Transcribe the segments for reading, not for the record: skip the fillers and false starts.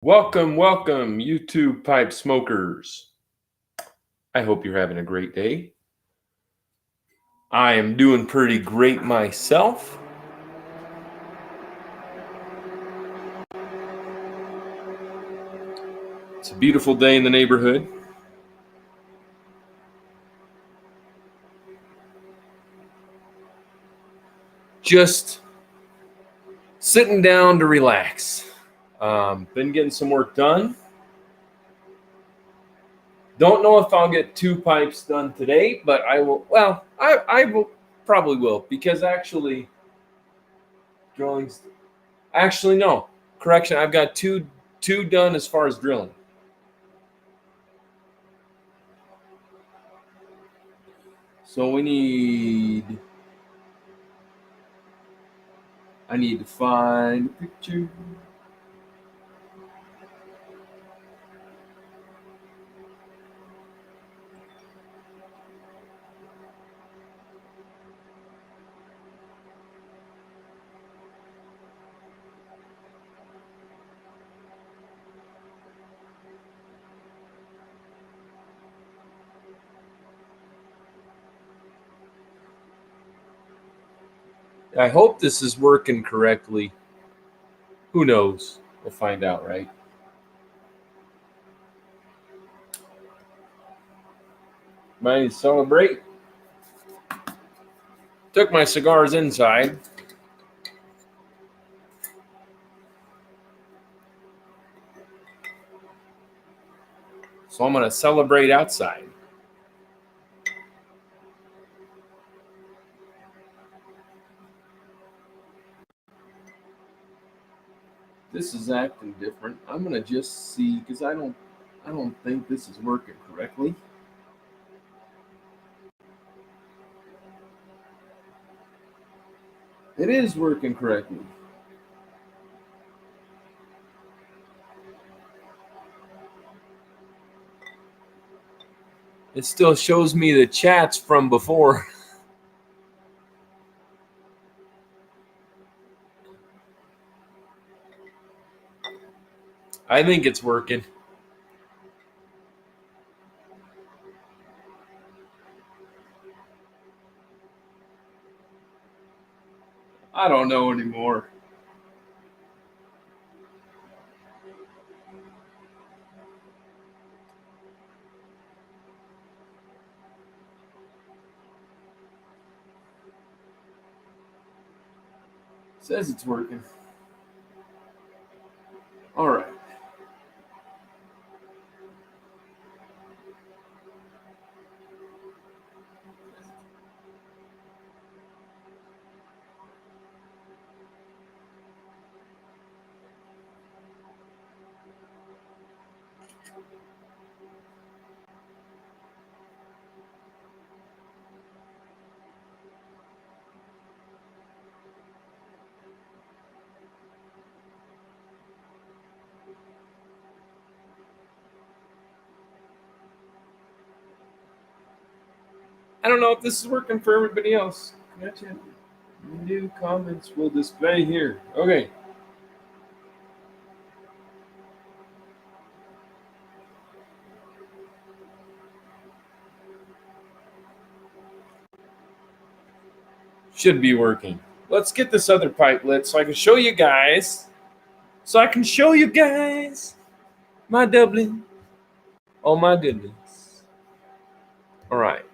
Welcome, YouTube pipe smokers. I hope you're having a great day. I am doing pretty great myself. It's a beautiful day in the neighborhood. Just sitting down to relax. Been getting some work done. Don't know if I'll get 2 pipes done today, but I will. Well, I will probably will because actually, drilling's actually no correction. I've got two done as far as drilling. So I need to find a picture. I hope this is working correctly. Who knows? We'll find out, right? Might celebrate. Took my cigars inside. So I'm going to celebrate outside. This is acting different. I'm going to just see because I don't think this is working correctly. It is working correctly. It still shows me the chats from before. I think it's working. I don't know anymore. It says it's working. All right. I don't know if this is working for everybody else. Gotcha. New comments will display here. Okay. Should be working. Let's get this other pipe lit so I can show you guys. My Dublin. Oh my goodness. All right.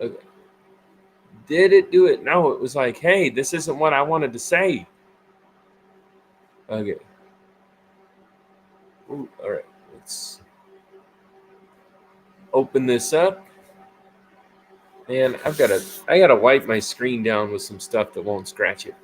Okay. Did it do it? No, it was like, hey, this isn't what I wanted to say. Okay. Ooh, all right. Let's open this up. And I gotta wipe my screen down with some stuff that won't scratch it.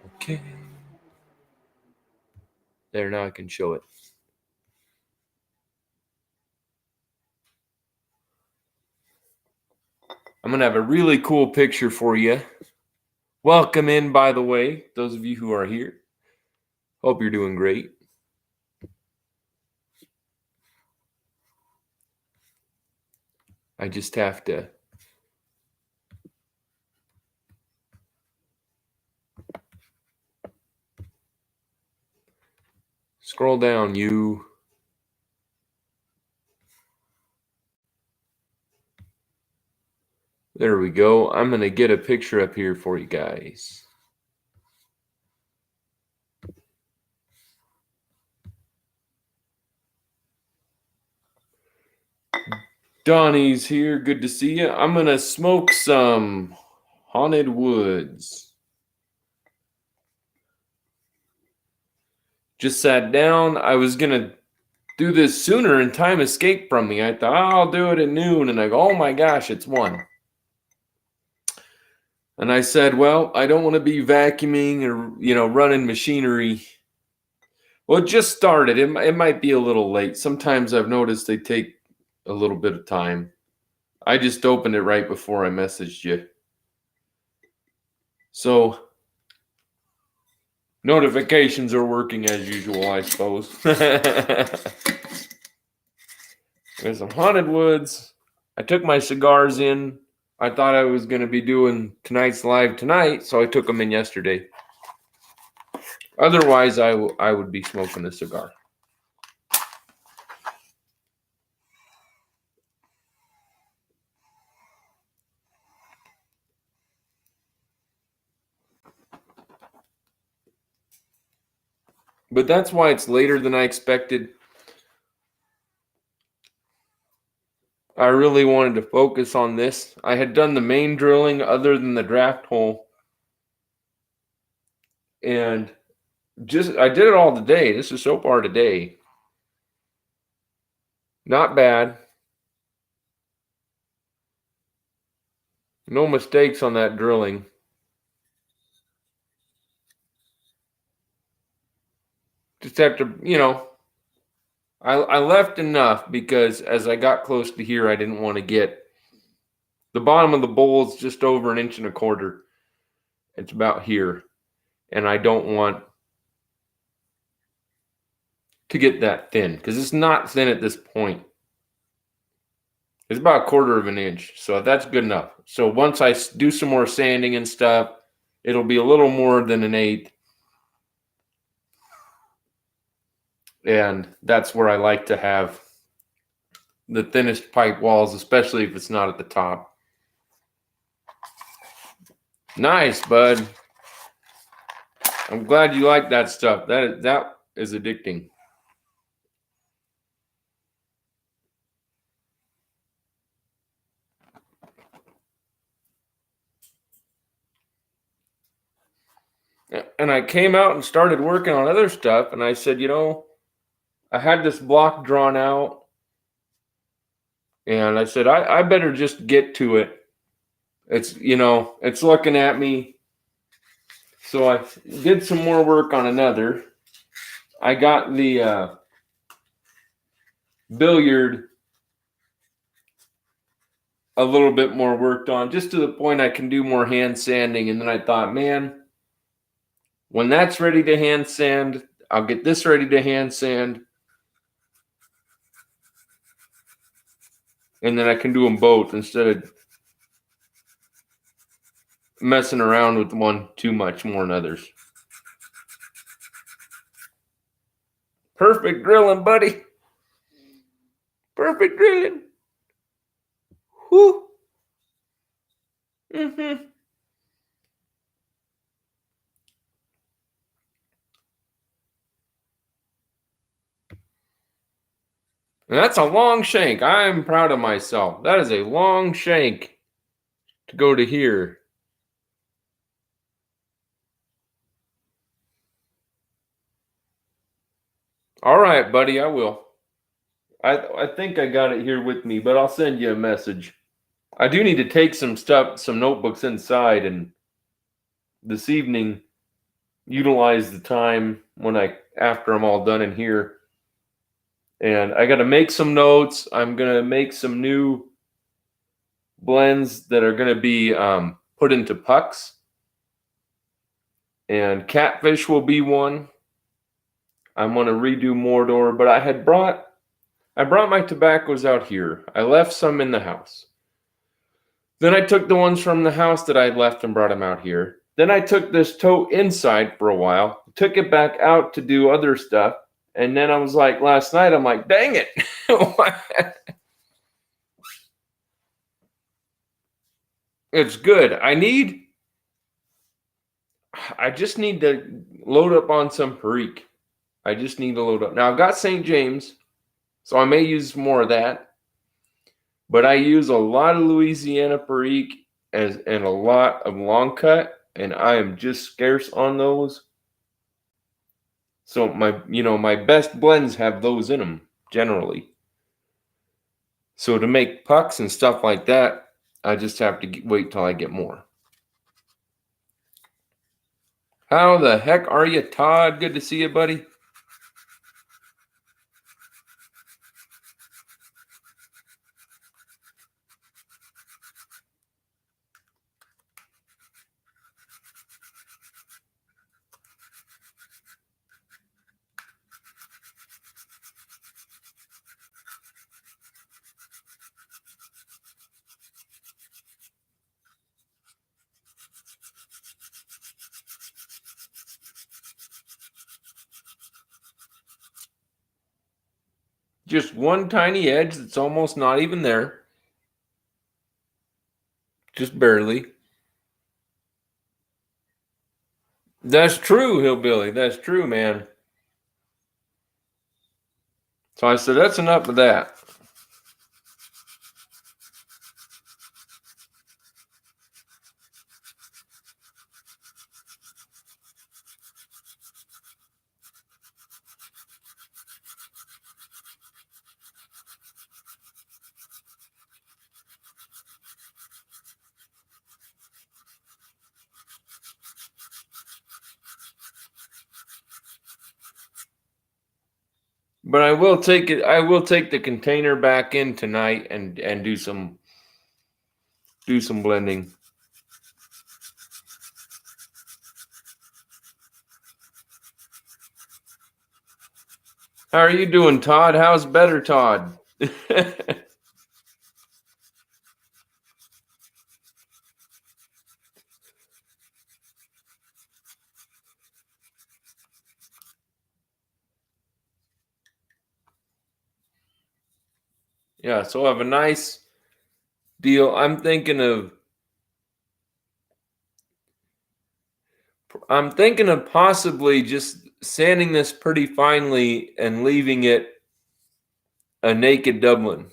Okay. There, now I can show it. I'm gonna have a really cool picture for you Welcome in, by the way, those of you who are here. Hope you're doing great. I just have to scroll down, you. There we go. I'm going to get a picture up here for you guys. Donnie's here. Good to see you. I'm going to smoke some Haunted Woods. Just sat down. I was going to do this sooner and time escaped from me. I thought, I'll do it at noon. And I go, oh my gosh, it's 1. And I said, well, I don't want to be vacuuming or, running machinery. Well, it just started. It might be a little late. Sometimes I've noticed they take a little bit of time. I just opened it right before I messaged you. So notifications are working as usual, I suppose. There's some Haunted Woods. I took my cigars in. I thought I was going to be doing tonight's live tonight, so I took them in yesterday. Otherwise, I would be smoking a cigar. But that's why it's later than I expected. I really wanted to focus on this. I had done the main drilling other than the draft hole. And I did it all today. This is so far today. Not bad. No mistakes on that drilling. Just have to, I left enough because as I got close to here, I didn't want to get the bottom of the bowl is just over 1.25 inches. It's about here. And I don't want to get that thin because it's not thin at this point. It's about 1/4 inch. So that's good enough. So once I do some more sanding and stuff, it'll be a little more than 1/8. And that's where I like to have the thinnest pipe walls, especially if it's not at the top. Nice, bud. I'm glad you like that stuff. That is addicting. And I came out and started working on other stuff, and I said, I had this block drawn out, and I said, I better just get to it. It's looking at me. So I did some more work on another. I got the Briar'd a little bit more worked on, just to the point I can do more hand sanding. And then I thought, man, when that's ready to hand sand, I'll get this ready to hand sand. And then I can do them both instead of messing around with one too much more than others. Perfect drilling, buddy. Perfect drilling. Whoo. Mm-hmm. And that's a long shank. I'm proud of myself. That is a long shank to go to here. All right, buddy, I will. I think I got it here with me, but I'll send you a message. I do need to take some notebooks inside, and this evening utilize the time after I'm all done in here. And I got to make some notes. I'm going to make some new blends that are going to be put into pucks. and catfish will be one. I'm gonna redo Mordor, but I brought my tobaccos out here. I left some in the house. Then I took the ones from the house that I had left and brought them out here. Then I took this tote inside for a while, took it back out to do other stuff, and then I was like, last night, I'm like, dang it. It's good. I just need to load up on some Perique. I just need to load up. Now I've got St. James, so I may use more of that. But I use a lot of Louisiana Perique and a lot of long cut, and I am just scarce on those. So my best blends have those in them generally. So to make pucks and stuff like that, I just have to wait till I get more. How the heck are you, Todd? Good to see you, buddy. Just one tiny edge that's almost not even there. Just barely. That's true, Hillbilly. That's true, man. So I said, that's enough of that. But I will take it. I will take the container back in tonight and do some blending. How are you doing, Todd? How's better, Todd? Yeah, so I have a nice deal. I'm thinking of possibly just sanding this pretty finely and leaving it a naked Dublin.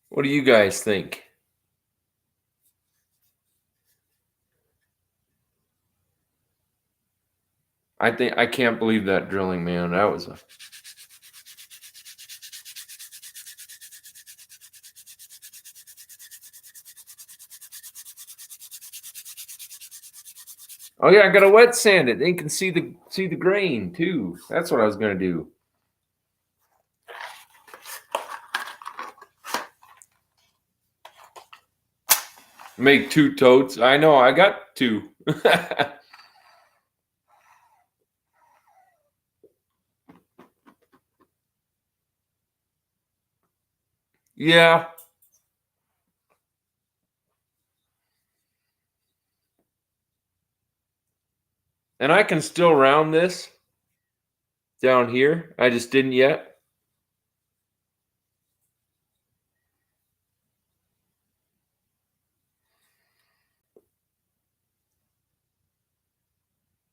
What do you guys think? I can't believe that drilling, man. That was a Oh yeah, I gotta wet sand it. Then you can see the grain too. That's what I was gonna do. Make 2 totes. I know, I got 2. Yeah. And I can still round this down here. I just didn't yet.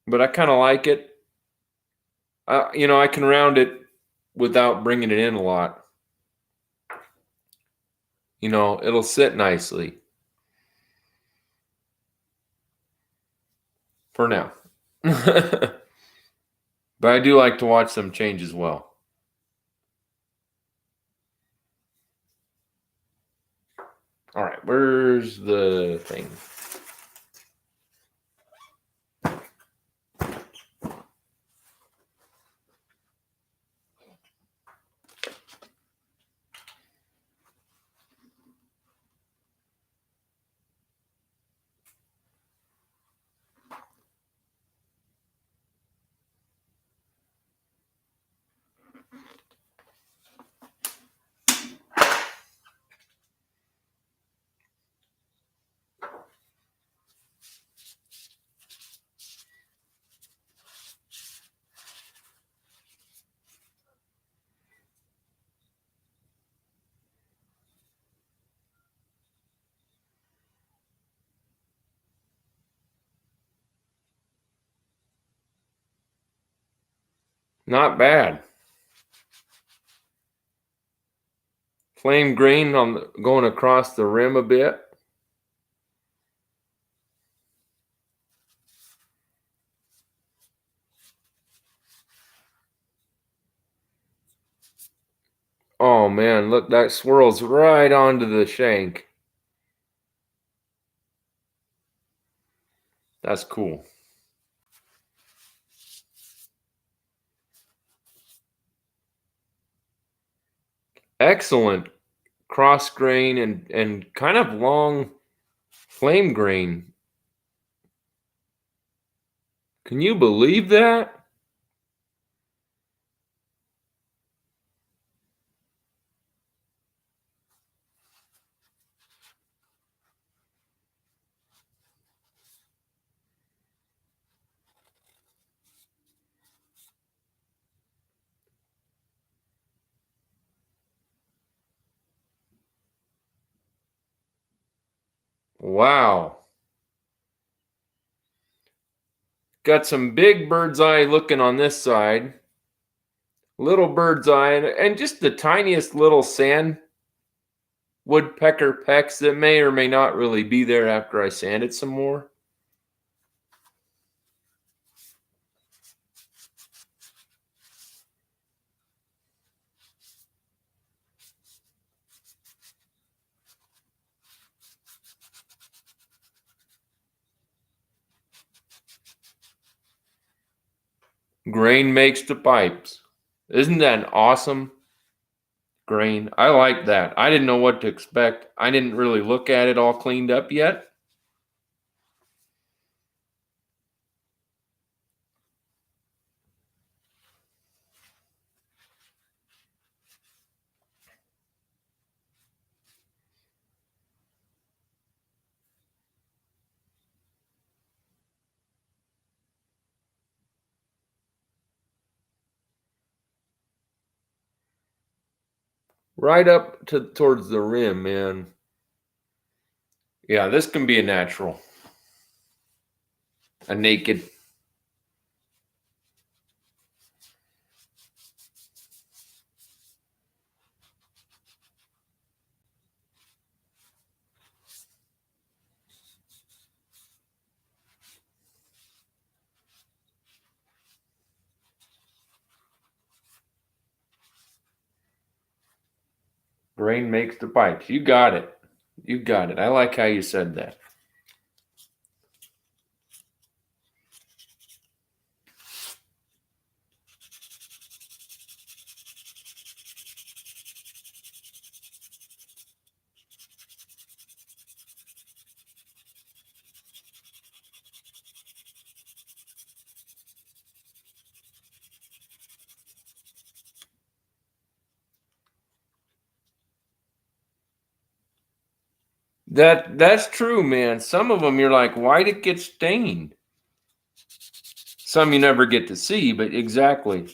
But I kind of like it. I can round it without bringing it in a lot. It'll sit nicely. For now. But I do like to watch them change as well. All right, where's the thing? Not bad. Flame grain going across the rim a bit. Oh man, look, that swirls right onto the shank. That's cool. Excellent cross grain and kind of long flame grain. Can you believe that? Wow. Got some big bird's eye looking on this side. Little bird's eye and just the tiniest little sand woodpecker pecks that may or may not really be there after I sand it some more. Grain makes the pipes. Isn't that an awesome grain? I like that. I didn't know what to expect. I didn't really look at it all cleaned up yet. Right up towards the rim, man. Yeah, this can be a natural. A naked. Grain makes the pipes. You got it. You got it. I like how you said that. That's true, man. Some of them you're like, why'd it get stained? Some you never get to see, but exactly.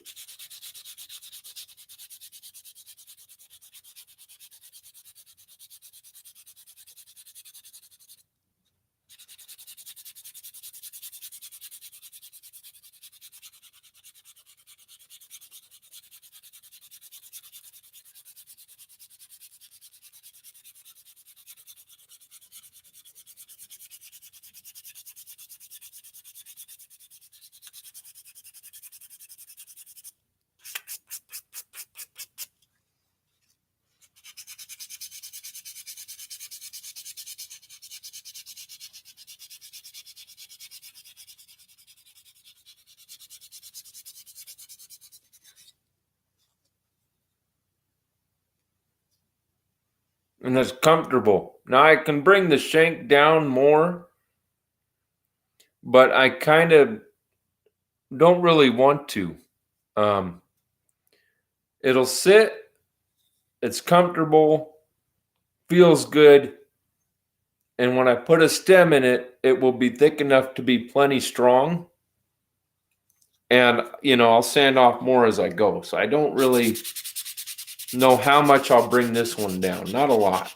And that's comfortable. Now I can bring the shank down more, but I kind of don't really want to. Um, it'll sit, it's comfortable, feels good, and when I put a stem in it, it will be thick enough to be plenty strong. And I'll sand off more as I go. So I don't really know how much I'll bring this one down. Not a lot.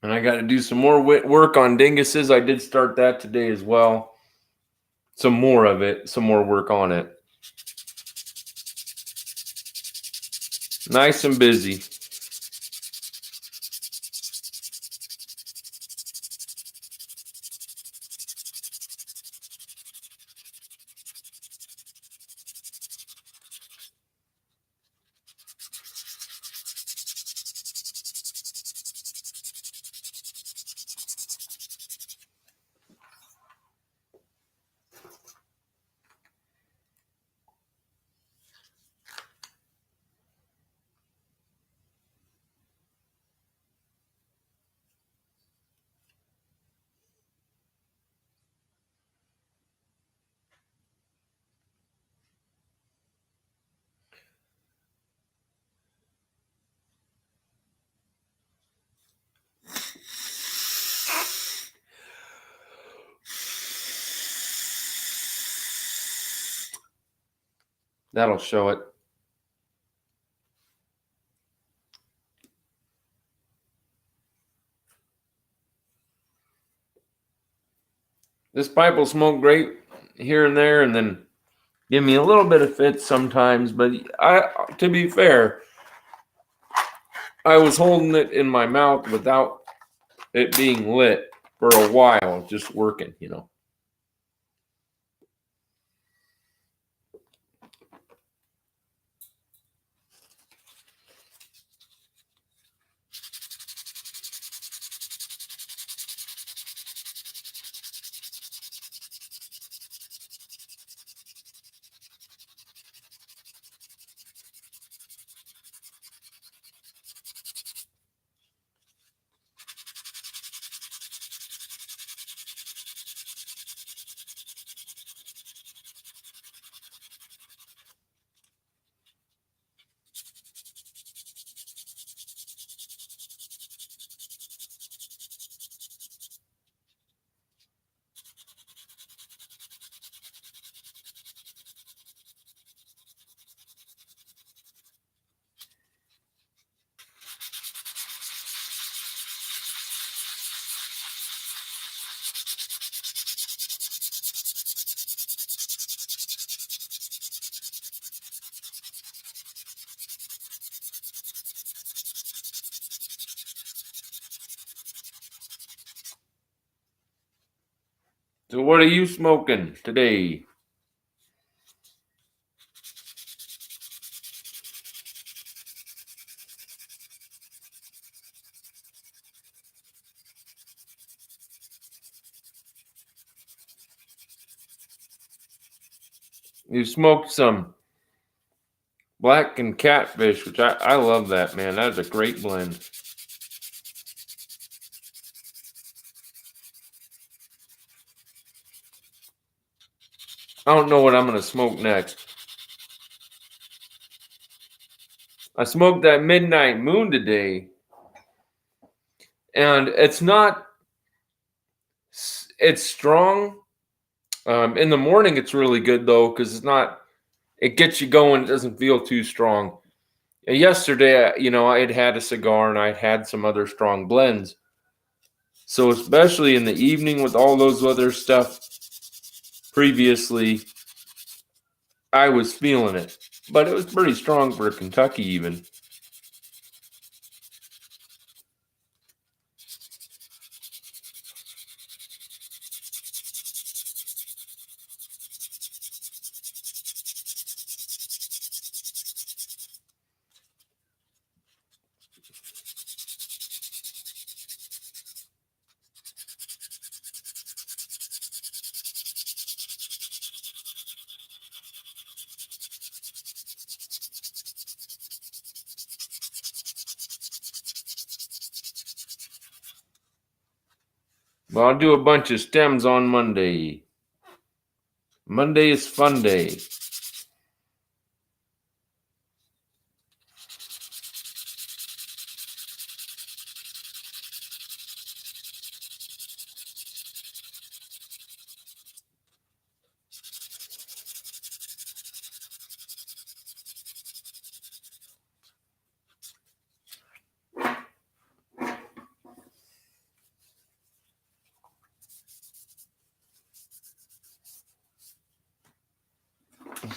And I got to do some more work on dinguses. I did start that today as well. Some more of it, some more work on it. Nice and busy. That'll show it. This pipe will smoke great here and there, and then give me a little bit of fits sometimes. But to be fair, I was holding it in my mouth without it being lit for a while, just working, So what are you smoking today? You smoked some black and catfish, which I love that, man. That's a great blend. I don't know what I'm going to smoke next. I smoked that Midnight Moon today, and it's strong. In the morning, it's really good, though, because it gets you going. It doesn't feel too strong. And yesterday, I had a cigar and I had some other strong blends. So especially in the evening with all those other stuff previously, I was feeling it. But it was pretty strong for Kentucky even. Well, I'll do a bunch of stems on Monday. Monday is fun day.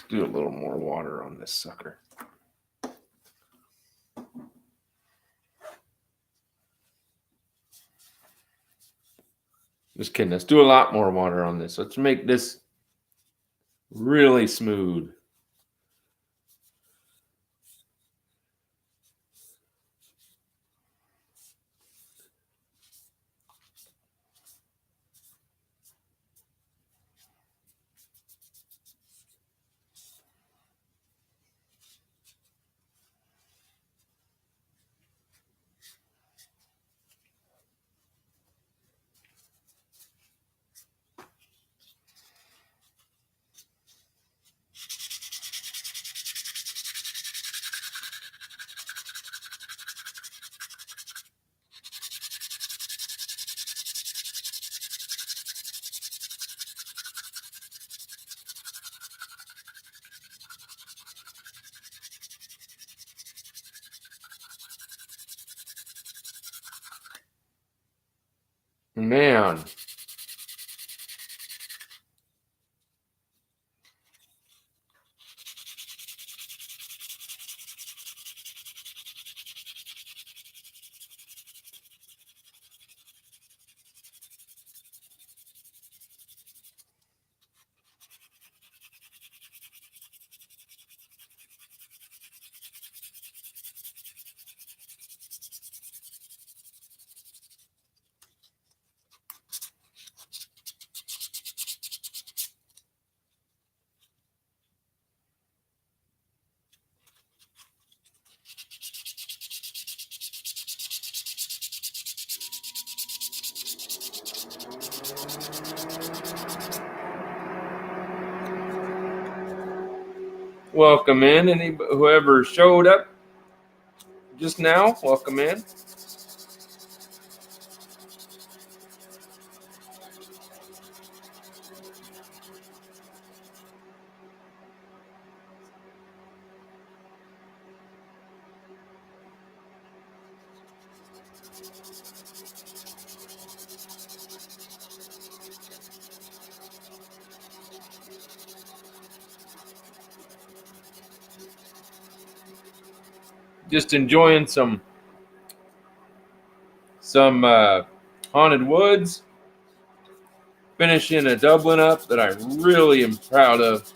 Do a little more water on this sucker. Just kidding. Let's do a lot more water on this. Let's make this really smooth. Man. Welcome in. Whoever showed up just now, welcome in. Just enjoying some Haunted Woods. Finishing a Dublin up that I really am proud of.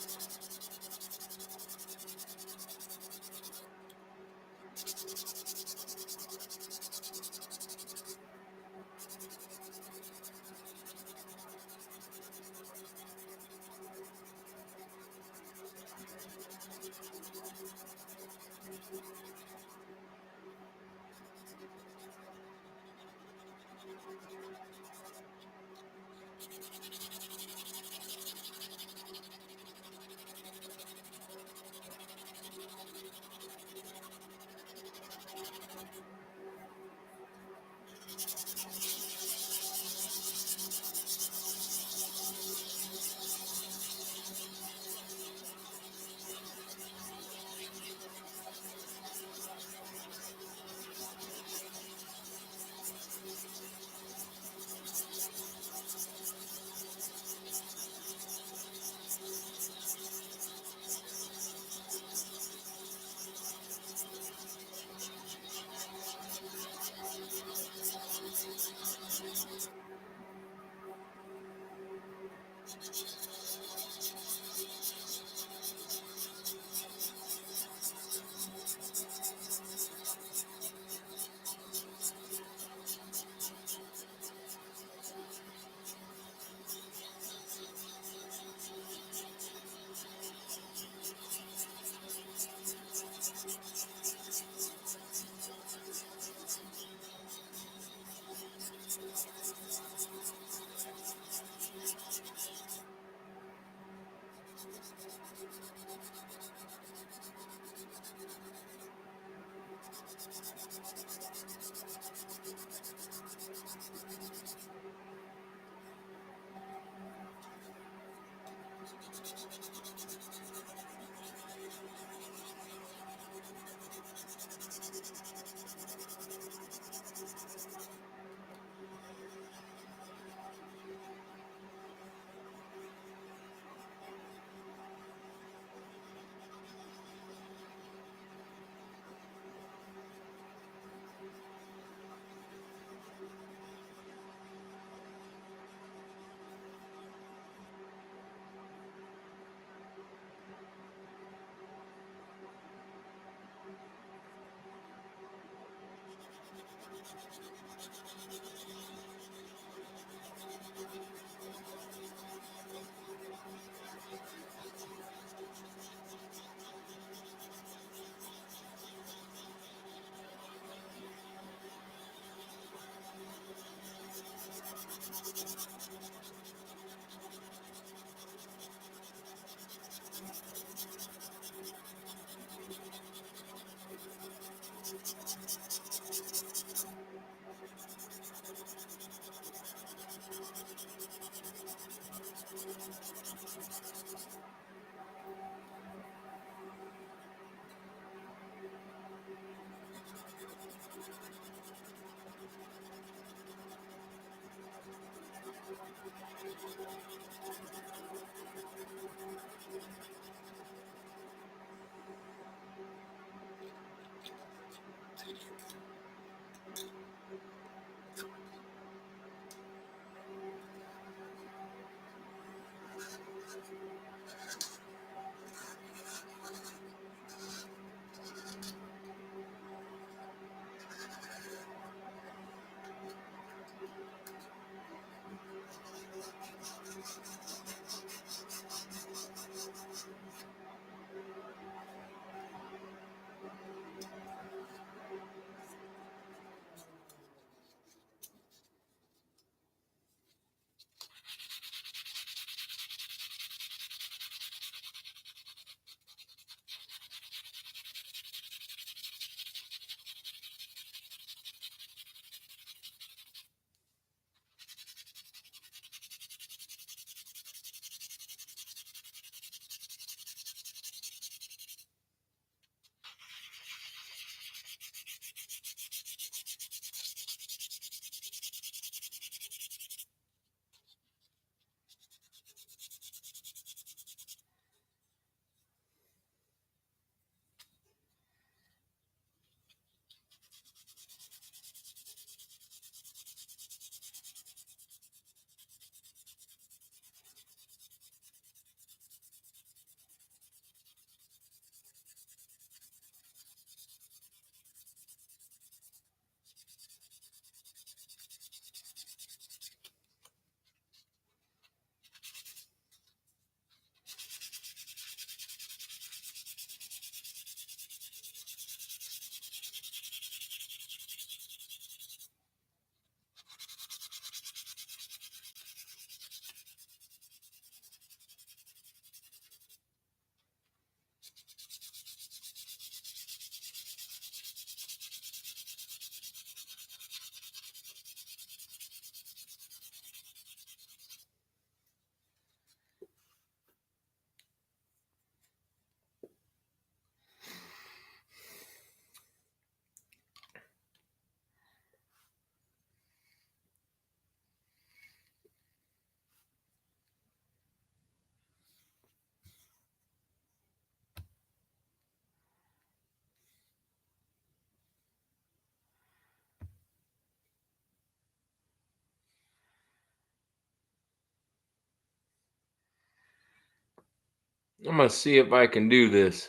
I'm gonna see if I can do this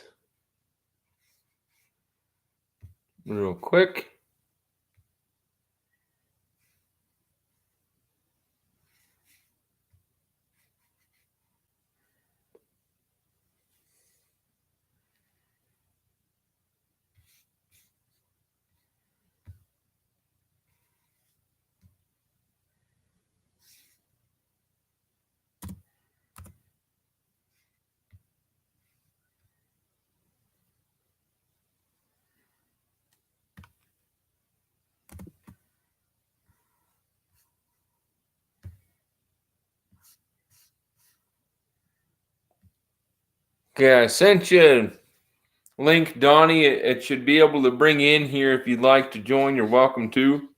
real quick. Okay, I sent you a link, Donnie. It should be able to bring in here if you'd like to join. You're welcome to.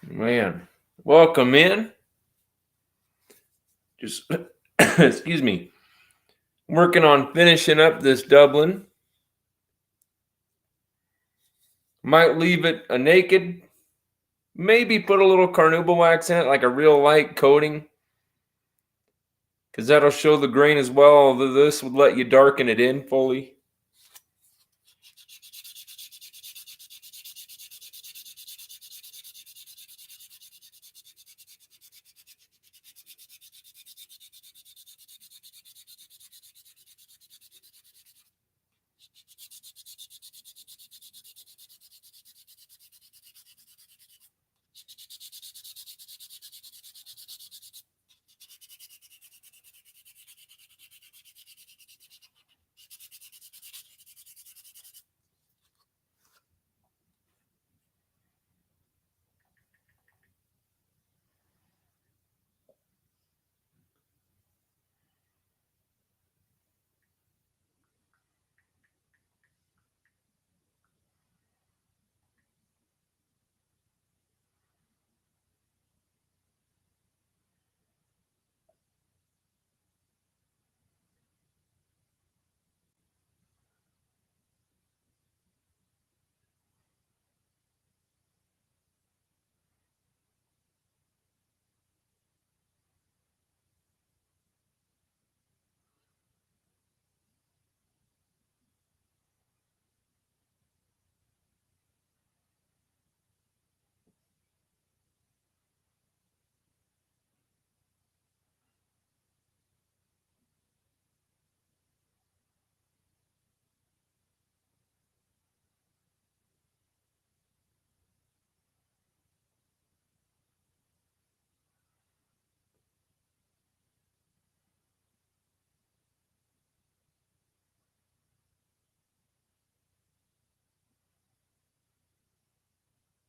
Man, welcome in. Just, excuse me, working on finishing up this Dublin. Might leave it a naked. Maybe put a little carnauba wax in it, like a real light coating. Because that'll show the grain as well, although this would let you darken it in fully.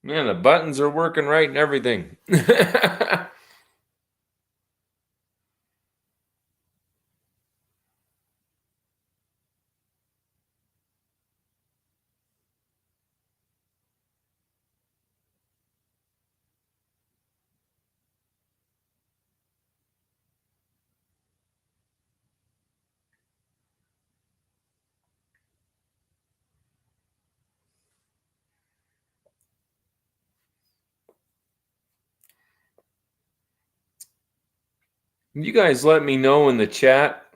Man, the buttons are working right and everything. You guys let me know in the chat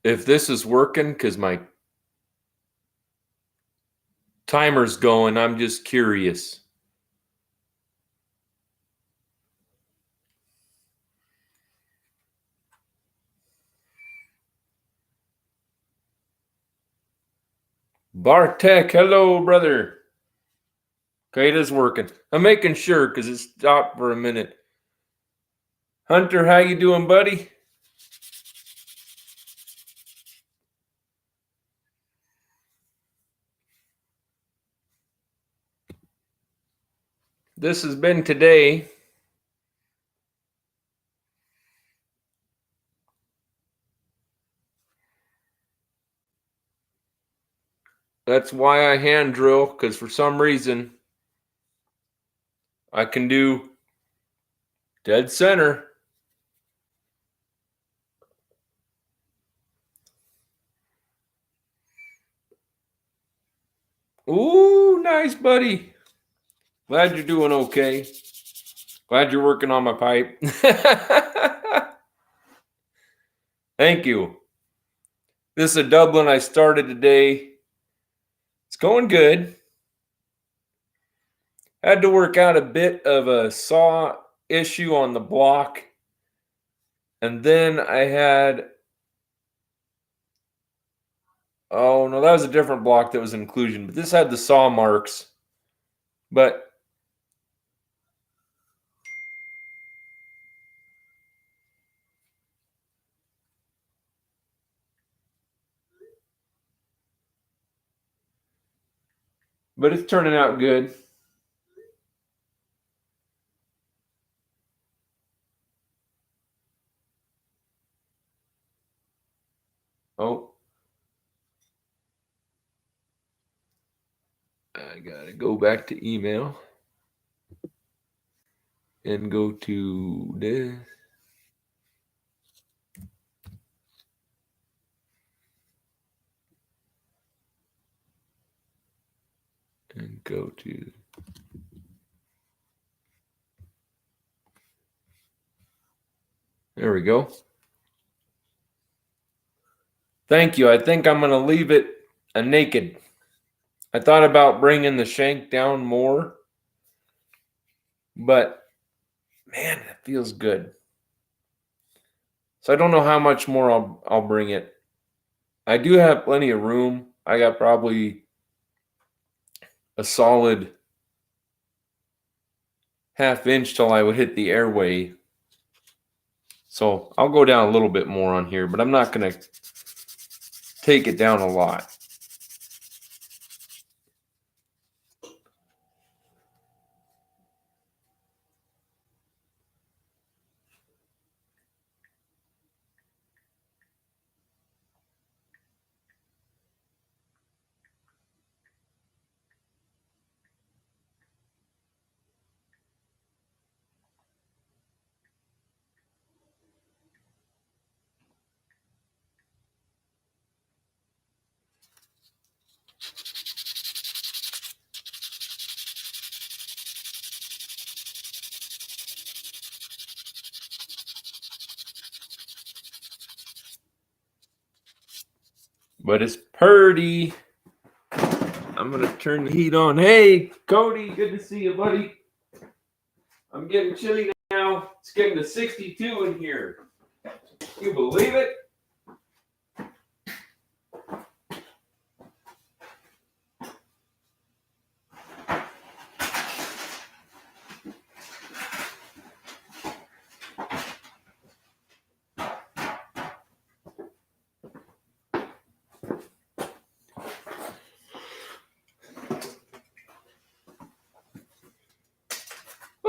if this is working, because my timer's going. I'm just curious. Bartek, hello, brother. Okay, it is working. I'm making sure because it stopped for a minute. Hunter, how you doing, buddy? This has been today. That's why I hand drill, because for some reason I can do dead center. Ooh, nice, buddy. Glad you're doing okay. Glad you're working on my pipe. Thank you. This is a Dublin I started today. It's going good. Had to work out a bit of a saw issue on the block. And then I had, oh no, that was a different block that was inclusion, but this had the saw marks. But it's turning out good. Oh, I gotta go back to email. and go to this. And go to there we go. Thank you. I think I'm going to leave it a naked. I thought about bringing the shank down more, but man, it feels good. So I don't know how much more I'll bring it. I do have plenty of room. I got probably a solid half-inch till I would hit the airway. So I'll go down a little bit more on here, but I'm not going to take it down a lot. But it's purty. I'm going to turn the heat on. Hey, Cody, good to see you, buddy. I'm getting chilly now. It's getting to 62 in here. You believe it?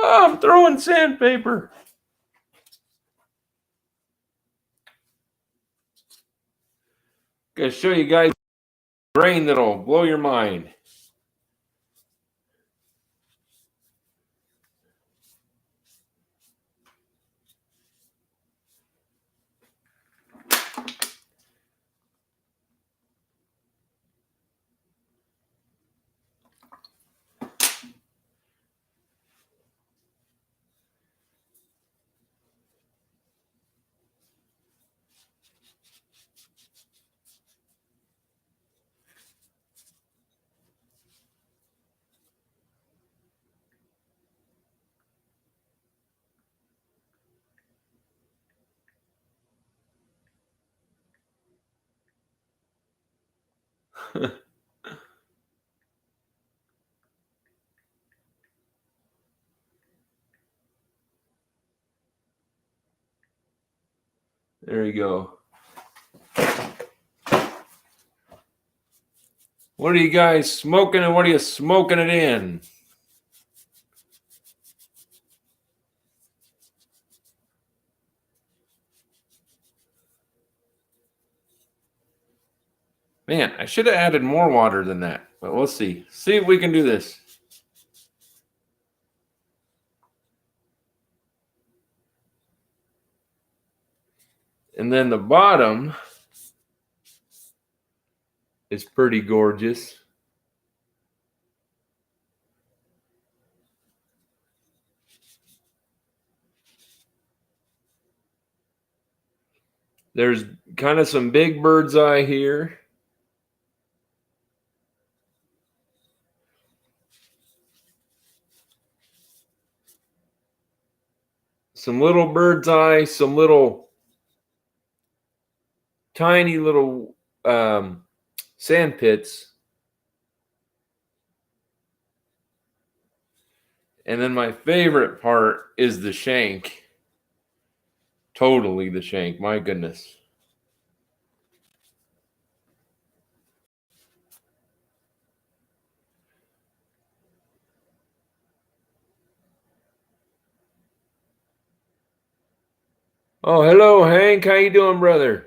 Oh, I'm throwing sandpaper. Gonna show you guys a brain that'll blow your mind. There you go. What are you guys smoking and what are you smoking it in? Man, I should have added more water than that, but we'll see. See if we can do this. And then the bottom is pretty gorgeous. There's kind of some big bird's eye here. Some little bird's eye, some little tiny little sand pits. And then my favorite part is the shank. Totally the shank. My goodness. Oh, hello, Hank. How you doing, brother?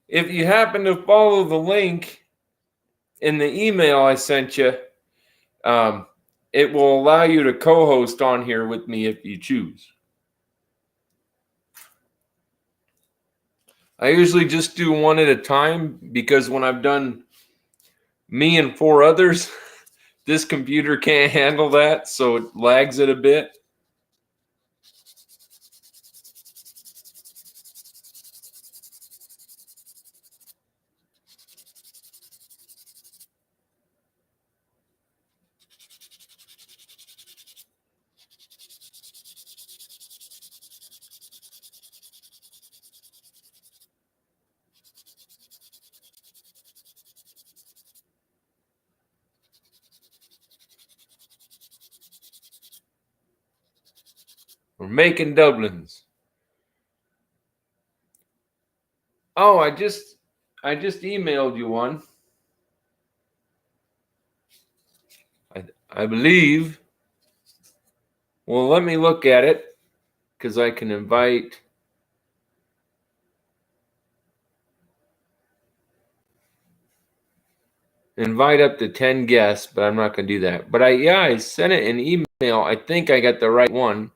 If you happen to follow the link in the email I sent you, it will allow you to co-host on here with me if you choose. I usually just do one at a time because when I've done me and 4 others, this computer can't handle that, so it lags it a bit. We're making Dublins. Oh, I just emailed you one. I believe. Well, let me look at it because I can invite up to 10 guests, but I'm not going to do that. But I sent it an email. I think I got the right one.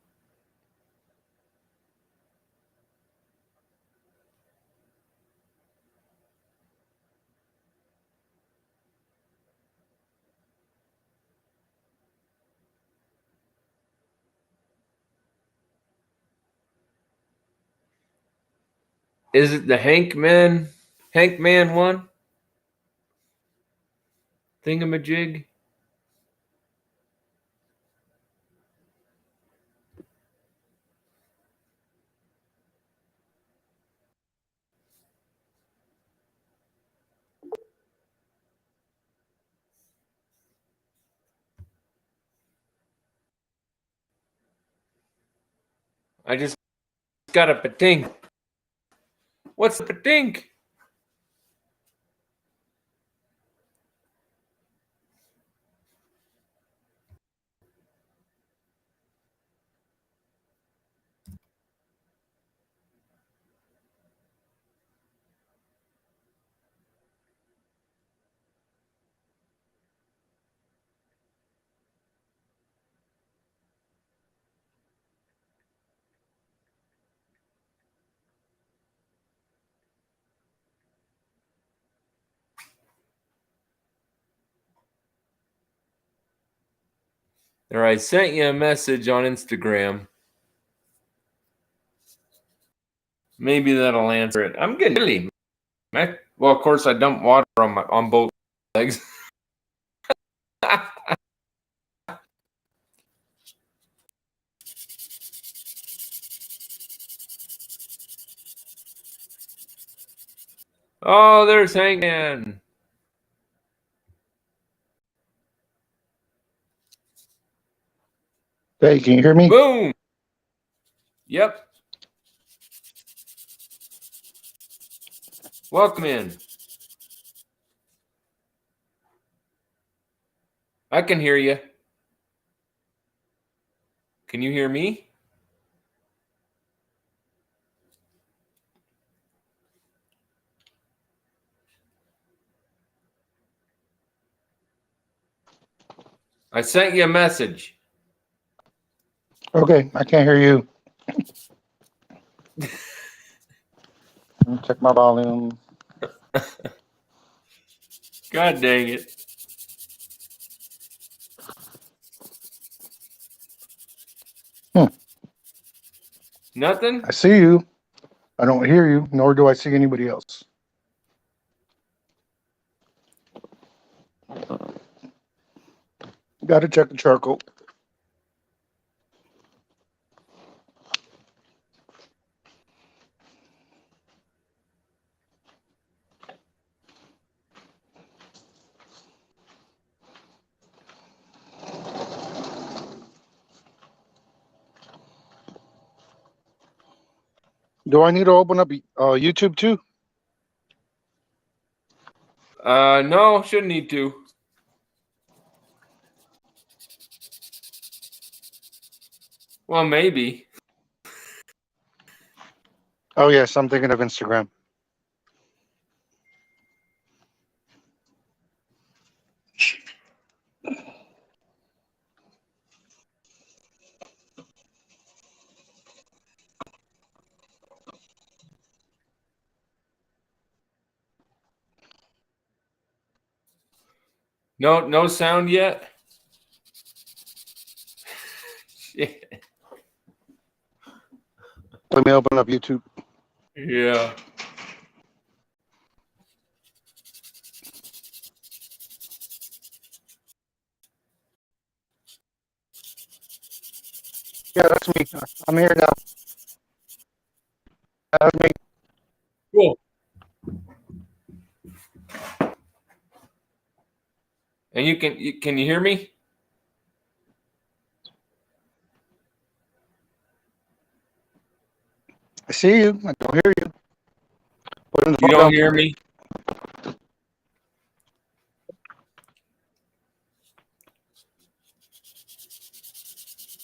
Is it the Hank Man one? Thingamajig? I just got a patink. What's the patink? Or I sent you a message on Instagram. Maybe that'll answer it. I'm getting chilly. Well, of course, I dumped water on both legs. Oh, there's Hangman. Hey, can you hear me? Boom. Yep. Welcome in. I can hear you. Can you hear me? I sent you a message. Okay, I can't hear you. Let me check my volume. God dang it. Nothing? I see you. I don't hear you, nor do I see anybody else. Got to check the charcoal. Do I need to open up YouTube too? No, shouldn't need to. Well, maybe. Oh, yes, I'm thinking of Instagram. No sound yet. Shit. Let me open up YouTube. Yeah. Yeah, that's me. I'm here now. That's me. Cool. And can you hear me? I see you. I don't hear you. Putting the You phone don't down. hear me?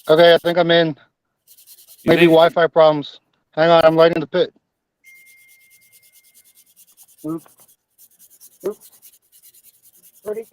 Okay, I think I'm in. You Maybe think? Wi-Fi problems. Hang on, I'm lighting the pit. Oop. Oop. Ready?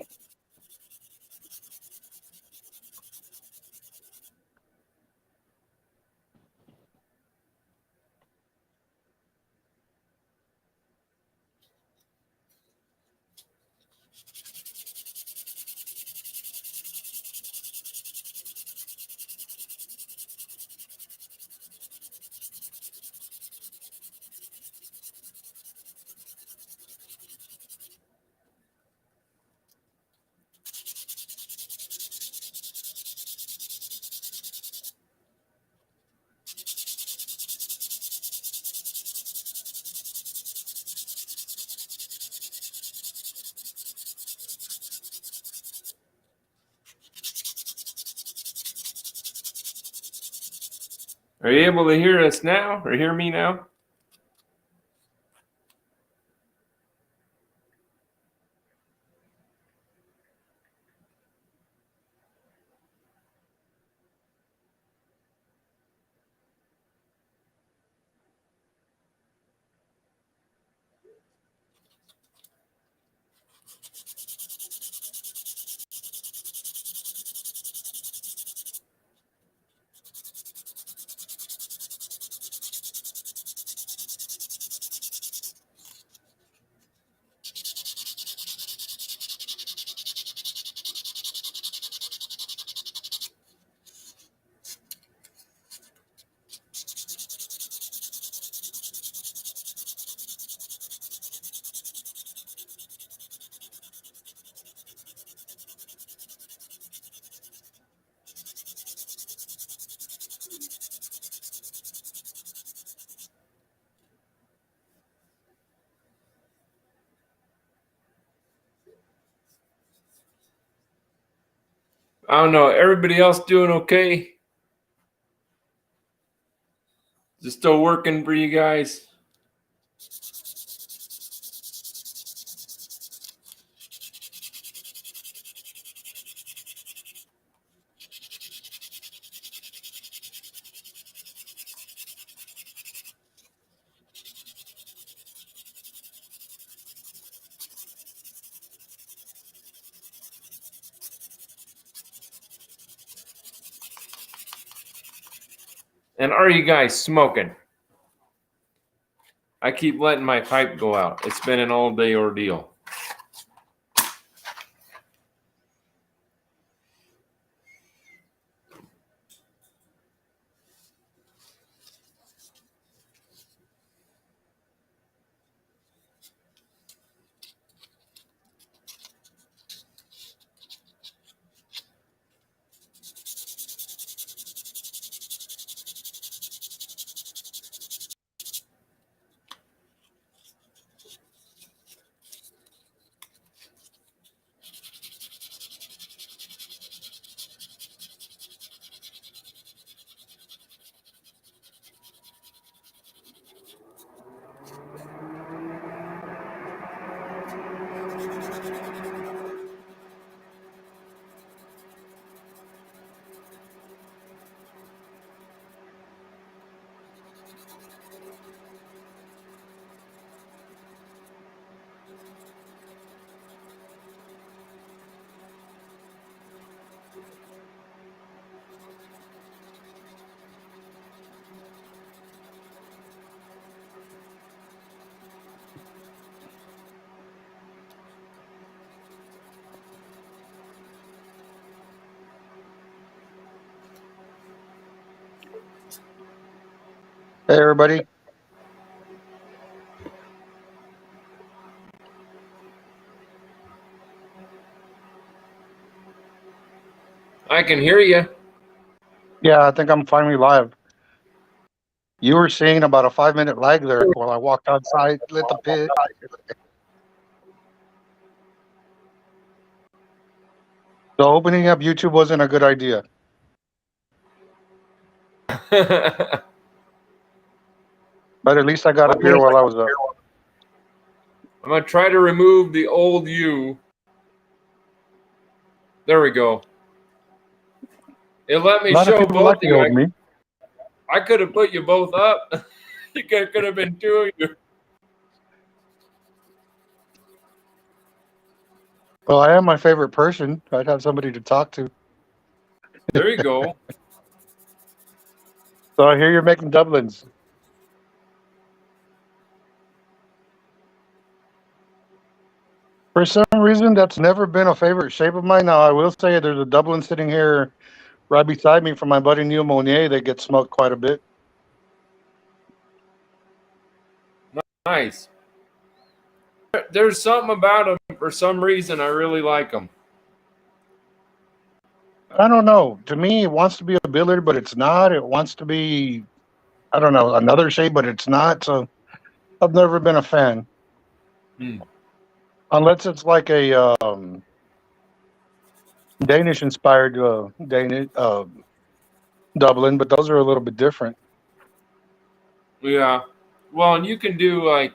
Are you able to hear us now or hear me now? I don't know. Everybody else doing okay? Is it still working for you guys? And are you guys smoking? I keep letting my pipe go out. It's been an all-day ordeal. Hey, everybody. I can hear you. Yeah, I think I'm finally live. You were seeing about a 5 minute lag there while I walked outside, lit the pit. So opening up YouTube wasn't a good idea, I'm but at least I got up here while I was up. gonna try to remove the old you. There we go. It let A me lot of show people like both of the you. old me. I could have put you both up. It could have been two of you. Well, I am my favorite person. I'd have somebody to talk to. There you go. So I hear you're making Dublins. For some reason, that's never been a favorite shape of mine. Now, I will say there's a Dublin sitting here right beside me from my buddy Neil Monnier that gets smoked quite a bit. Nice. There's something about them. For some reason, I really like them. I don't know. To me, it wants to be a Billard, but it's not. It wants to be, I don't know, another shape, but it's not. So I've never been a fan. Hmm. Unless it's like a Danish inspired Danish Dublin, but those are a little bit different. Yeah. Well, and you can do like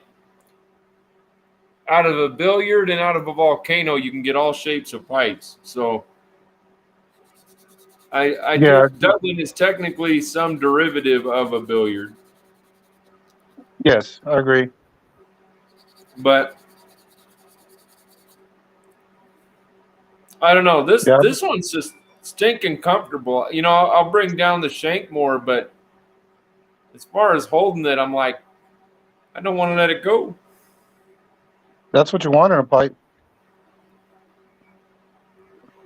out of a billiard and out of a volcano, you can get all shapes of pipes. So I Yeah, think Dublin is technically some derivative of a billiard, yes, I agree. but I don't know. This Yeah, this one's just stinking comfortable. You know, I'll bring down the shank more, but as far as holding it, I'm like, I don't want to let it go. that's what you want in a pipe.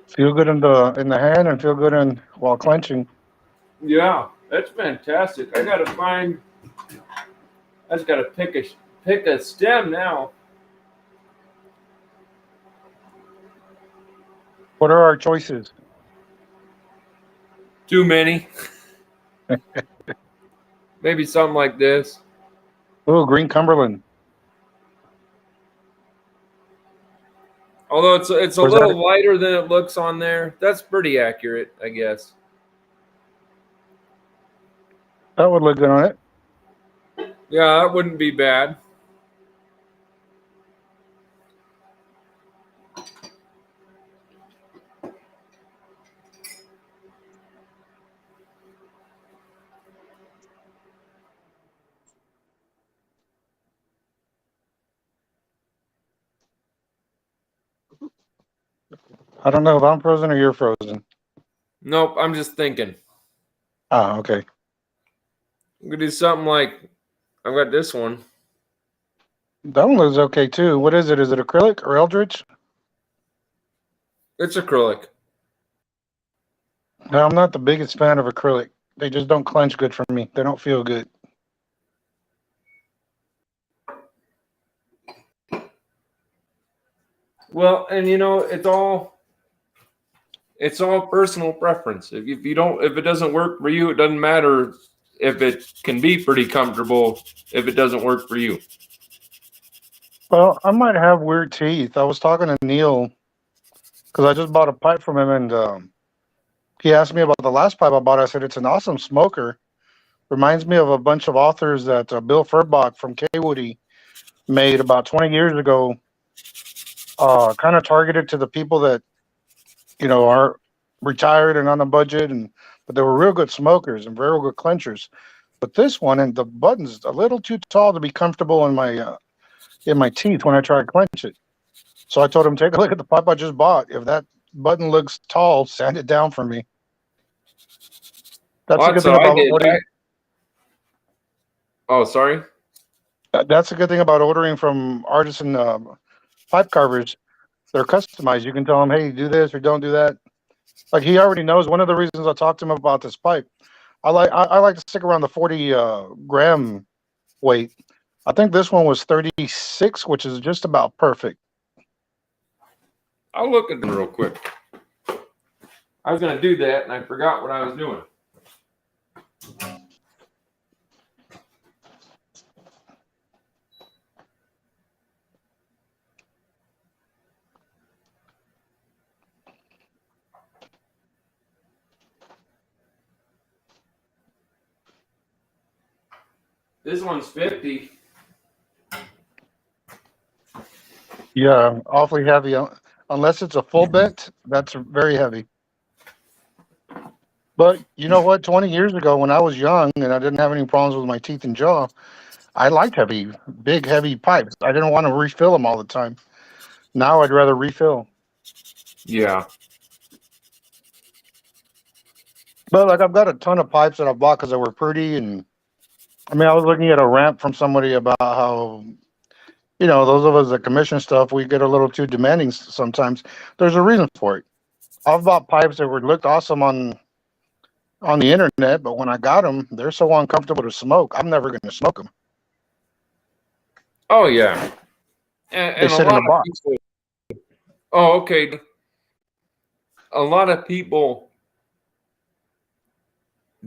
Feel good in the hand and feel good in while clenching. Yeah, that's fantastic. I just gotta pick a stem now. What are our choices? Too many. Maybe something like this. Oh, green Cumberland. Although it's a Where's that? little lighter than it looks on there. That's pretty accurate, I guess. That would look good on it. Yeah, that wouldn't be bad. I don't know if I'm frozen or you're frozen. Nope, I'm just thinking. Ah, okay. We could do something like I've got this one. That one looks okay too. What is it? Is it acrylic or Eldritch? It's acrylic. No, I'm not the biggest fan of acrylic. They just don't clench good for me. They don't feel good. Well, and you know, it's all personal preference. If it doesn't work for you, it doesn't matter if it can be pretty comfortable if it doesn't work for you. Well, I might have weird teeth. I was talking to Neil because I just bought a pipe from him, and he asked me about the last pipe I bought. I said it's an awesome smoker. Reminds me of a bunch of authors that Bill Furbach from K-Woody made about 20 years ago. Kind of targeted to the people that are retired and on a budget, but they were real good smokers and very good clenchers. But this one, and the button's a little too tall to be comfortable in my teeth when I try to clench it. So I told him, take a look at the pipe I just bought. If that button looks tall, sand it down for me. That's Well, a good that's thing what I about did. ordering. Oh, sorry. That's a good thing about ordering from artisan pipe carvers. They're customized. You can tell them, hey, do this or don't do that. Like he already knows. One of the reasons I talked to him about this pipe, I like to stick around the 40 gram weight. I think this one was 36, which is just about perfect. I'll look at them real quick. I was going to do that, and I forgot what I was doing. This one's 50. Yeah, awfully heavy. Unless it's a full bent, that's very heavy. But you know what? 20 years ago, when I was young and I didn't have any problems with my teeth and jaw, I liked heavy, big, heavy pipes. I didn't want to refill them all the time. Now I'd rather refill. Yeah. But like I've got a ton of pipes that I bought because they were pretty. And I mean, I was looking at a rant from somebody about how, those of us that commission stuff, we get a little too demanding sometimes. There's a reason for it. I've bought pipes that were looked awesome on the internet, but when I got them, they're so uncomfortable to smoke. I'm never going to smoke them. Oh, yeah. They And a sit in lot a of box. people. Oh, okay. A lot of people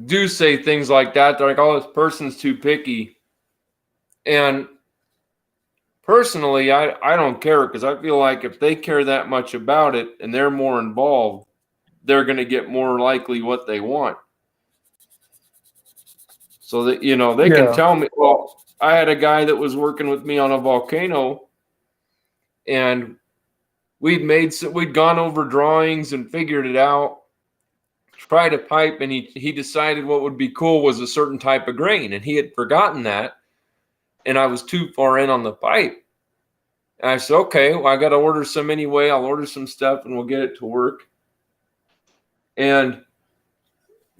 do say things like that. They're like, oh, this person's too picky. And personally, I don't care, because I feel like if they care that much about it and they're more involved, they're going to get more likely what they want. So that, they can tell me, well, I had a guy that was working with me on a volcano, and we'd gone over drawings and figured it out, tried a pipe, and he decided what would be cool was a certain type of grain, and he had forgotten that, and I was too far in on the pipe. And I said, okay, well, I got to order some anyway. I'll order some stuff and we'll get it to work. And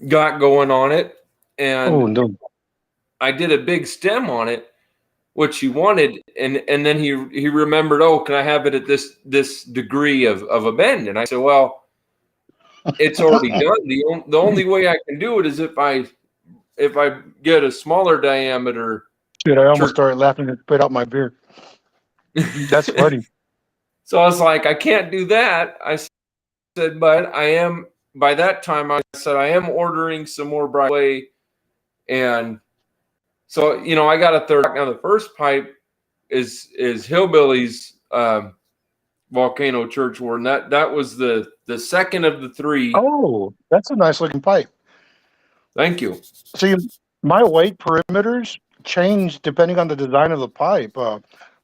got going on it. And no. I did a big stem on it, which he wanted. And then he remembered, oh, can I have it at this degree of a bend? And I said, well, it's already done. The only way I can do it is if I get a smaller diameter. Dude, I almost started laughing and spit out my beer. That's funny. So I was like, I can't do that. I said, but I am, by that time, I said, I am ordering some more Briar'd. And so, I got a third. Now, the first pipe is Hillbilly's volcano church ward. And that was the second of the three. Oh, that's a nice looking pipe. Thank you. See, my weight perimeters change depending on the design of the pipe.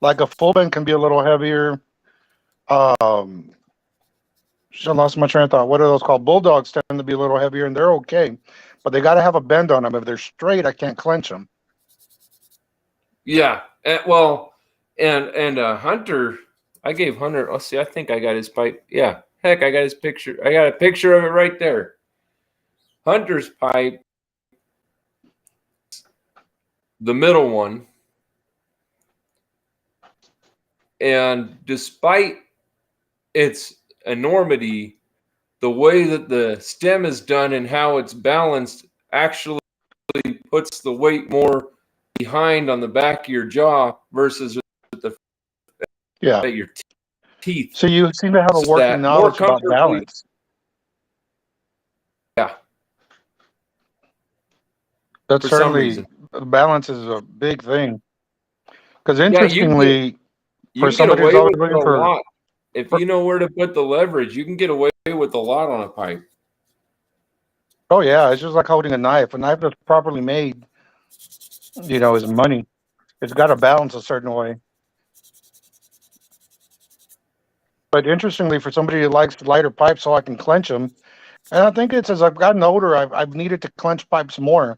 Like a full bend can be a little heavier. I lost my train of thought. What are those called? Bulldogs tend to be a little heavier, and they're okay, but they got to have a bend on them. If they're straight, I can't clench them. Yeah. And Hunter, I gave Hunter. Let's see. I think I got his pipe. Yeah. Heck, I got his picture. I got a picture of it right there. Hunter's pipe, the middle one. And despite its enormity, the way that the stem is done and how it's balanced actually puts the weight more behind on the back of your jaw versus your teeth. So you seem to have a working knowledge about balance. Yeah. That's certainly, balance is a big thing. Because interestingly, for somebody who's always looking for a lot, if you know where to put the leverage, you can get away with a lot on a pipe. Oh yeah, it's just like holding a knife. A knife that's properly made, is money. It's got to balance a certain way. But interestingly, for somebody who likes lighter pipes, so I can clench them, and I think it's as I've gotten older, I've needed to clench pipes more.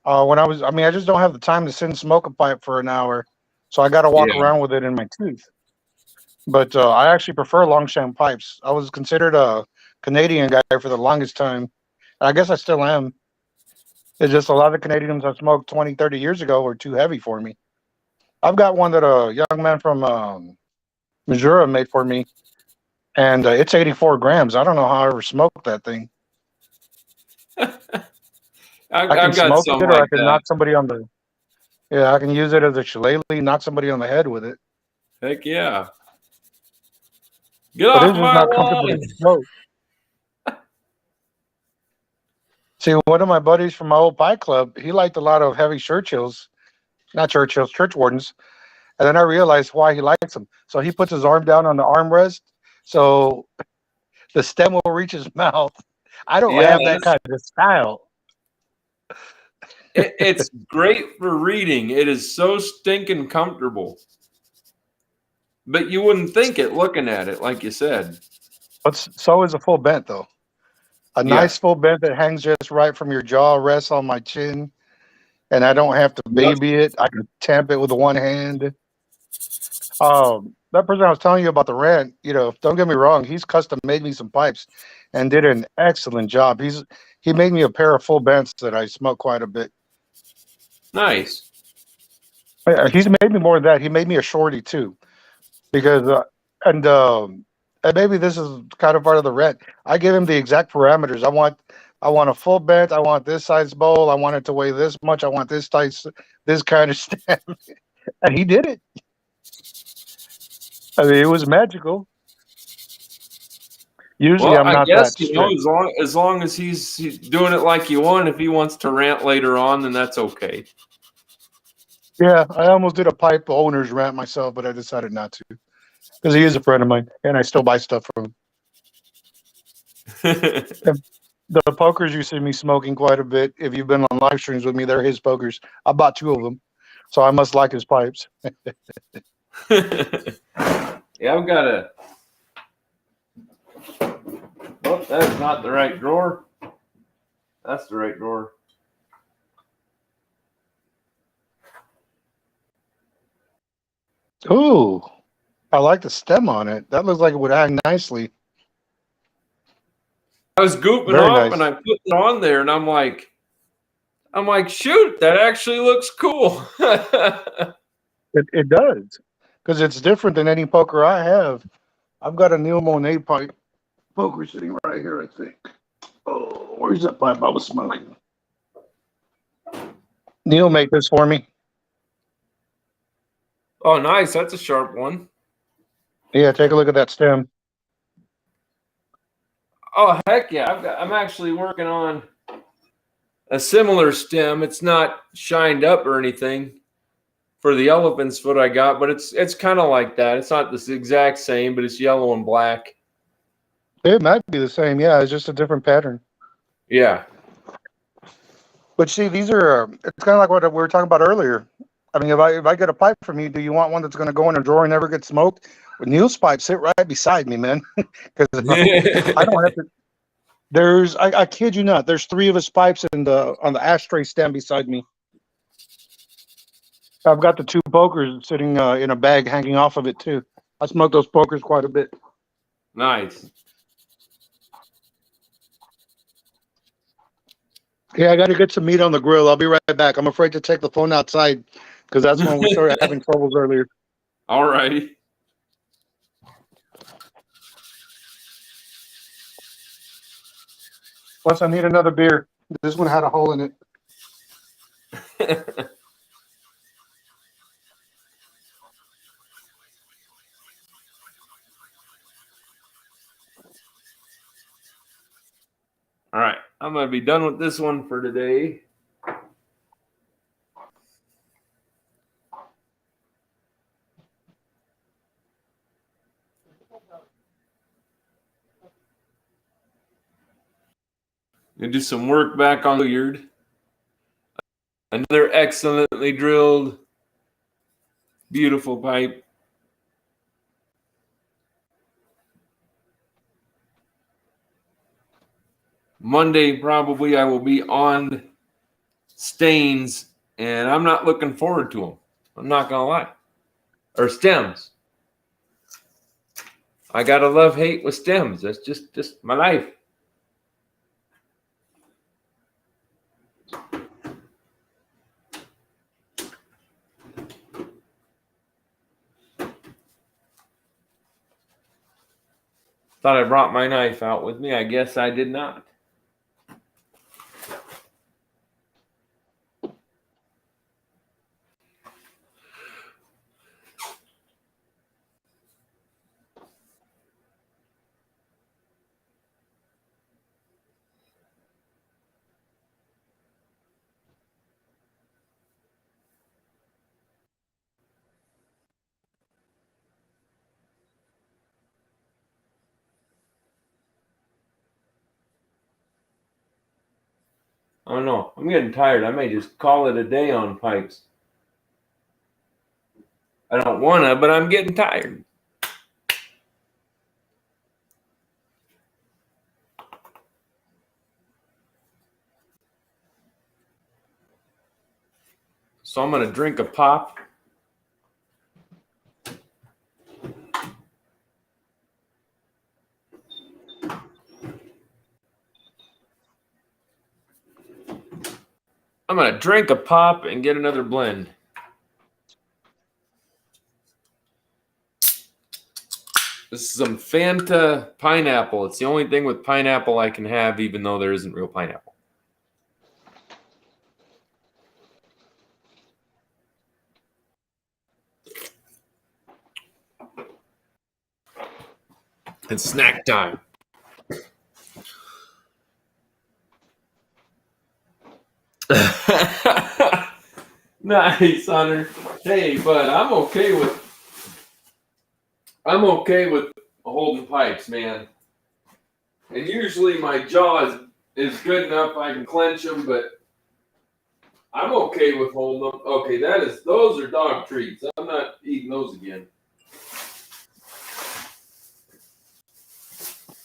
I just don't have the time to sit and smoke a pipe for an hour, so I got to walk around with it in my tooth. But I actually prefer Longshan pipes. I was considered a Canadian guy for the longest time. I guess I still am. It's just a lot of Canadians I smoked 20, 30 years ago were too heavy for me. I've got one that a young man from Missouri made for me, and it's 84 grams. I don't know how I ever smoked that thing. I can I've got smoke some it, or I like can that. knock somebody on the. Yeah, I can use it as a shillelagh, knock somebody on the head with it. Heck yeah. Get But off it's just my not comfortable to lawn. smoke. See, one of my buddies from my old pie club, he liked a lot of heavy Churchills, not Churchills, Church Wardens. And then I realized why he likes them. So he puts his arm down on the armrest, so the stem will reach his mouth. I don't Yeah, have that kind of style. it's great for reading. It is so stinking comfortable. But you wouldn't think it looking at it, like you said. But so is a full bent, though. A Yeah. nice full bent that hangs just right from your jaw, rests on my chin, and I don't have to Yep. baby it. I can tamp it with one hand. That person I was telling you about the rent, don't get me wrong, he's custom made me some pipes and did an excellent job. He made me a pair of full bents that I smoke quite a bit. Nice. He's made me more than that. He made me a shorty too, because and and maybe this is kind of part of the rent. I give him the exact parameters. I want a full bent. I want this size bowl. I want it to weigh this much. I want this kind of stem, and he did it. I mean, it was magical. Usually, Well, I'm I not guess that strict. as long as he's doing it like you want. If he wants to rant later on, then that's okay. Yeah, I almost did a pipe owner's rant myself, but I decided not to because he is a friend of mine, and I still buy stuff from him. And the pokers you see me smoking quite a bit. If you've been on live streams with me, they're his pokers. I bought 2 of them, so I must like his pipes. Yeah, I've got a. Oh, that's not the right drawer. That's the right drawer. Ooh, I like the stem on it. That looks like it would hang nicely. I was gooping Very off and nice. I put it on there, and I'm like, shoot, that actually looks cool. It does because it's different than any poker I have. I've got a Neil Monet pipe poker sitting right here, I think. Oh, where's that pipe I was smoking? Neil made this for me. Oh, nice. That's a sharp one. Yeah, take a look at that stem. Oh, heck yeah. I'm actually working on a similar stem. It's not shined up or anything for the elephant's foot I got, but it's kind of like that. It's not the exact same, but it's yellow and black. It might be the same. Yeah, it's just a different pattern. Yeah. But see, these are it's kind of like what we were talking about earlier. I mean, if I get a pipe from you, do you want one that's going to go in a drawer and never get smoked? With Neil's pipe, sit right beside me, man, because I don't have to. I kid you not. There's 3 of his pipes on the ashtray stand beside me. I've got the 2 pokers sitting in a bag hanging off of it too. I smoke those pokers quite a bit. Nice. Yeah, I got to get some meat on the grill. I'll be right back. I'm afraid to take the phone outside because that's when we started having troubles earlier. All righty. Plus, I need another beer. This one had a hole in it. All right. I'm going to be done with this one for today. Gonna do some work back on Briar'd. Another excellently drilled, beautiful pipe. Monday, probably, I will be on stains, and I'm not looking forward to them. I'm not going to lie. Or stems. I got to love hate with stems. That's just my life. Thought I brought my knife out with me. I guess I did not. I don't know. I'm getting tired. I may just call it a day on pipes. I don't want to, but I'm getting tired. So I'm going to drink a pop. I'm going to drink a pop and get another blend. This is some Fanta pineapple. It's the only thing with pineapple I can have, even though there isn't real pineapple. It's snack time. Nice, Hunter. Hey, but I'm okay with holding pipes, man. And usually my jaw is good enough I can clench them, but I'm okay with holding them. Okay, those are dog treats. I'm not eating those again.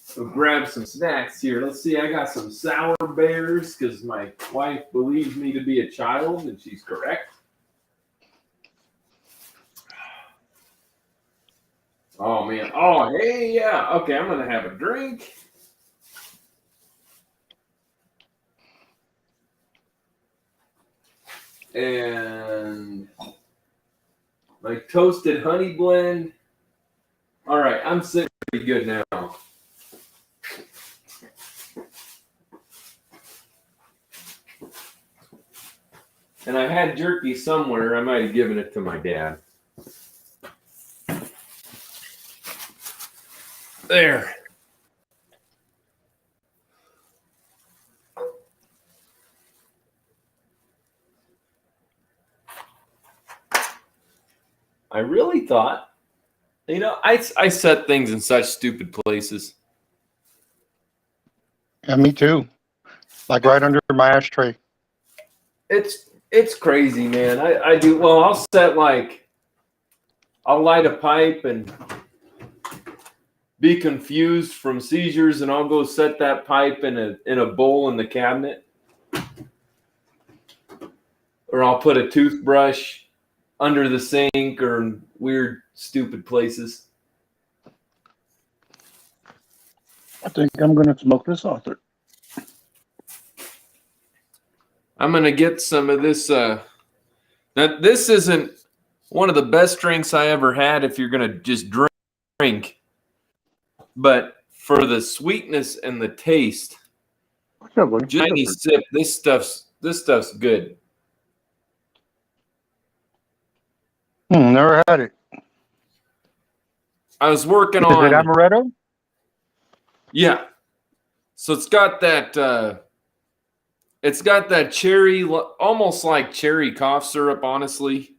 So grab some snacks here. Let's see. I got some sour bears because my wife believes me to be a child, and she's correct. Oh, man. Oh, hey, yeah. Okay, I'm going to have a drink. And my toasted honey blend. All right, I'm sitting pretty good now. And I had jerky somewhere. I might have given it to my dad. There. I really thought, I set things in such stupid places. Yeah, me too. Like right under my ashtray. It's crazy, man. I do. Well, I'll light a pipe and be confused from seizures, and I'll go set that pipe in a bowl in the cabinet, or I'll put a toothbrush under the sink or in weird, stupid places. I think I'm going to smoke this author. I'm going to get some of this. Now, this isn't one of the best drinks I ever had if you're going to just drink. But for the sweetness and the taste, tiny sip, this stuff's good. Never had it. I was working on. Is it amaretto? Yeah. So it's got that cherry, almost like cherry cough syrup, honestly.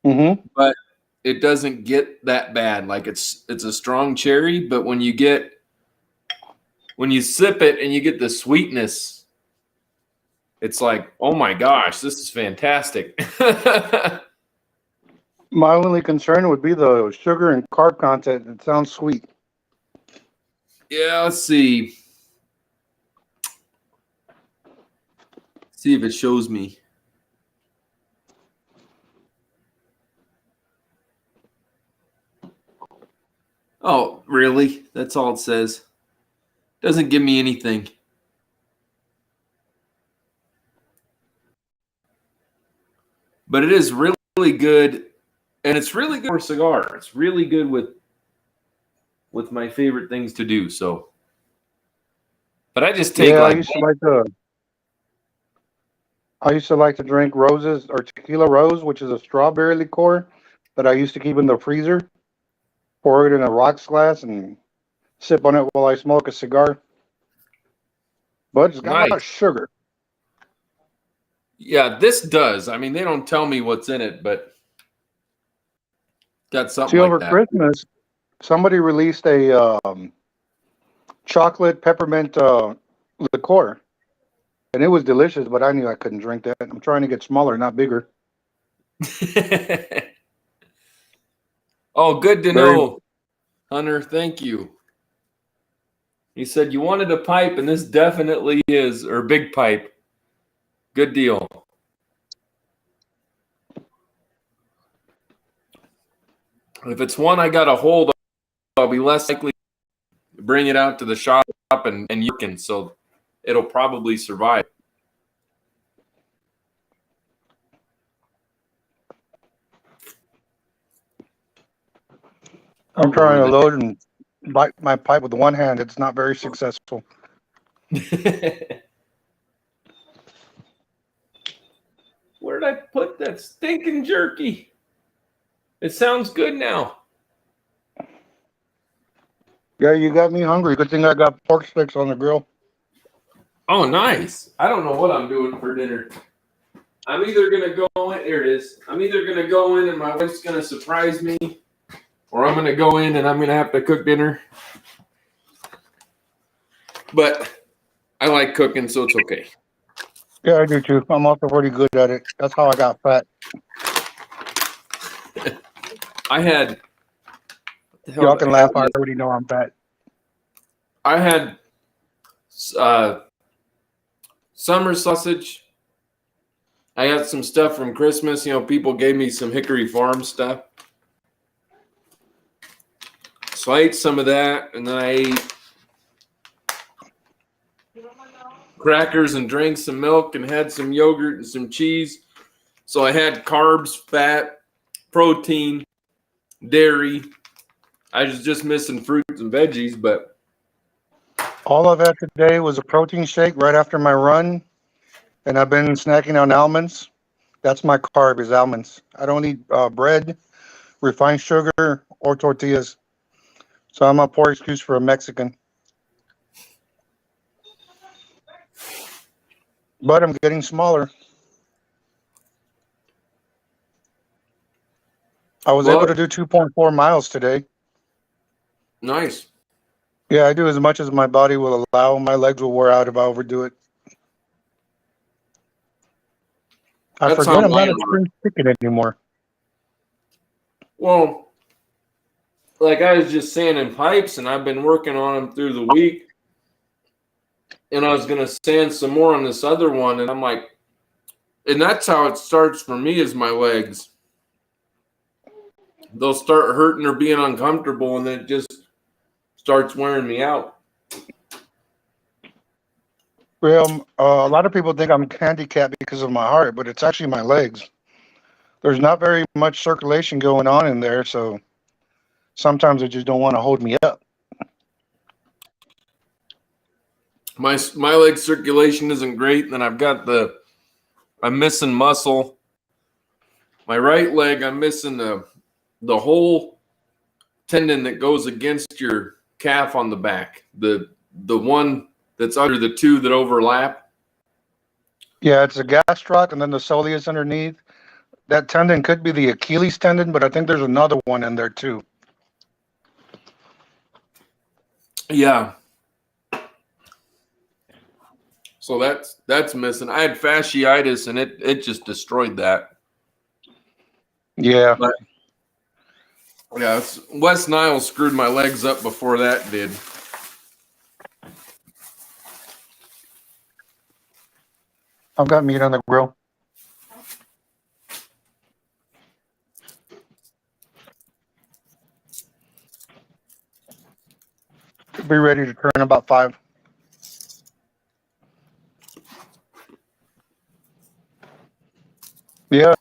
Mm-hmm. But it doesn't get that bad. Like it's a strong cherry, but when you sip it and you get the sweetness, it's like, oh my gosh, this is fantastic. My only concern would be the sugar and carb content. It sounds sweet. Yeah, let's see. See if it shows me. Oh, really? That's all it says. Doesn't give me anything. But it is really, really good. And it's really good for a cigar. It's really good with my favorite things to do. So, but I just take I used to like to drink roses or tequila rose, which is a strawberry liqueur that I used to keep in the freezer. Pour it in a rocks glass and sip on it while I smoke a cigar. But it's got a lot of sugar. Yeah, this does. I mean, they don't tell me what's in it, but got something like that. Over Christmas, somebody released a chocolate peppermint liqueur. and it was delicious, but I knew I couldn't drink that. I'm trying to get smaller, not bigger. Oh, good to Very. know, Hunter. Thank you. He said you wanted a pipe, and this definitely is, or big pipe. Good deal. If it's one I got a hold of, I'll be less likely to bring it out to the shop and yucking, so it'll probably survive. I'm trying to load and bite my pipe with one hand. It's not very successful. Where'd I put that stinking jerky? It sounds good now. Yeah, you got me hungry. Good thing I got pork sticks on the grill. Oh, nice. I don't know what I'm doing for dinner. I'm either going to go in. Here it is. I'm either going to go in and my wife's going to surprise me, or I'm going to go in and I'm going to have to cook dinner. But I like cooking, so it's okay. Yeah, I do too. I'm also pretty good at it. That's how I got fat. I had. Y'all can laugh. I already know I'm fat. I had summer sausage. I had some stuff from Christmas. You know, people gave me some Hickory Farm stuff. So I ate some of that, and then I ate crackers and drank some milk and had some yogurt and some cheese. So I had carbs, fat, protein, dairy. I was just missing fruits and veggies, but all I've had today was a protein shake right after my run, and I've been snacking on almonds. That's my carb, is almonds. I don't eat bread, refined sugar, or tortillas. So I'm a poor excuse for a Mexican. But I'm getting smaller. I was able to do 2.4 miles today. Nice. Yeah, I do as much as my body will allow. My legs will wear out if I overdo it. I forget I'm not a spring chicken anymore. Well, like I was just sanding pipes, and I've been working on them through the week. And I was going to sand some more on this other one, and I'm like, and that's how it starts for me, is my legs. They'll start hurting or being uncomfortable, and then it just starts wearing me out. Well, a lot of people think I'm handicapped because of my heart, but it's actually my legs. There's not very much circulation going on in there, so sometimes they just don't want to hold me up. My leg circulation isn't great, and then I'm missing muscle. My right leg, I'm missing the whole tendon that goes against your calf on the back. The one that's under the two that overlap. Yeah, it's a gastroc and then the soleus underneath. That tendon could be the Achilles tendon, but I think there's another one in there too. Yeah. So that's missing. I had fasciitis, and it just destroyed that. Yeah. But, yeah, West Nile screwed my legs up before that did. I've got meat on the grill. Be ready to turn about 5. Yeah,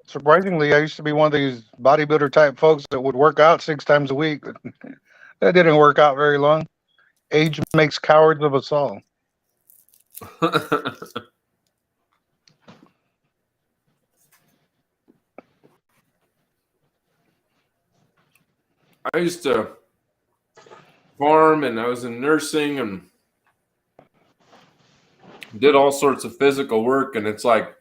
surprisingly, I used to be one of these bodybuilder type folks that would work out 6 times a week. That didn't work out very long. Age makes cowards of us all. I used to farm, and I was in nursing and did all sorts of physical work, and it's like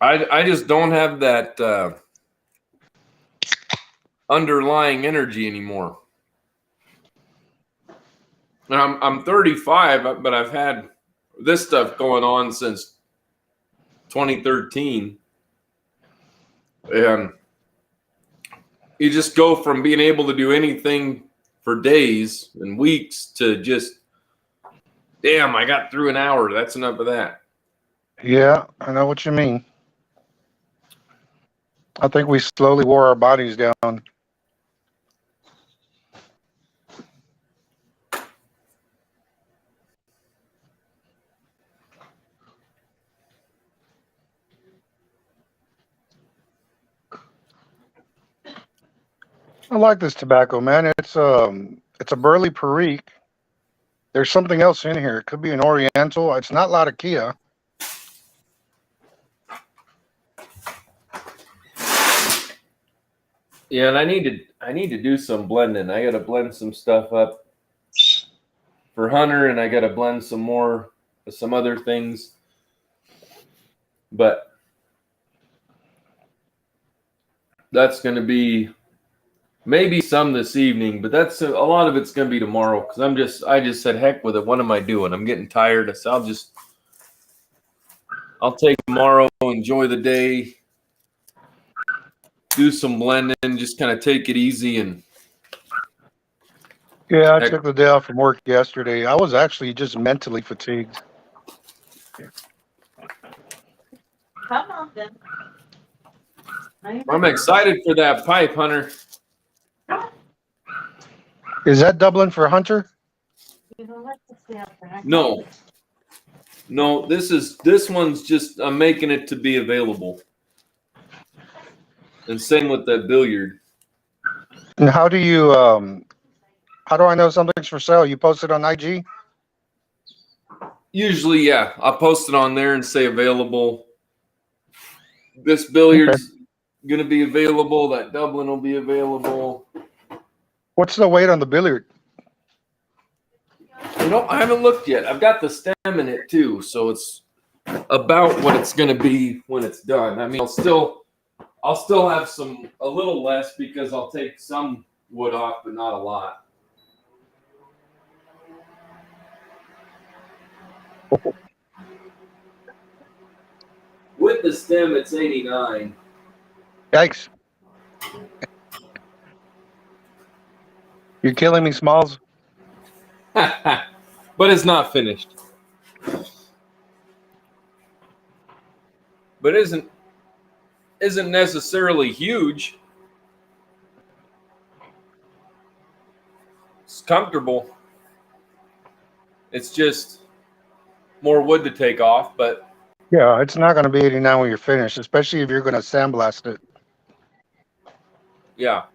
I just don't have that underlying energy anymore. And I'm 35, but I've had this stuff going on since 2013. And you just go from being able to do anything for days and weeks to just, damn, I got through an hour. That's enough of that. Yeah, I know what you mean. I think we slowly wore our bodies down. I like this tobacco, man. It's a burley Perique. There's something else in here. It could be an Oriental. It's not Latakia. Yeah, and I need to do some blending. I got to blend some stuff up for Hunter, and I got to blend some other things. But that's going to be maybe some this evening, but that's a lot of it's going to be tomorrow because I just said heck with it. What am I doing? I'm getting tired. I said I'll take tomorrow, enjoy the day, do some blending, just kind of take it easy. And yeah, I took the day off from work yesterday. I was actually just mentally fatigued. Come on, then. I'm excited for that pipe, Hunter. Is that Dublin for Hunter? No, this one's just, I'm making it to be available. And same with that billiard. And how do I know something's for sale? You post it on IG? Usually, yeah. I'll post it on there and say available. This billiard's going to be available. That Dublin will be available. What's the weight on the billiard? I haven't looked yet. I've got the stem in it too, so it's about what it's going to be when it's done. I mean, I'll still have a little less because I'll take some wood off, but not a lot. With the stem, it's 89. Yikes. You're killing me, Smalls. But it's not finished. But isn't necessarily huge. It's comfortable. It's just more wood to take off, but yeah, it's not going to be 89 when you're finished, especially if you're going to sandblast it. Yeah.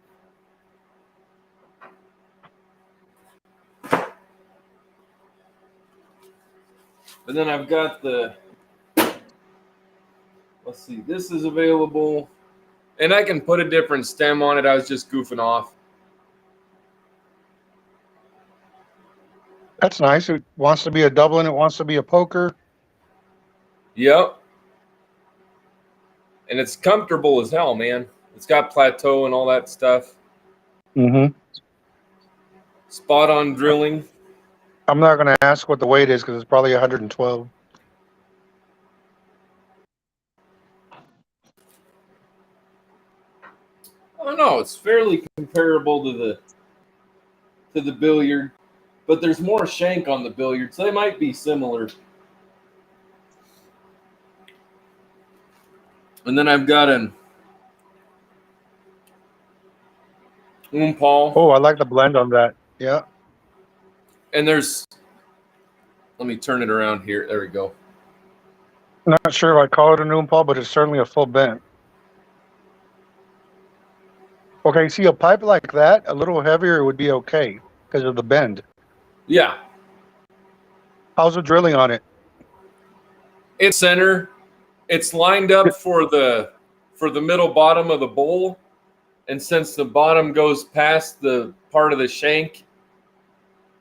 And then I've got let's see, this is available. And I can put a different stem on it. I was just goofing off. That's nice. It wants to be a Dublin. It wants to be a poker. Yep. And it's comfortable as hell, man. It's got plateau and all that stuff. Mm-hmm. Spot on drilling. I'm not going to ask what the weight is because it's probably 112. Oh no, it's fairly comparable to the billiard, but there's more shank on the billiard, so they might be similar. And then I've got an Paul. Oh, I like the blend on that. Yeah. And let me turn it around here. There we go. Not sure if I call it a Noompal, but it's certainly a full bent. Okay, see a pipe like that, a little heavier would be okay because of the bend. Yeah. How's the drilling on it? It's center. It's lined up for the middle bottom of the bowl. And since the bottom goes past the part of the shank,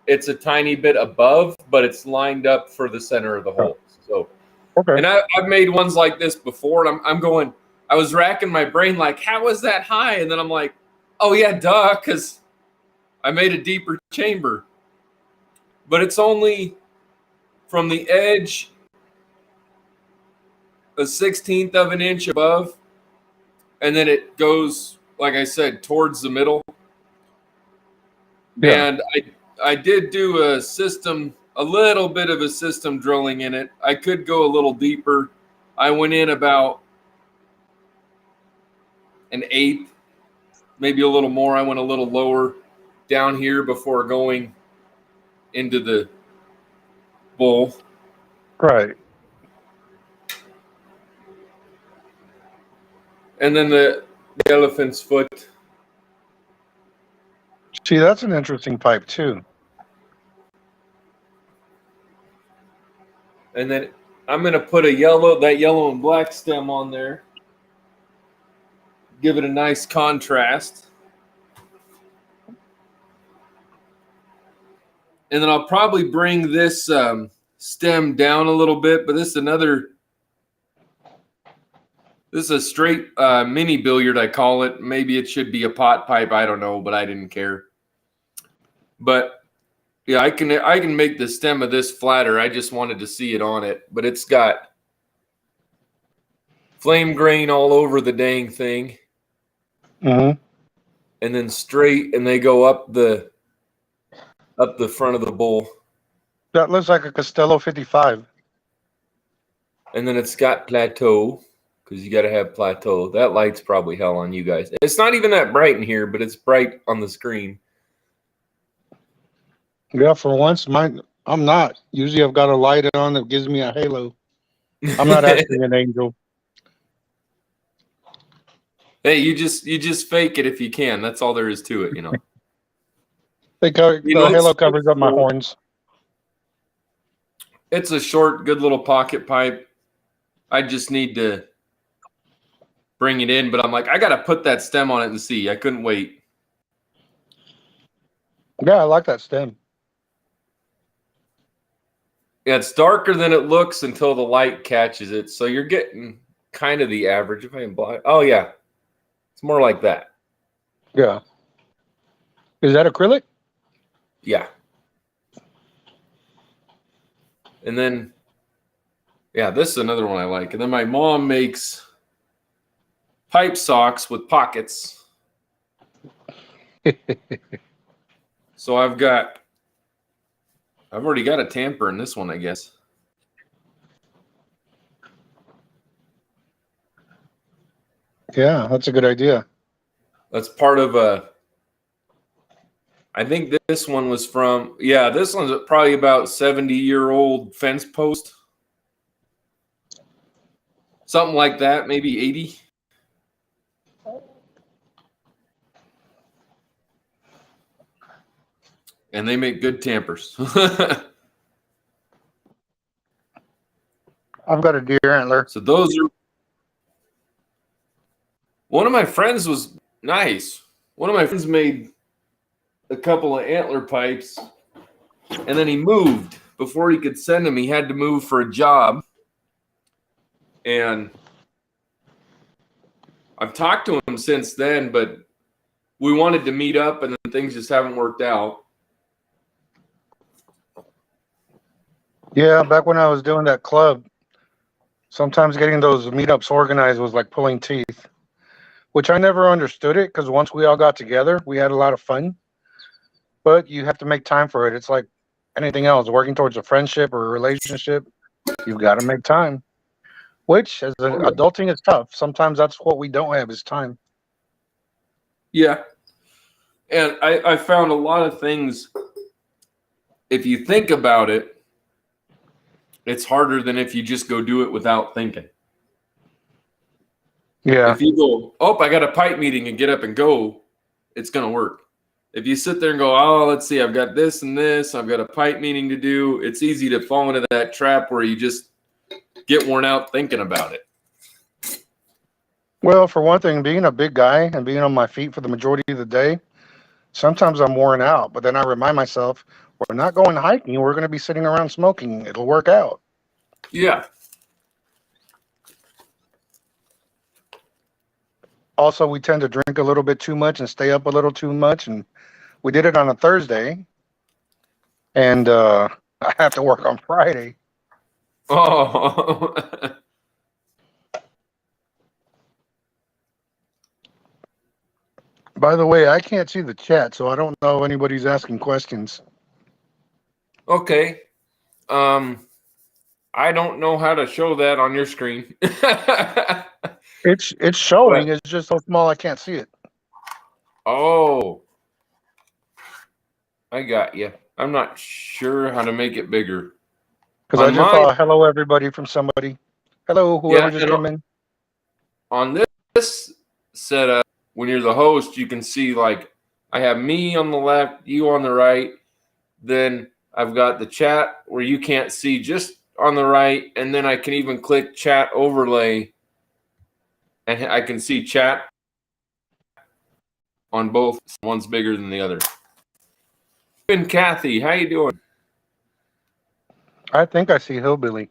it's a tiny bit above, but it's lined up for the center of the hole. So, okay. And I've made ones like this before, and I was racking my brain like, how is that high? And then I'm like, oh yeah, duh, because I made a deeper chamber. But it's only from the edge, a 16th of an inch above, and then it goes, like I said, towards the middle. Yeah. And I did do a little bit of a system drilling in it. I could go a little deeper. I went in about an eighth, maybe a little more. I went a little lower down here before going into the bowl. Right. And then the elephant's foot. See, that's an interesting pipe too. And then I'm going to put that yellow and black stem on there. Give it a nice contrast. And then I'll probably bring this stem down a little bit, but this is a straight mini billiard, I call it. Maybe it should be a pot pipe. I don't know, but I didn't care. But yeah, I can make the stem of this flatter. I just wanted to see it on it, but it's got flame grain all over the dang thing. Mm-hmm. And then straight, and they go up the front of the bowl. That looks like a Costello 55. And then it's got plateau, because you got to have plateau. That light's probably hell on you guys. It's not even that bright in here, but it's bright on the screen. Yeah, for once, I'm not. Usually I've got a light on that gives me a halo. I'm not actually an angel. Hey, you just fake it if you can. That's all there is to it, you know. The halo covers up my horns. It's a short, good little pocket pipe. I just need to bring it in, but I'm like, I got to put that stem on it and see. I couldn't wait. Yeah, I like that stem. Yeah, it's darker than it looks until the light catches it. So you're getting kind of the average. If I am blind. Oh, yeah. It's more like that. Yeah. Is that acrylic? Yeah. And then, yeah, this is another one I like. And then my mom makes pipe socks with pockets. So I've already got a tamper in this one, I guess. Yeah, that's a good idea. That's part of I think this one was from, this one's probably about 70-year-old fence post. Something like that, maybe 80. And they make good tampers. I've got a deer antler. So those are. One of my friends was nice. One of my friends made a couple of antler pipes, and then he moved. Before he could send them, he had to move for a job. And I've talked to him since then, but we wanted to meet up, and then things just haven't worked out. Yeah, back when I was doing that club, sometimes getting those meetups organized was like pulling teeth, which I never understood it because once we all got together, we had a lot of fun. But you have to make time for it. It's like anything else, working towards a friendship or a relationship, you've got to make time, which as an adulting is tough. Sometimes that's what we don't have is time. Yeah. And I found a lot of things, if you think about it, it's harder than if you just go do it without thinking. Yeah. If you go, I got a pipe meeting and get up and go, it's going to work. If you sit there and go, let's see, I've got this and this, I've got a pipe meeting to do, it's easy to fall into that trap where you just get worn out thinking about it. Well, for one thing, being a big guy and being on my feet for the majority of the day, sometimes I'm worn out. But then I remind myself, we're not going hiking. We're going to be sitting around smoking. It'll work out. Yeah. Also, we tend to drink a little bit too much and stay up a little too much. And we did it on a Thursday. And I have to work on Friday. Oh. By the way, I can't see the chat, so I don't know if anybody's asking questions. Okay. I don't know how to show that on your screen. It's showing. But, It's just so small I can't see it. oh, I got you. I'm not sure how to make it bigger. Because I On just my, saw a hello everybody from somebody. Hello, whoever yeah, just and came in. on this setup, when you're the host, you can see like I have me on the left, you on the right. Then I've got the chat where you can't see just on the right, and then I can even click chat overlay, and I can see chat on both. One's bigger than the other. And Kathy, how you doing? I think I see Hillbilly.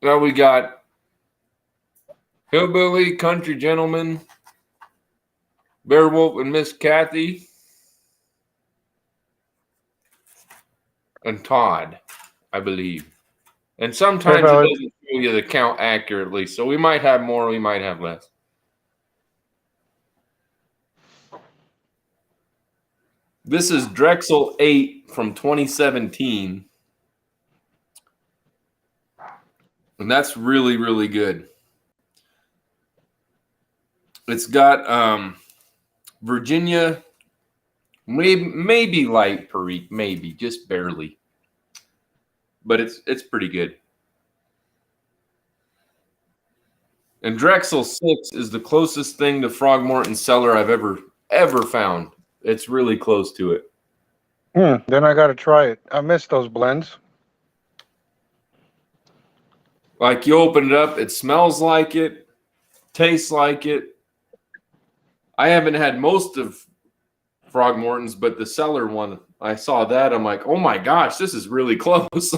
Well, we got Hillbilly, Country Gentleman, Bearwolf, and Miss Kathy, and Todd, I believe. And Hey, sometimes it fellas. doesn't show you the count accurately, so we might have more, we might have less. This is Drexel 8 from 2017. And that's really, really good. It's got Virginia, maybe light Perique, maybe, just barely. But it's pretty good. And Drexel 6 is the closest thing to Frogmorton Cellar I've ever found. It's really close to it. Then I got to try it. I miss those blends. Like you open it up, it smells like it, tastes like it. I haven't had most of Frogmorton's, but the cellar one, I saw that. I'm like, oh my gosh, this is really close.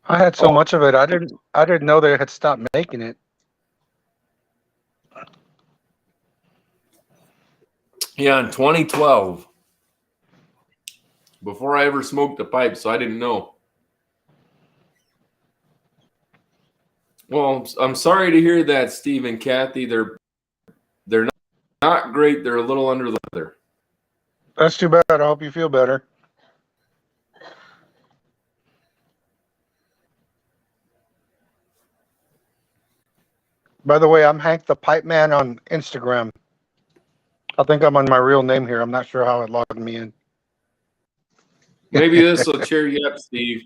I had so much of it. I didn't know they had stopped making it. Yeah, in 2012. Before I ever smoked a pipe, so I didn't know. Well, I'm sorry to hear that, Steve and Kathy. They're not great. They're a little under the weather. That's too bad. I hope you feel better. By the way, I'm Hank the Pipe Man on Instagram. I think I'm on my real name here. I'm not sure how it logged me in. Maybe this will cheer you up, Steve.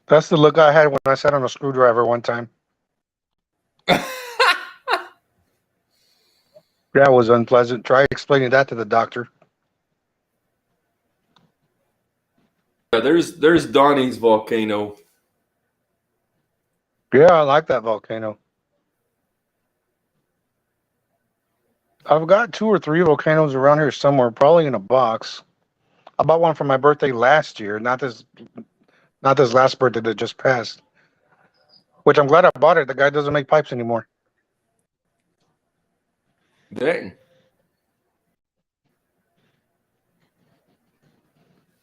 That's the look I had when I sat on a screwdriver one time. That was unpleasant. Try explaining that to the doctor. Yeah, there's Donnie's volcano. Yeah, I like that volcano. I've got 2 or 3 volcanoes around here somewhere, probably in a box. I bought one for my birthday last year, not this last birthday that just passed. Which I'm glad I bought it. The guy doesn't make pipes anymore. Dang.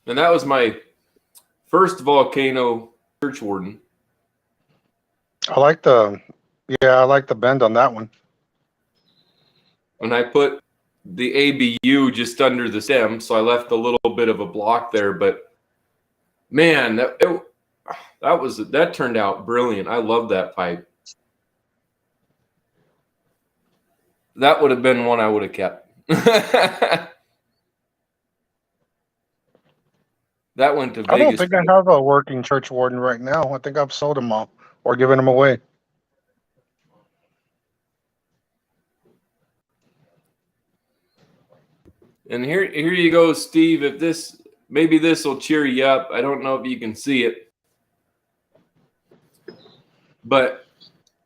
And that was my first volcano church warden. I like the bend on that one. And I put the ABU just under the stem, so I left a little bit of a block there. But man, that turned out brilliant. I love that pipe. That would have been one I would have kept. That went to Vegas. I don't think I have a working church warden right now. I think I've sold them all or given them away. And here you go, Steve. If maybe this will cheer you up. I don't know if you can see it, but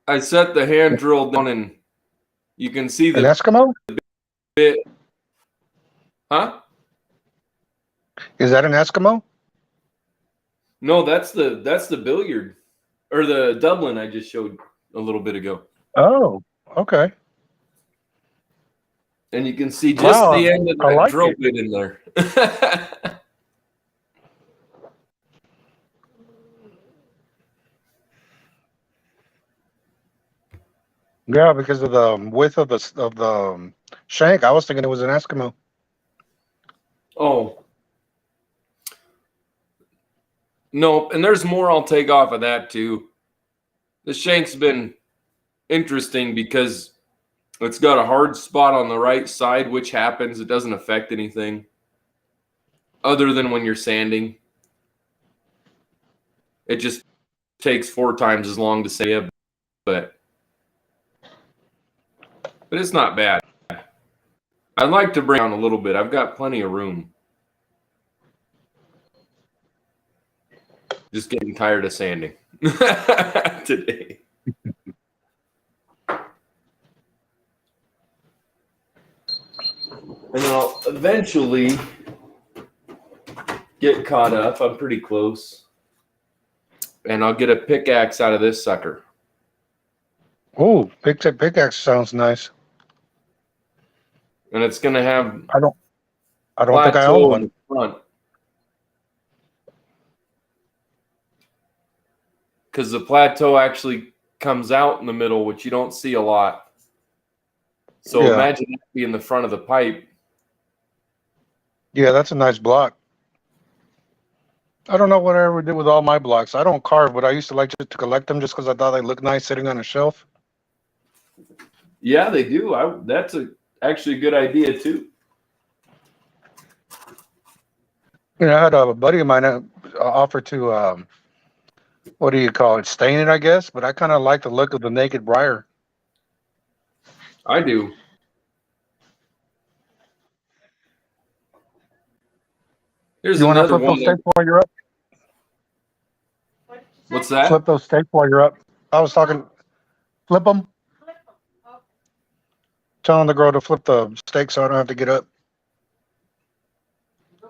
I set the hand drill down in You can see An the Eskimo? bit. Huh? Is that an Eskimo? No, that's the billiard or the Dublin I just showed a little bit ago. Oh, okay. And you can see just Wow, the end of I that like drill it. bit in there. Yeah, because of the width of the shank, I was thinking it was an Eskimo. Oh. Nope. And there's more I'll take off of that too. The shank's been interesting because it's got a hard spot on the right side, which happens. It doesn't affect anything other than when you're sanding. It just takes 4 times as long to save, but it's not bad. I'd like to bring down a little bit. I've got plenty of room. Just getting tired of sanding today. And I'll eventually get caught up. I'm pretty close. And I'll get a pickaxe out of this sucker. Oh, pickaxe sounds nice. And it's going to have I don't think I own plateau in one. the front. Because the plateau actually comes out in the middle, which you don't see a lot. So Yeah. imagine that being the front of the pipe. Yeah, that's a nice block. I don't know what I ever did with all my blocks. I don't carve, but I used to like to collect them just because I thought they looked nice sitting on a shelf. Yeah, they do. That's actually a good idea too. You know, I had a buddy of mine offer to what do you call it? Stain it, I guess. But I kind of like the look of the naked briar. I do. Here's You want to another flip those one. stakes while you're up? What did you say? What's that? Flip those stakes while you're up. I was talking. Flip them. Flip 'em. Okay. Telling the girl to flip the steak so I don't have to get up.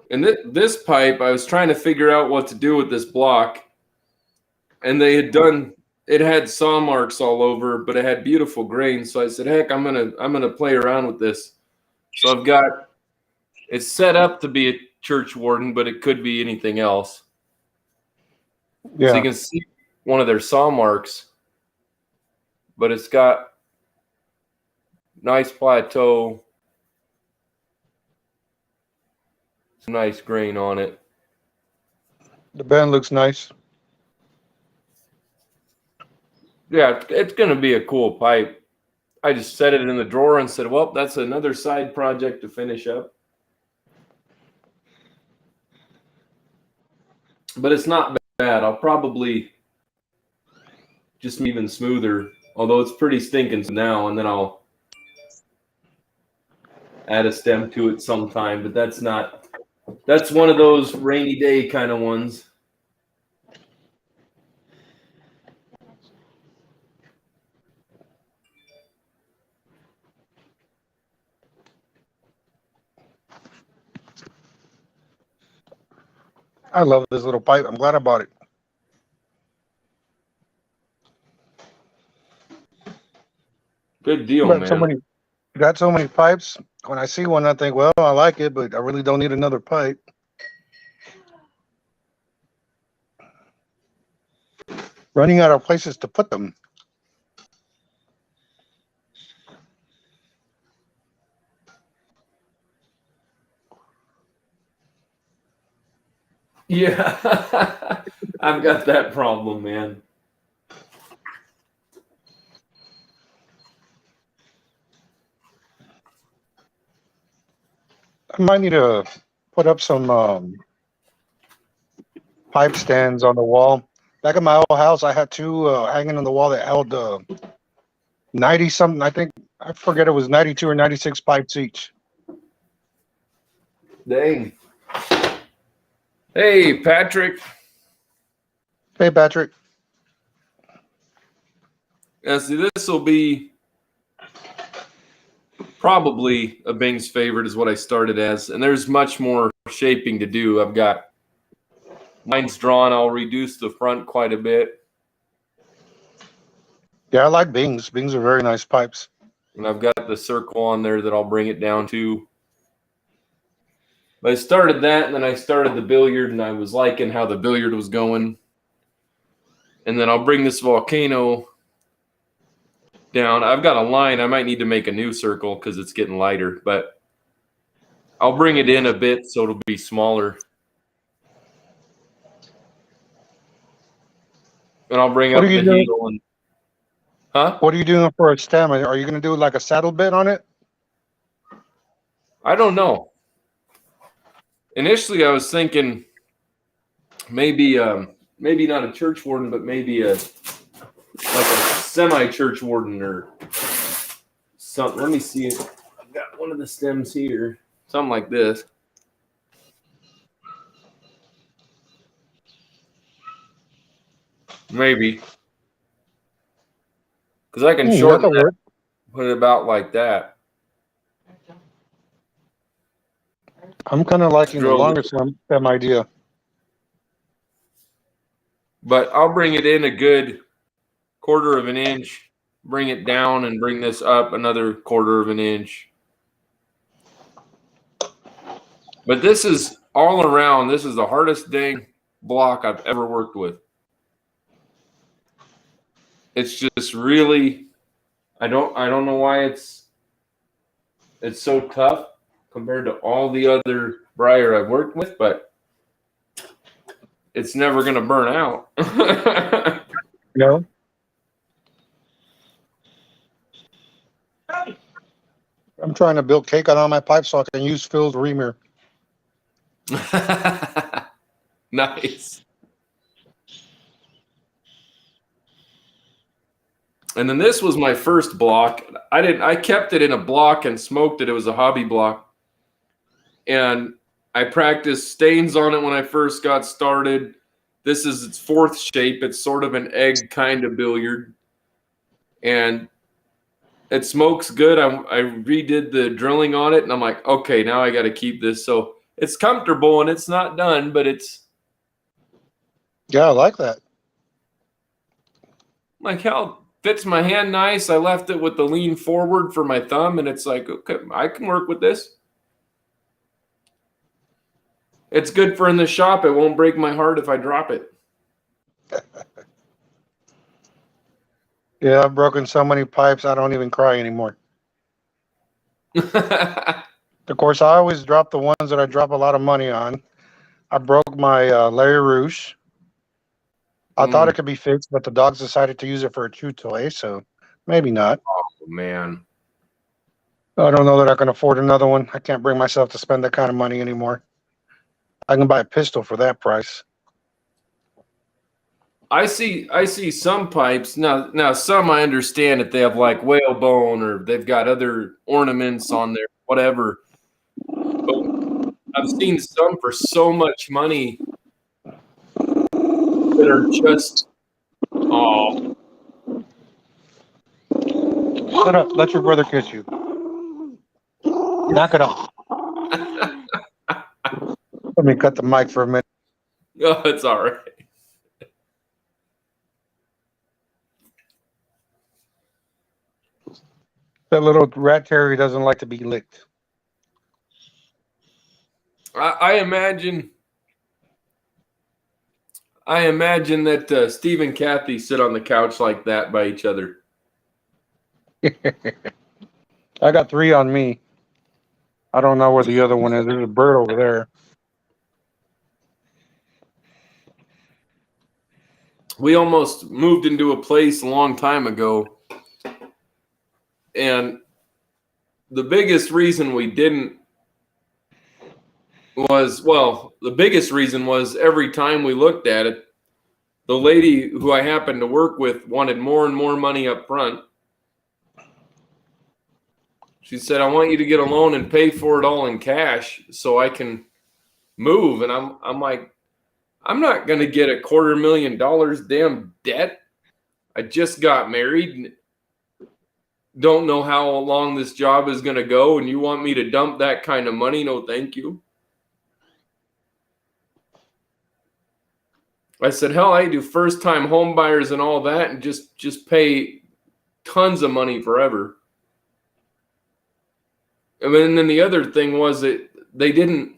And this pipe, I was trying to figure out what to do with this block. And they had done it had saw marks all over, but it had beautiful grain. So I said, heck, I'm gonna play around with this. So I've got it's set up to be a church warden, but it could be anything else. Yeah. So you can see one of their saw marks, but it's got nice plateau, some nice grain on it. The bend looks nice. Yeah, it's going to be a cool pipe. I just set it in the drawer and said, well, that's another side project to finish up. But it's not bad. I'll probably just even smoother, although it's pretty stinking now, and then I'll add a stem to it sometime. But that's one of those rainy day kind of ones. I love this little pipe. I'm glad I bought it. Good deal, Got man. so many pipes. When I see one, I think, well, I like it, but I really don't need another pipe. Running out of places to put them. Yeah, I've got that problem, man. I might need to put up some pipe stands on the wall. Back at my old house, I had two hanging on the wall that held 90 something. I think I forget it was 92 or 96 pipes each. Dang. Hey, Patrick. Hey, Patrick. Yeah, see, this will be probably a Bing's favorite is what I started as. And there's much more shaping to do. I've got mine's drawn. I'll reduce the front quite a bit. Yeah, I like Bings. Bings are very nice pipes. And I've got the circle on there that I'll bring it down to. But I started that, and then I started the billiard, and I was liking how the billiard was going. And then I'll bring this volcano down. I've got a line. I might need to make a new circle because it's getting lighter, but I'll bring it in a bit so it'll be smaller. And I'll bring up the heel. And, huh? What are you doing for a stem? Are you going to do like a saddle bit on it? I don't know. Initially, I was thinking maybe not a church warden, but maybe like a semi-church warden or something. Let me see. I've got one of the stems here. Something like this. Maybe. Because I can shorten it, put it about like that. I'm kind of liking the longer stem idea. But I'll bring it in a good 1/4 of an inch, bring it down, and bring this up another 1/4 of an inch. But this is all around. This is the hardest dang block I've ever worked with. It's just really, I don't know why it's so tough compared to all the other Briar I've worked with, but it's never going to burn out. No. I'm trying to build cake on all my pipes so I can use Phil's reamer. Nice. And then this was my first block. I kept it in a block and smoked it. It was a hobby block. And I practiced stains on it when I first got started. This is its 4th shape. It's sort of an egg kind of billiard. And it smokes good. I redid the drilling on it, and I'm like, okay, now I got to keep this. So it's comfortable, and it's not done, but it's... Yeah, I like that. Like, hell, fits my hand nice. I left it with the lean forward for my thumb, and it's like, okay, I can work with this. It's good for in the shop. It won't break my heart if I drop it. Yeah, I've broken so many pipes, I don't even cry anymore. Of course, I always drop the ones that I drop a lot of money on. I broke my Larry Rouge. I thought it could be fixed, but the dogs decided to use it for a chew toy, so maybe not. Oh, man. I don't know that I can afford another one. I can't bring myself to spend that kind of money anymore. I can buy a pistol for that price. I see some pipes. Now some I understand that they have like whalebone or they've got other ornaments on there, whatever. But I've seen some for so much money that are just Shut up. Let your brother kiss you. Knock it off. Let me cut the mic for a minute. Oh, it's all right. That little rat terrier doesn't like to be licked. I imagine that Steve and Kathy sit on the couch like that by each other. I got 3 on me. I don't know where the other one is. There's a bird over there. We almost moved into a place a long time ago, and the biggest reason we didn't was, well, the biggest reason was every time we looked at it, the lady who I happened to work with wanted more and more money up front. She said, I want you to get a loan and pay for it all in cash so I can move. And I'm like, I'm not going to get $250,000 damn debt. I just got married. don't know how long this job is going to go, and you want me to dump that kind of money? No, thank you. I said, hell, I do first-time home buyers and all that, and just pay tons of money forever. And then the other thing was that they didn't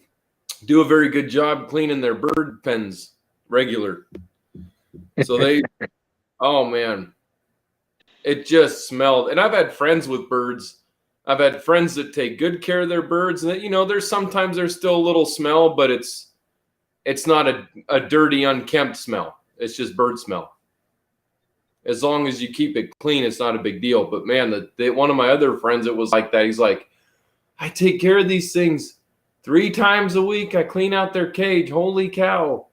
do a very good job cleaning their bird pens regular. So they, oh man, it just smelled. And I've had friends with birds. I've had friends that take good care of their birds, and that, you know, there's still a little smell, but it's not a dirty, unkempt smell. It's just bird smell. As long as you keep it clean, it's not a big deal. But man, one of my other friends, it was like that. He's like, I take care of these things 3 times a week. I clean out their cage. Holy cow.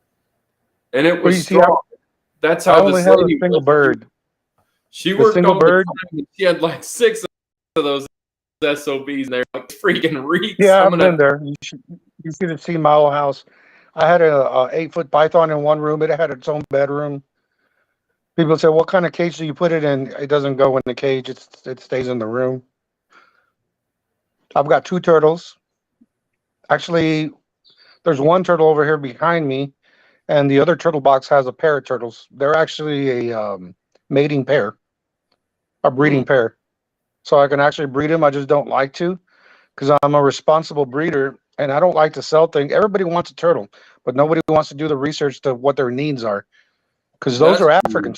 And it was strong. That's how I only have a single bird. She worked all the time. She had like 6 of those SOBs, and they're like freaking reeks. Yeah, I've been there. You should have seen my old house. I had a 8-foot python in one room. It had its own bedroom. People say, what kind of cage do you put it in? It doesn't go in the cage. It stays in the room. I've got 2 turtles. Actually, there's one turtle over here behind me, and the other turtle box has a pair of turtles. They're actually a mating pair, a breeding pair. So I can actually breed them. I just don't like to, because I'm a responsible breeder, and I don't like to sell things. Everybody wants a turtle, but nobody wants to do the research to what their needs are, because those are African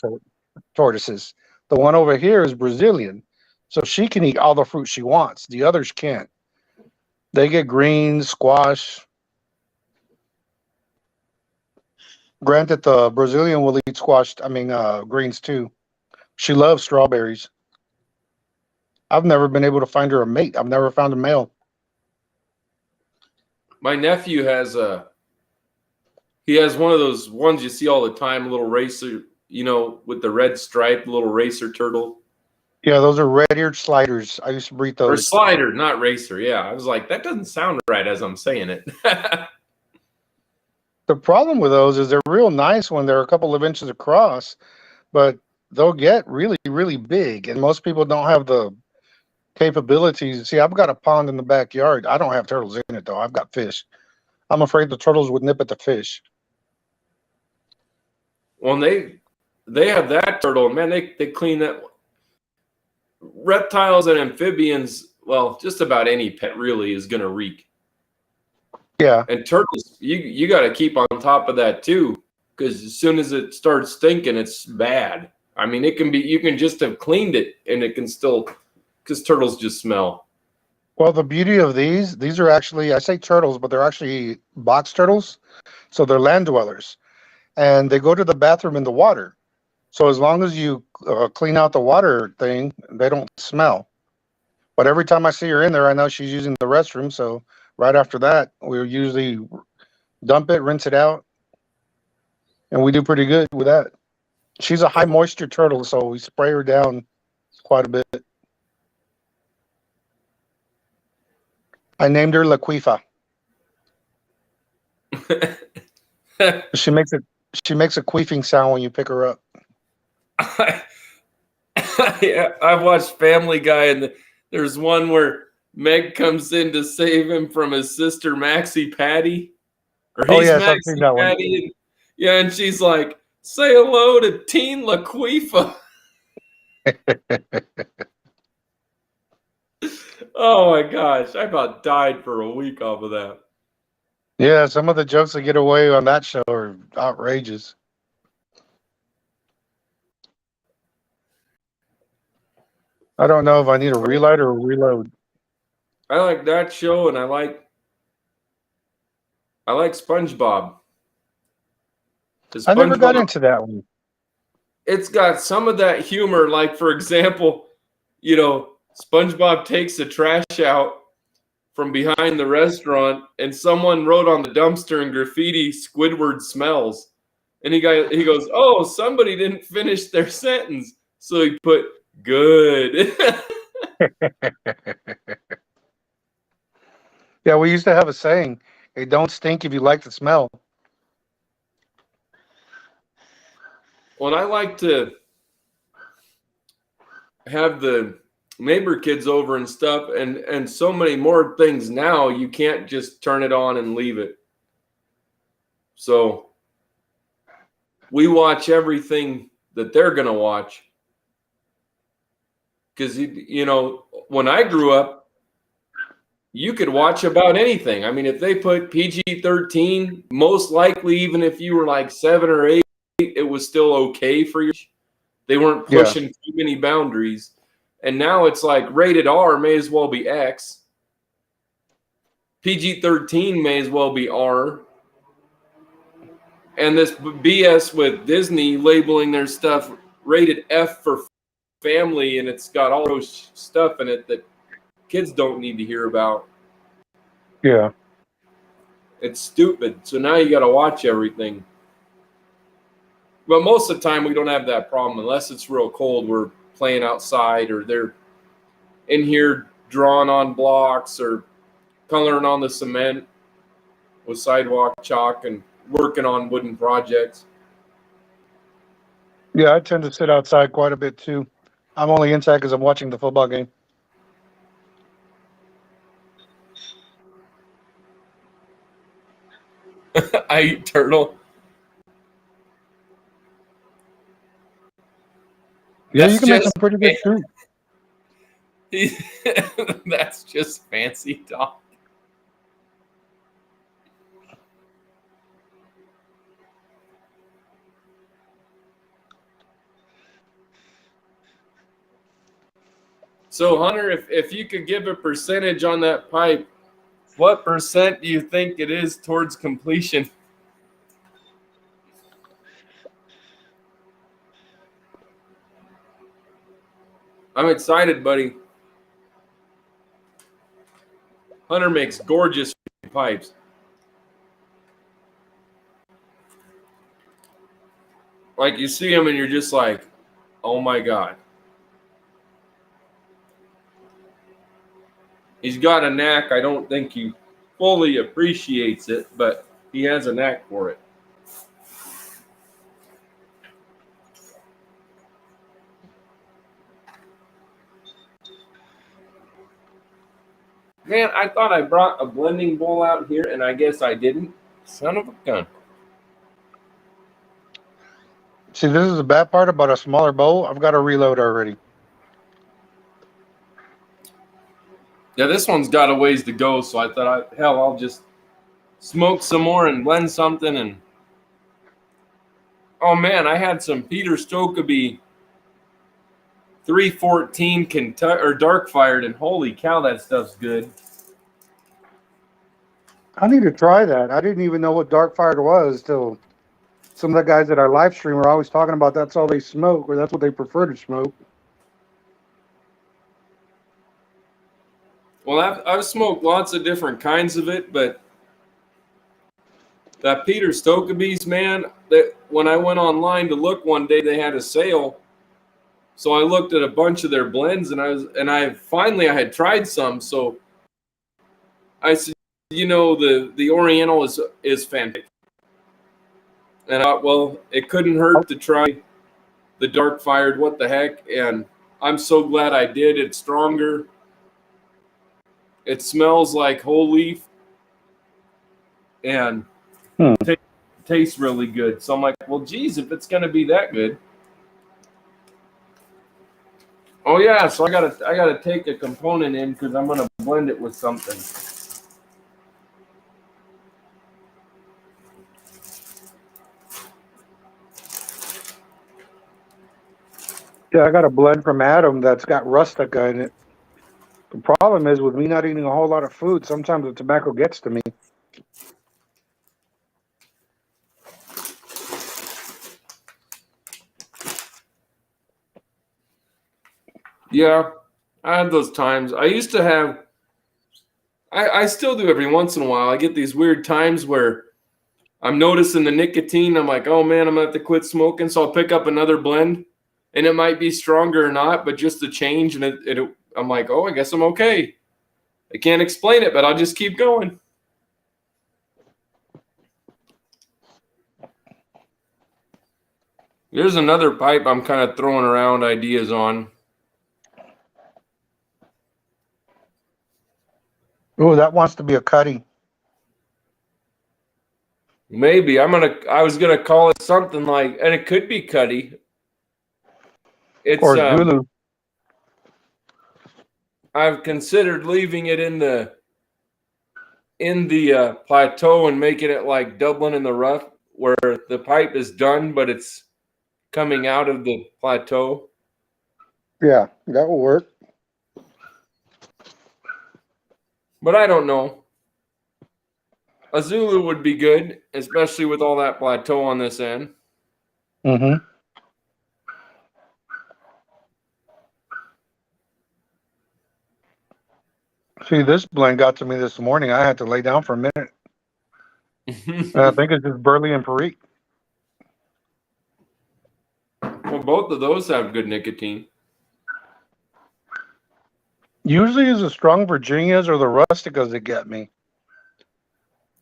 tortoises. The one over here is Brazilian, so she can eat all the fruit she wants. The others can't. They get greens, squash. Granted, the Brazilian will eat squash, greens too. She loves strawberries. I've never been able to find her a mate. I've never found a male. My nephew has one of those ones you see all the time, little racer, you know, with the red stripe, little racer turtle. Yeah, those are red-eared sliders. I used to breed those. Or slider, not racer. Yeah, I was like, that doesn't sound right as I'm saying it. The problem with those is they're real nice when they're a couple of inches across, but they'll get really, really big, and most people don't have the capabilities. See, I've got a pond in the backyard. I don't have turtles in it, though. I've got fish. I'm afraid the turtles would nip at the fish. Well, they have that turtle, man. They clean that. Reptiles and amphibians, well, just about any pet really is going to reek. Yeah. And turtles, you got to keep on top of that too, because as soon as it starts stinking, it's bad. I mean, it can be, you can just have cleaned it and it can still, because turtles just smell. Well, the beauty of these are actually, I say turtles, but they're actually box turtles. So they're land dwellers, and they go to the bathroom in the water. So as long as you clean out the water thing, they don't smell. But every time I see her in there, I know she's using the restroom. So right after that, we usually dump it, rinse it out, and we do pretty good with that. She's a high moisture turtle, so we spray her down quite a bit. I named her Laquifa. She makes a queefing sound when you pick her up. Yeah, I've watched Family Guy, and there's one where Meg comes in to save him from his sister Maxie Patty, or he's yes, Maxie I've seen that Patty, one. and, yeah, and she's like, "Say hello to Teen Laquifa." Oh my gosh, I about died for a week off of that. Yeah, some of the jokes that get away on that show are outrageous. I don't know if I need a relight or a reload. I like that show, and I like SpongeBob. I never got into that one. It's got some of that humor, like, for example, you know, SpongeBob takes the trash out from behind the restaurant, and someone wrote on the dumpster in graffiti, "Squidward smells." And he goes, "Oh, somebody didn't finish their sentence." So he put, "Good." Yeah, we used to have a saying, "Hey, don't stink if you like the smell." Well, I like to have neighbor kids over and stuff, and so many more things now. You can't just turn it on and leave it. So we watch everything that they're gonna watch. Because when I grew up, you could watch about anything. I mean, if they put PG-13, most likely, even if you were like 7 or 8, it was still okay for you. They weren't pushing too many boundaries. And now it's like rated R may as well be X. PG-13 may as well be R. And this BS with Disney labeling their stuff rated F for family, and it's got all those stuff in it that kids don't need to hear about. Yeah. It's stupid. So now you got to watch everything. But most of the time we don't have that problem unless it's real cold. We're playing outside, or they're in here drawing on blocks or coloring on the cement with sidewalk chalk and working on wooden projects. Yeah, I tend to sit outside quite a bit too. I'm only inside because I'm watching the football game. I eat turtle. Yeah, That's you can make some just pretty good soup. That's just fancy talk. So, Hunter, if you could give a percentage on that pipe, what percent do you think it is towards completion? I'm excited, buddy. Hunter makes gorgeous pipes. Like, you see him and you're just like, oh my God. He's got a knack. I don't think he fully appreciates it, but he has a knack for it. Man, I thought I brought a blending bowl out here, and I guess I didn't. Son of a gun. See, this is the bad part about a smaller bowl. I've got to reload already. Yeah, this one's got a ways to go, so I thought, hell, I'll just smoke some more and blend something. And oh man, I had some Peter Stokeby 314 Kentucky or dark fired, and holy cow, that stuff's good. I need to try that. I didn't even know what dark fired was till some of the guys that I live stream were always talking about that's all they smoke, or that's what they prefer to smoke. Well, I've smoked lots of different kinds of it, but that Peter Stokeby's, man, that when I went online to look one day, they had a sale. So I looked at a bunch of their blends, and I finally had tried some. So I said, the Oriental is fantastic. And I thought, well, it couldn't hurt to try the dark fired. What the heck? And I'm so glad I did. It's stronger. It smells like whole leaf, and tastes really good. So I'm like, well, geez, if it's gonna be that good. Oh yeah, so I gotta take a component in because I'm gonna blend it with something. Yeah, I got a blend from Adam that's got rustica in it. The problem is with me not eating a whole lot of food, sometimes the tobacco gets to me. Yeah, I had those times. I used to have. I still do every once in a while. I get these weird times where I'm noticing the nicotine. I'm like, oh man, I'm gonna have to quit smoking. So I'll pick up another blend, and it might be stronger or not, but just the change, and I'm like, oh, I guess I'm okay. I can't explain it, but I'll just keep going. There's another pipe I'm kind of throwing around ideas on. Oh, that wants to be a cutty. Maybe I was gonna call it something like, and it could be Cuddy. It's Or Zulu. I've considered leaving it in the plateau and making it like Dublin in the rough, where the pipe is done, but it's coming out of the plateau. Yeah, that will work. But I don't know. A Zulu would be good, especially with all that plateau on this end. Mm-hmm. See, this blend got to me this morning. I had to lay down for a minute. I think it's just Burley and Perique. Well, both of those have good nicotine. Usually it's the strong Virginias or the Rusticas that get me.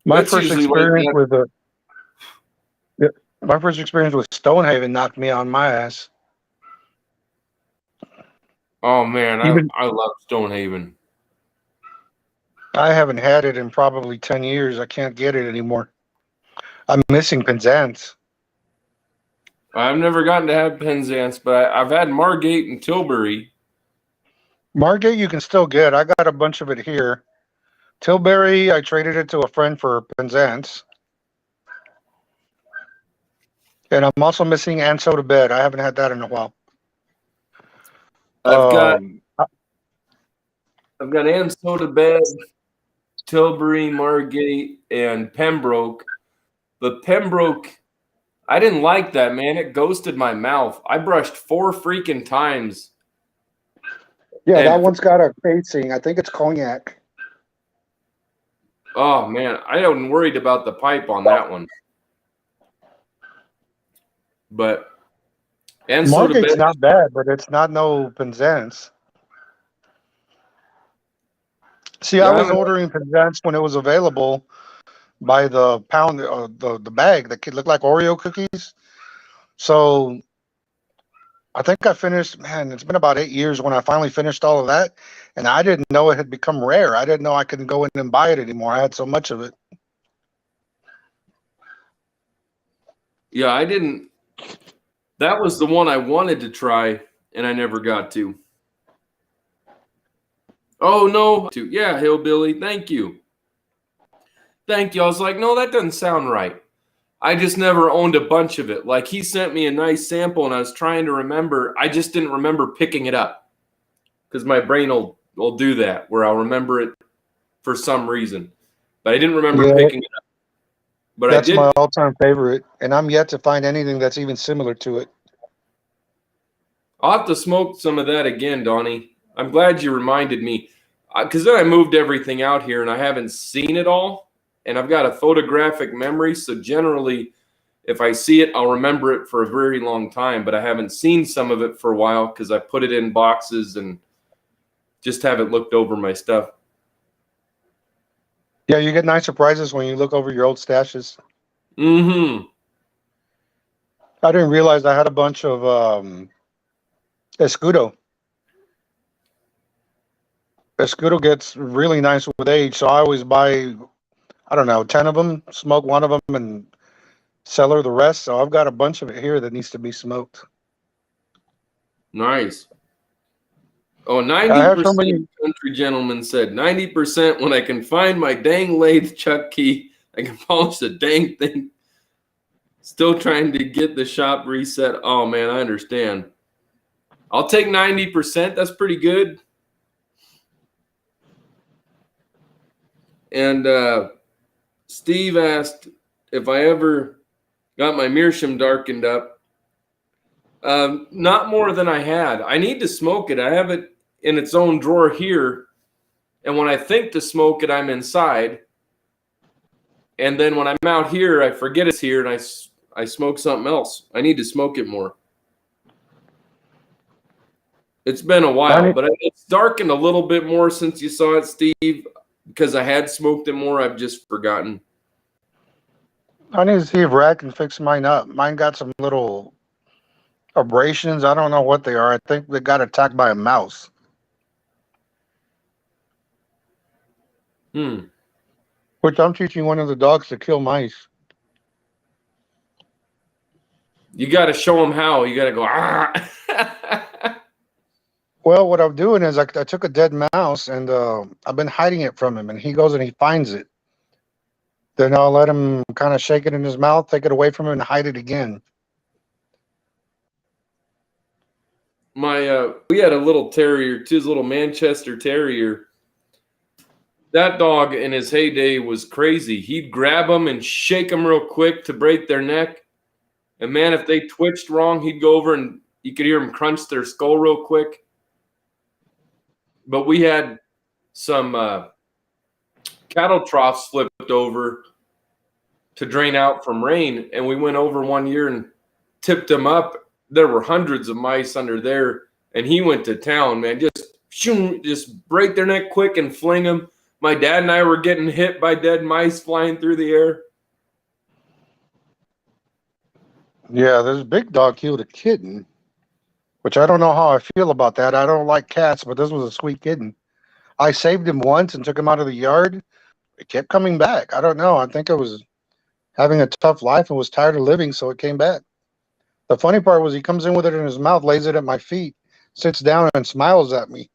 My That's first usually experience like with my first experience with Stonehaven knocked me on my ass. oh man, Even I love Stonehaven. I haven't had it in probably 10 years. I can't get it anymore. I'm missing Penzance. I've never gotten to have Penzance, but I've had Margate and Tilbury. Margate you can still get. I got a bunch of it here. Tilbury, I traded it to a friend for Penzance. And I'm also missing And So to Bed. I haven't had that in a while. I've got And So to Bed, Tilbury, Margate, and Pembroke. But Pembroke, I didn't like that, man. It ghosted my mouth. I brushed 4 freaking times. Yeah, And that one's got a casing. I think it's cognac. oh man, I wasn't worried about the pipe on that one. But And So to Margate's Bed, not bad, but it's not no Penzance. See, I was ordering Penzance when it was available by the pound, the bag that could look like Oreo cookies. So I think I finished, man, it's been about 8 years when I finally finished all of that. And I didn't know it had become rare. I didn't know I couldn't go in and buy it anymore. I had so much of it. yeah, I didn't. That was the one I wanted to try, and I never got to. Oh no, yeah, Hillbilly, thank you. Thank you. I was like, no, that doesn't sound right. I just never owned a bunch of it. Like he sent me a nice sample, and I was trying to remember. I just didn't remember picking it up because my brain will do that where I'll remember it for some reason, but I didn't remember picking it up. But That's I did. my all-time favorite, and I'm yet to find anything that's even similar to it. I'll have to smoke some of that again, Donnie. I'm glad you reminded me because then I moved everything out here, and I haven't seen it all, and I've got a photographic memory, so generally if I see it, I'll remember it for a very long time, but I haven't seen some of it for a while because I put it in boxes and just haven't looked over my stuff. Yeah, you get nice surprises when you look over your old stashes. Mm-hmm. I didn't realize I had a bunch of Escudo. Escudo gets really nice with age, so I always buy, I don't know, 10 of them, smoke one of them, and cellar the rest. So I've got a bunch of it here that needs to be smoked. Nice. Oh, I have so many. 90%, country gentleman said. 90% when I can find my dang lathe chuck key, I can polish the dang thing. Still trying to get the shop reset. Oh, man, I understand. I'll take 90%. That's pretty good. And Steve asked if I ever got my meerschaum darkened up. Not more than I had. I need to smoke it. I have it in its own drawer here. And when I think to smoke it, I'm inside. And then when I'm out here, I forget it's here and I smoke something else. I need to smoke it more. It's been a while, but it's darkened a little bit more since you saw it, Steve, because I had smoked it more. I've just forgotten. I need to see if Rad can fix mine up. Mine got some little abrasions. I don't know what they are. I think they got attacked by a mouse. which I'm teaching one of the dogs to kill mice. You got to show them how. You got to go. Ah. Well, what I'm doing is I took a dead mouse and I've been hiding it from him, and he goes and he finds it. Then I'll let him kind of shake it in his mouth, take it away from him, and hide it again. We had a little terrier too, his little Manchester Terrier. That dog in his heyday was crazy. He'd grab them and shake them real quick to break their neck. And man, if they twitched wrong, he'd go over and you could hear him crunch their skull real quick. But we had some cattle troughs flipped over to drain out from rain. And we went over one year and tipped them up. There were hundreds of mice under there. And he went to town, man. Just break their neck quick and fling them. My dad and I were getting hit by dead mice flying through the air. Yeah, this big dog killed a kitten, which I don't know how I feel about that. I don't like cats, but this was a sweet kitten. I saved him once and took him out of the yard. It kept coming back. I don't know. I think it was having a tough life and was tired of living, so it came back. The funny part was he comes in with it in his mouth, lays it at my feet, sits down and smiles at me.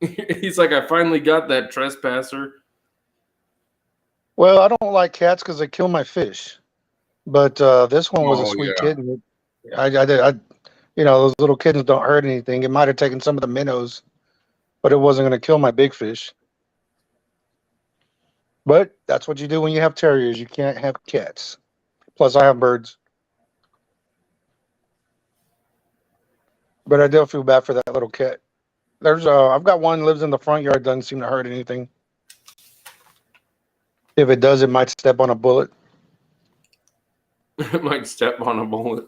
He's like, I finally got that trespasser. Well, I don't like cats because they kill my fish. But this one was a sweet kitten. Those little kittens don't hurt anything. It might have taken some of the minnows, but it wasn't going to kill my big fish. But that's what you do when you have terriers. You can't have cats. Plus, I have birds. But I do feel bad for that little cat. I've got one lives in the front yard. Doesn't seem to hurt anything. If it does, it might step on a bullet. It might step on a bullet.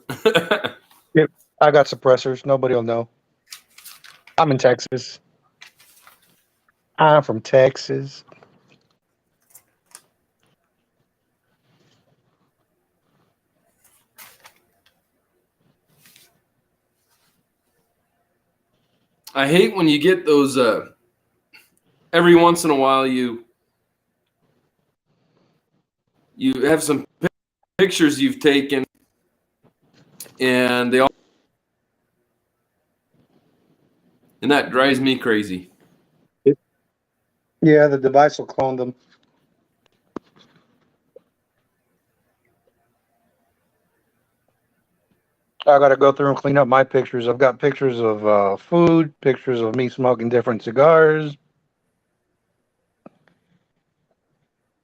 Yep, I got suppressors. Nobody will know. I'm in Texas. I'm from Texas. I hate when you get those every once in a while you have some pictures you've taken and and that drives me crazy. Yeah, the device will clone them. I got to go through and clean up my pictures. I've got pictures of food, pictures of me smoking different cigars.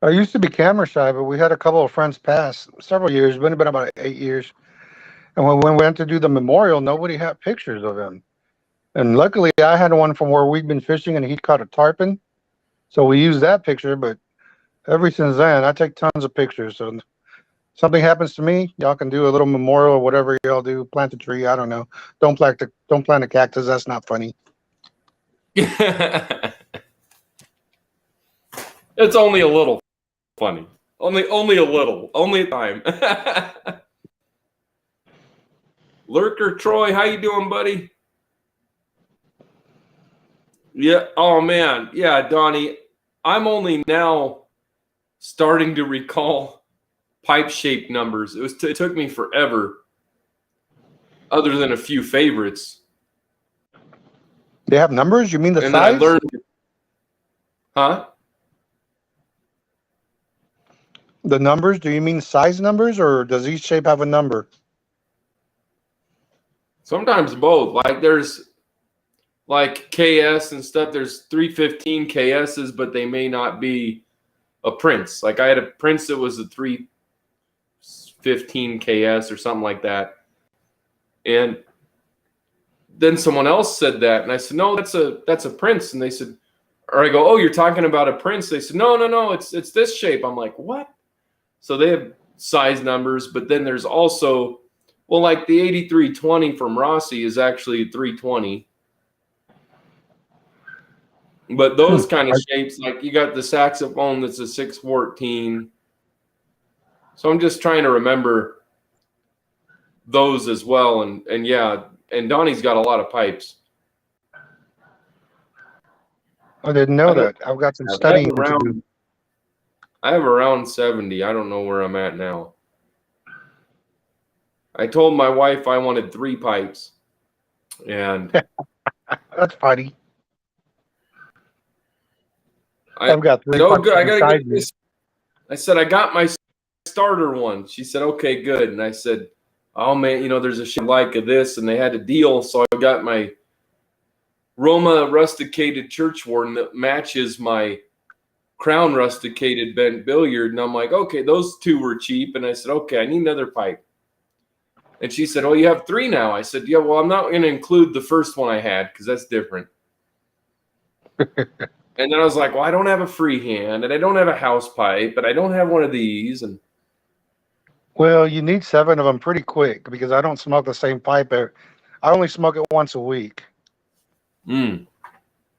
I used to be camera shy, but we had a couple of friends pass several years. It's been about 8 years. And when we went to do the memorial, nobody had pictures of him. And luckily, I had one from where we'd been fishing, and he caught a tarpon. So we used that picture. But ever since then, I take tons of pictures. So something happens to me, y'all can do a little memorial or whatever y'all do. Plant a tree. I don't know. Don't plant a cactus. That's not funny. It's only a little funny. Only a little. Only a time. Lurker Troy, how you doing, buddy? Yeah. Oh man. Yeah, Donnie. I'm only now starting to recall pipe-shaped numbers. It took me forever, other than a few favorites. They have numbers? You mean the and size? Then I learned, huh? The numbers? Do you mean size numbers, or does each shape have a number? Sometimes both. Like there's like KS and stuff. There's 315 KSs, but they may not be a Prince. Like I had a Prince that was a 315 KS or something like that. And then someone else said that, and I said, no, that's a Prince. And they said, or I go, oh, you're talking about a Prince. They said, no, it's this shape. I'm like, what? So they have size numbers, but then there's also, well, like the 8320 from Rossi is actually 320. But those kind of shapes, like you got the saxophone that's a 614. So I'm just trying to remember those as well. And yeah, and Donnie's got a lot of pipes. I didn't I know don't that. I've got some have studying to around do. I have around 70. I don't know where I'm at now. I told my wife I wanted 3 pipes. And That's funny. I I've got 3 said, oh, pipes good. I got to get beside me. this. I said, I got my starter one. She said, okay, good. And I said, oh, man, you know, there's a shit like of this. And they had a deal. So I got my Roma rusticated church warden that matches my Crown rusticated bent billiard. And I'm like, okay, those 2 were cheap. And I said, okay, I need another pipe. And she said, oh, you have 3 now. I said, yeah, well, I'm not going to include the first one I had because that's different. And then I was like, well, I don't have a freehand, and I don't have a house pipe, but I don't have one of these. And Well, you need 7 of them pretty quick because I don't smoke the same pipe. I only smoke it once a week. mm,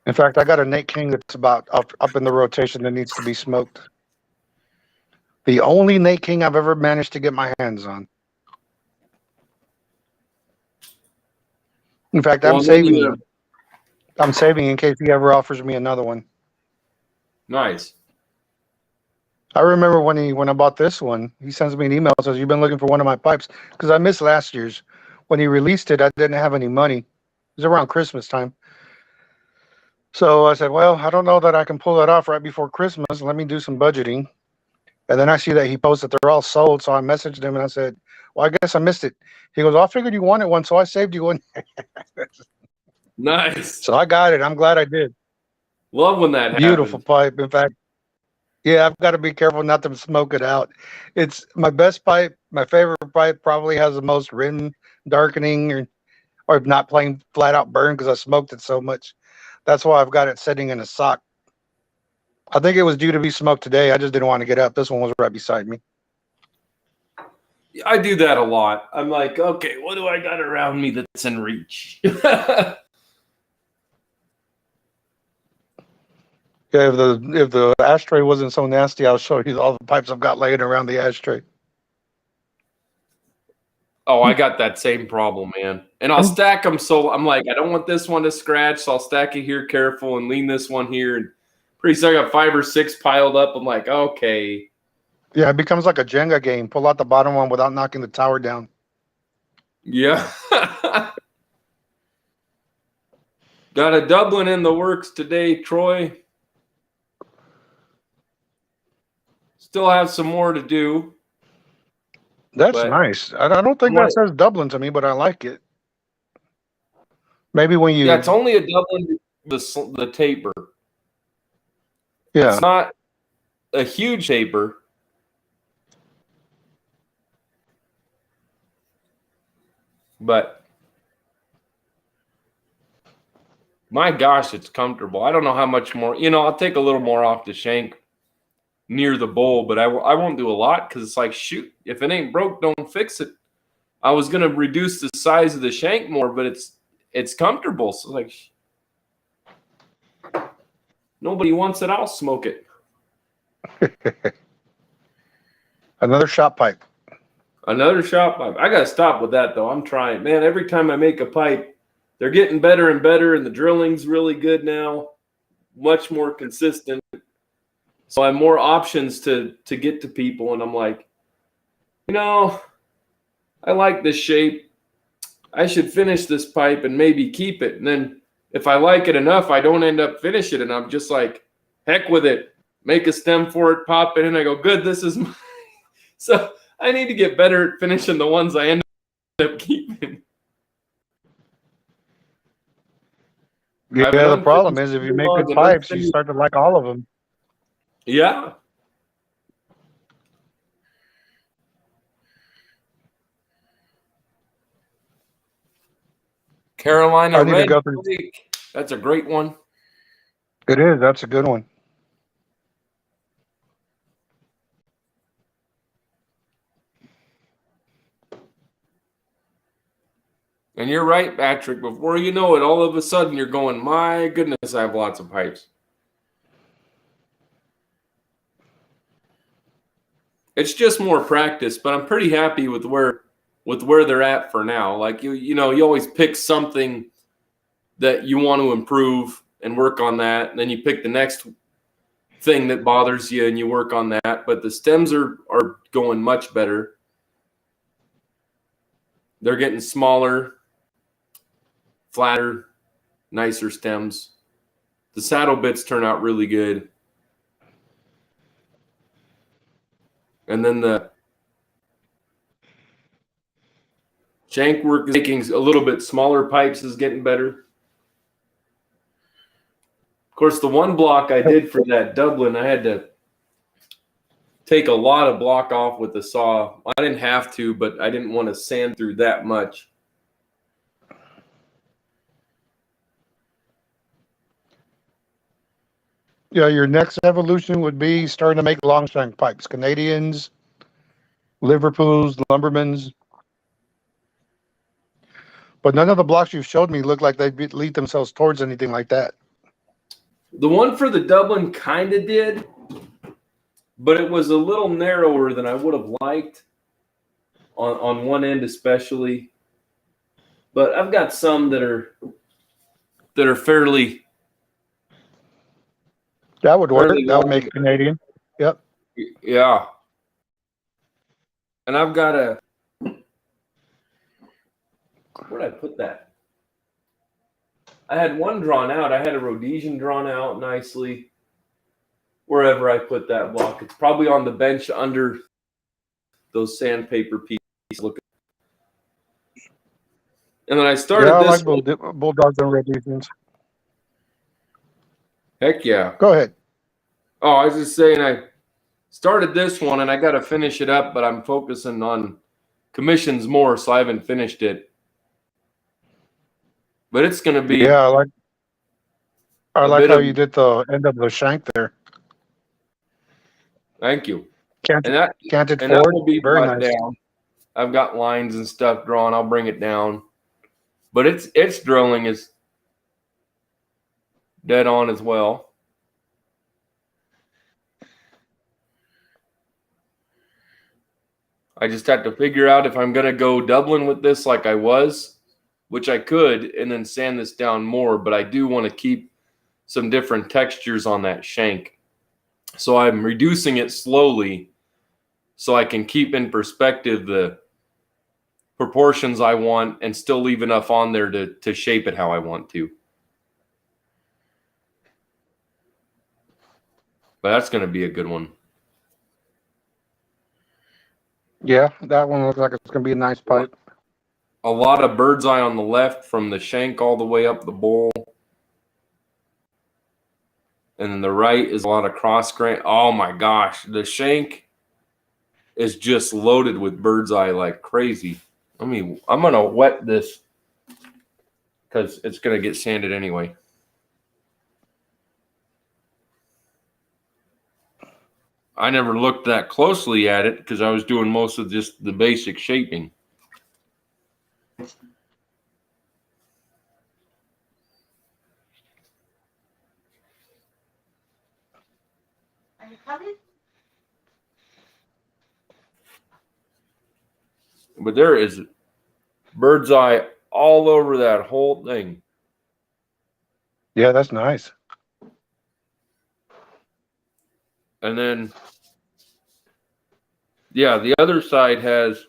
In fact, I got a Nate King that's about up in the rotation that needs to be smoked. The only Nate King I've ever managed to get my hands on. In fact, well, I'm then you have, saving in case he ever offers me another one. nice. I remember when I bought this one, he sends me an email says you've been looking for one of my pipes because I missed last year's. When he released it, I didn't have any money. It was around Christmas time. So I said, well, I don't know that I can pull that off right before Christmas. Let me do some budgeting. And then I see that he posted they're all sold. So I messaged him and I said, well, I guess I missed it. He goes, I figured you wanted one, so I saved you one. Nice. So I got it. I'm glad I did. Love when that Beautiful happens. pipe. In fact, yeah, I've got to be careful not to smoke it out. It's my best pipe. My favorite pipe probably has the most rim darkening or not plain flat out burn because I smoked it so much. That's why I've got it sitting in a sock. I think it was due to be smoked today. I just didn't want to get up. This one was right beside me. I do that a lot. I'm like, okay, what do I got around me that's in reach? Yeah, if the ashtray wasn't so nasty, I'll show you all the pipes I've got laying around the ashtray. Oh, I got that same problem, man. And I'll stack them so I'm like, I don't want this one to scratch, so I'll stack it here careful and lean this one here. And pretty soon I got 5 or 6 piled up. I'm like, okay. Yeah, it becomes like a Jenga game. Pull out the bottom one without knocking the tower down. Yeah. Got a Dublin in the works today, Troy. Still have some more to do. That's nice. I don't think that says Dublin to me, but I like it. Maybe when you... Yeah, it's only a Dublin, the taper. Yeah. It's not a huge taper. But my gosh, it's comfortable. I don't know how much more. You know, I'll take a little more off the shank near the bowl, but I won't do a lot because it's like, shoot, if it ain't broke, don't fix it. I was going to reduce the size of the shank more, but it's comfortable. So like, nobody wants it, I'll smoke it. Another shop pipe. Another shop pipe. I got to stop with that, though. I'm trying. Man, every time I make a pipe, they're getting better and better, and the drilling's really good now, much more consistent. So I have more options to get to people, and I'm like, you know, I like this shape. I should finish this pipe and maybe keep it. And then if I like it enough, I don't end up finishing it. And I'm just like, heck with it. Make a stem for it, pop it in. I go, good, this is mine. So I need to get better at finishing the ones I end up keeping. Yeah, the problem is if you make good pipes, you start to like all of them. Yeah. Carolina Red Lake. That's a great one. It is. That's a good one. And you're right, Patrick. Before you know it, all of a sudden you're going, my goodness, I have lots of pipes. It's just more practice, but I'm pretty happy with where they're at for now. Like you know, you always pick something that you want to improve, and work on that. And then you pick the next thing that bothers you and you work on that. But the stems are going much better. They're getting smaller, flatter, nicer stems. The saddle bits turn out really good. And then the shank work is making a little bit smaller pipes is getting better. Of course, the one block I did for that Dublin, I had to take a lot of block off with the saw. I didn't have to, but I didn't want to sand through that much. Yeah, your next evolution would be starting to make long shank pipes. Canadians, Liverpools, Lumbermans. But none of the blocks you showed me look like they lead themselves towards anything like that. The one for the Dublin kind of did, but it was a little narrower than I would have liked on one end especially. But I've got some that are fairly. That would work. Fairly That would make it Canadian. Yep. Yeah. And I've got a. Where did I put that? I had one drawn out. I had a Rhodesian drawn out nicely. Wherever I put that block, it's probably on the bench under those sandpaper pieces. Look. And then I started I this. like bulldogs and Rhodesians. Heck yeah. Go ahead. Oh, I was just saying I started this one and I got to finish it up, but I'm focusing on commissions more, so I haven't finished it. But it's going to be. Yeah, I like how you did the end of the shank there. Thank you. Canted And forward. that will be Very brought nice. down. I've got lines and stuff drawn. I'll bring it down. But its drilling is dead on as well. I just have to figure out if I'm going to go Dublin with this like I was, which I could, and then sand this down more. But I do want to keep some different textures on that shank. So I'm reducing it slowly so I can keep in perspective the proportions I want and still leave enough on there to shape it how I want to. But that's going to be a good one. Yeah, that one looks like it's going to be a nice pipe. A lot of bird's eye on the left from the shank all the way up the bowl. And then the right is a lot of cross grain. Oh my gosh, the shank is just loaded with bird's eye like crazy. I'm going to wet this because it's going to get sanded anyway. I never looked that closely at it because I was doing most of just the basic shaping. Are you coming? But there is bird's eye all over that whole thing. Yeah, that's nice. And then, yeah, the other side has,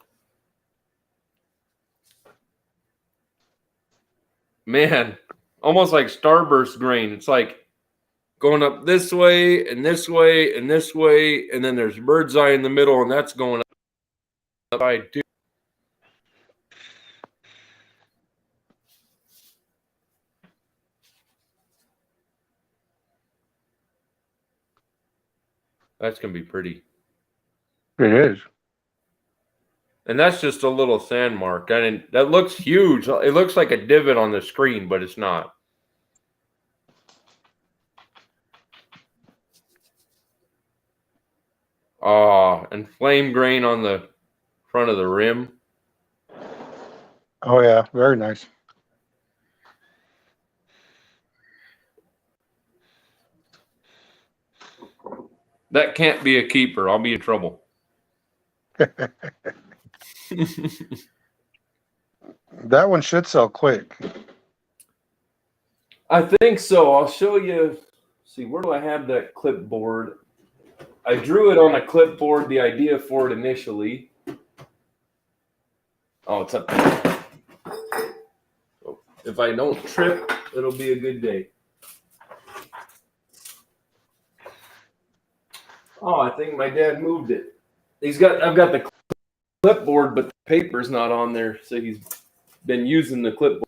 man, almost like starburst grain. It's like going up this way and this way and this way, and then there's bird's eye in the middle, and that's going up side too. That's going to be pretty. It is. And that's just a little sand mark. That looks huge. It looks like a divot on the screen, but it's not. And flame grain on the front of the rim. Oh, yeah. Very nice. That can't be a keeper. I'll be in trouble. That one should sell quick. I think so. I'll show you. See, where do I have that clipboard? I drew it on a clipboard, the idea for it initially. Oh, it's up there. If I don't trip, it'll be a good day. Oh, I think my dad moved it. I've got the clipboard, but the paper's not on there, so he's been using the clipboard.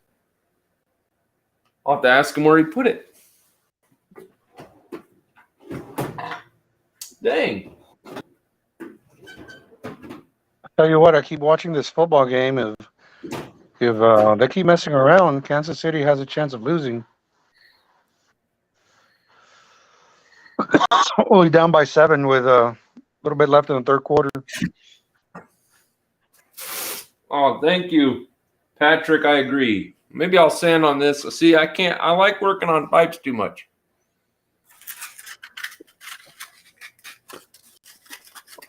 I'll have to ask him where he put it. Dang. Tell you what, I keep watching this football game. If they keep messing around, Kansas City has a chance of losing. Only down by 7 with a little bit left in the third quarter. Oh, thank you, Patrick. I agree. Maybe I'll sand on this. See, I like working on pipes too much.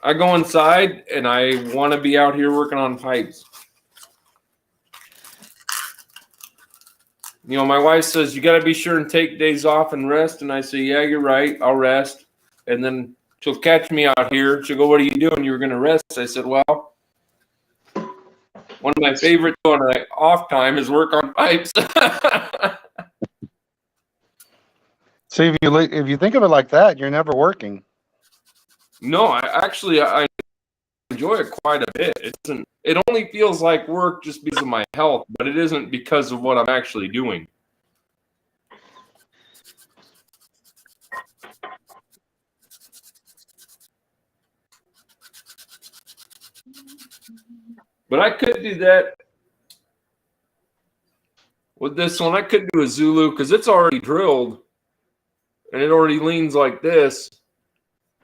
I go inside and I want to be out here working on pipes. You know, my wife says, you got to be sure and take days off and rest. And I say, yeah, you're right. I'll rest. And then she'll catch me out here. She'll go, what are you doing? You were going to rest. I said, well, one of my favorites on an off time is work on pipes. See, if you think of it like that, you're never working. No, I enjoy it quite a bit. It only feels like work just because of my health, but it isn't because of what I'm actually doing. But I could do that with this one. I could do a Zulu because it's already drilled and it already leans like this.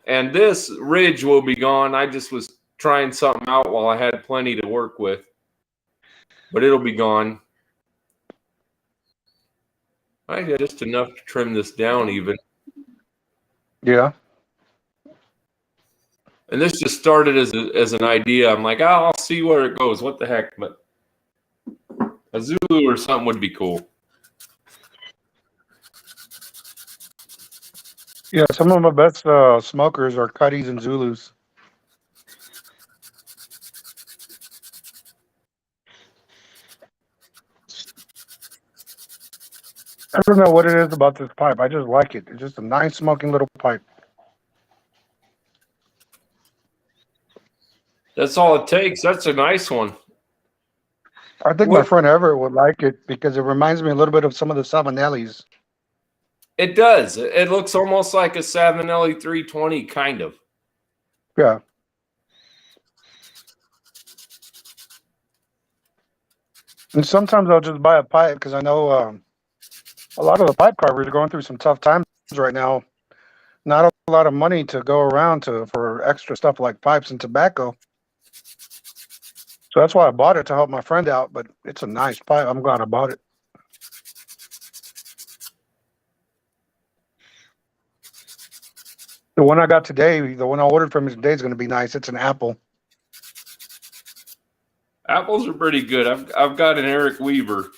And this ridge will be gone. I just was trying something out while I had plenty to work with. But it'll be gone. I got just enough to trim this down even. Yeah. And this just started as an idea. I'm like, oh, I'll see where it goes. What the heck? But a Zulu or something would be cool. Yeah, some of my best smokers are Cuddies and Zulus. I don't know what it is about this pipe. I just like it. It's just a nice smoking little pipe. That's all it takes. That's a nice one. I think my friend Everett would like it because it reminds me a little bit of some of the Savinellis. It does. It looks almost like a Savinelli 320, kind of. Yeah. And sometimes I'll just buy a pipe because I know a lot of the pipe carvers are going through some tough times right now. Not a lot of money to go around for extra stuff like pipes and tobacco. So that's why I bought it, to help my friend out. But it's a nice pipe. I'm glad I bought it. The one I got today, the one I ordered from him today, is going to be nice. It's an apple. Apples are pretty good. I've got an Eric Weaver,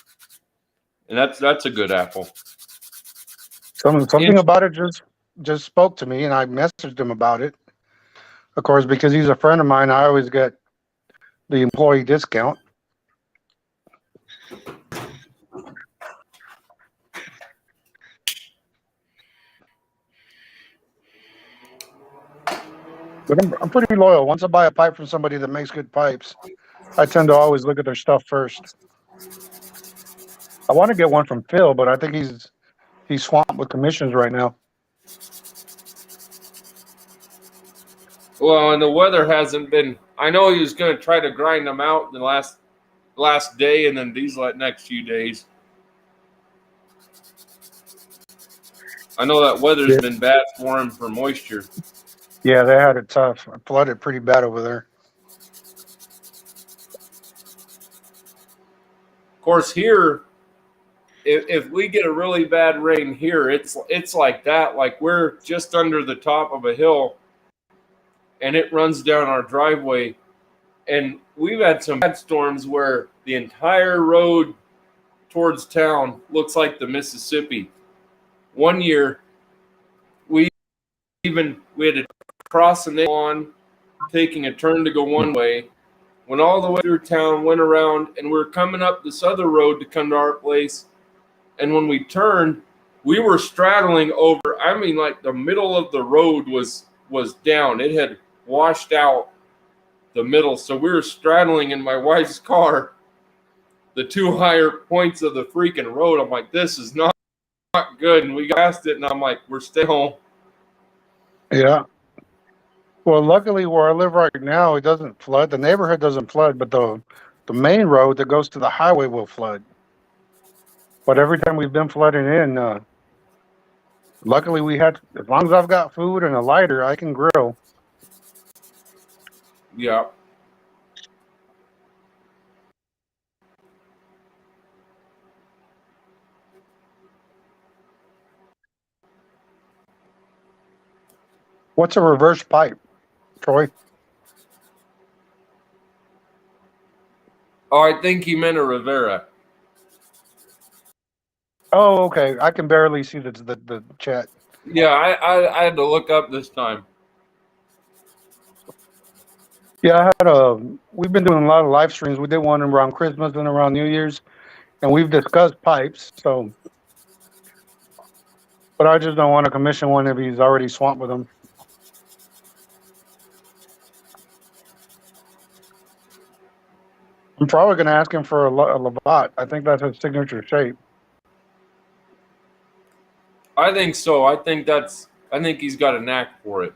and that's a good apple. Something about it just spoke to me, and I messaged him about it. Of course, because he's a friend of mine, I always get the employee discount. But I'm pretty loyal. Once I buy a pipe from somebody that makes good pipes, I tend to always look at their stuff first. I want to get one from Phil, but I think he's swamped with commissions right now. Well, and the weather hasn't been. I know he was going to try to grind them out the last day, and then these next few days. I know that weather's been bad for him for moisture. Yeah, they had it tough. It flooded pretty bad over there. Of course, here, if we get a really bad rain here, it's like that. Like we're just under the top of a hill, and it runs down our driveway. And we've had some bad storms where the entire road towards town looks like the Mississippi. One year, we had to cross the lawn, taking a turn to go one way. Went all the way through town, went around, and we were coming up this other road to come to our place. And when we turned, we were straddling over. I mean, like the middle of the road was down. It had washed out the middle, so we were straddling in my wife's car the two higher points of the freaking road. I'm like, this is not good. And we got past it, and I'm like, we're staying home. Yeah. Well, luckily where I live right now, it doesn't flood. The neighborhood doesn't flood, but the main road that goes to the highway will flood. But every time we've been flooding in, luckily we had, as long as I've got food and a lighter, I can grill. Yeah. What's a reverse pipe, Troy? Oh, I think he meant a Rivera. Oh, okay. I can barely see the chat. Yeah, I had to look up this time. Yeah, we've been doing a lot of live streams. We did one around Christmas and around New Year's, and we've discussed pipes. So, but I just don't want to commission one if he's already swamped with them. I'm probably going to ask him for a Labatt. I think that's his signature shape. I think so. I think he's got a knack for it.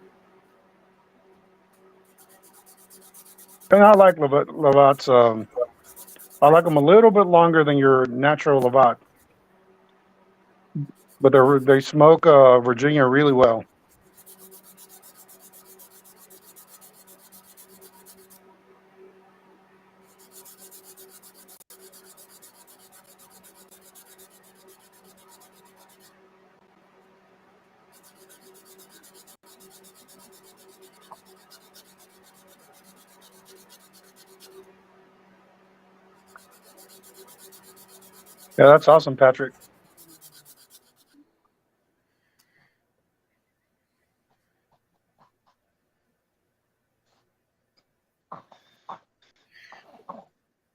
And I like Labatt's. I like them a little bit longer than your natural Labatt, but they smoke Virginia really well. Yeah, that's awesome, Patrick.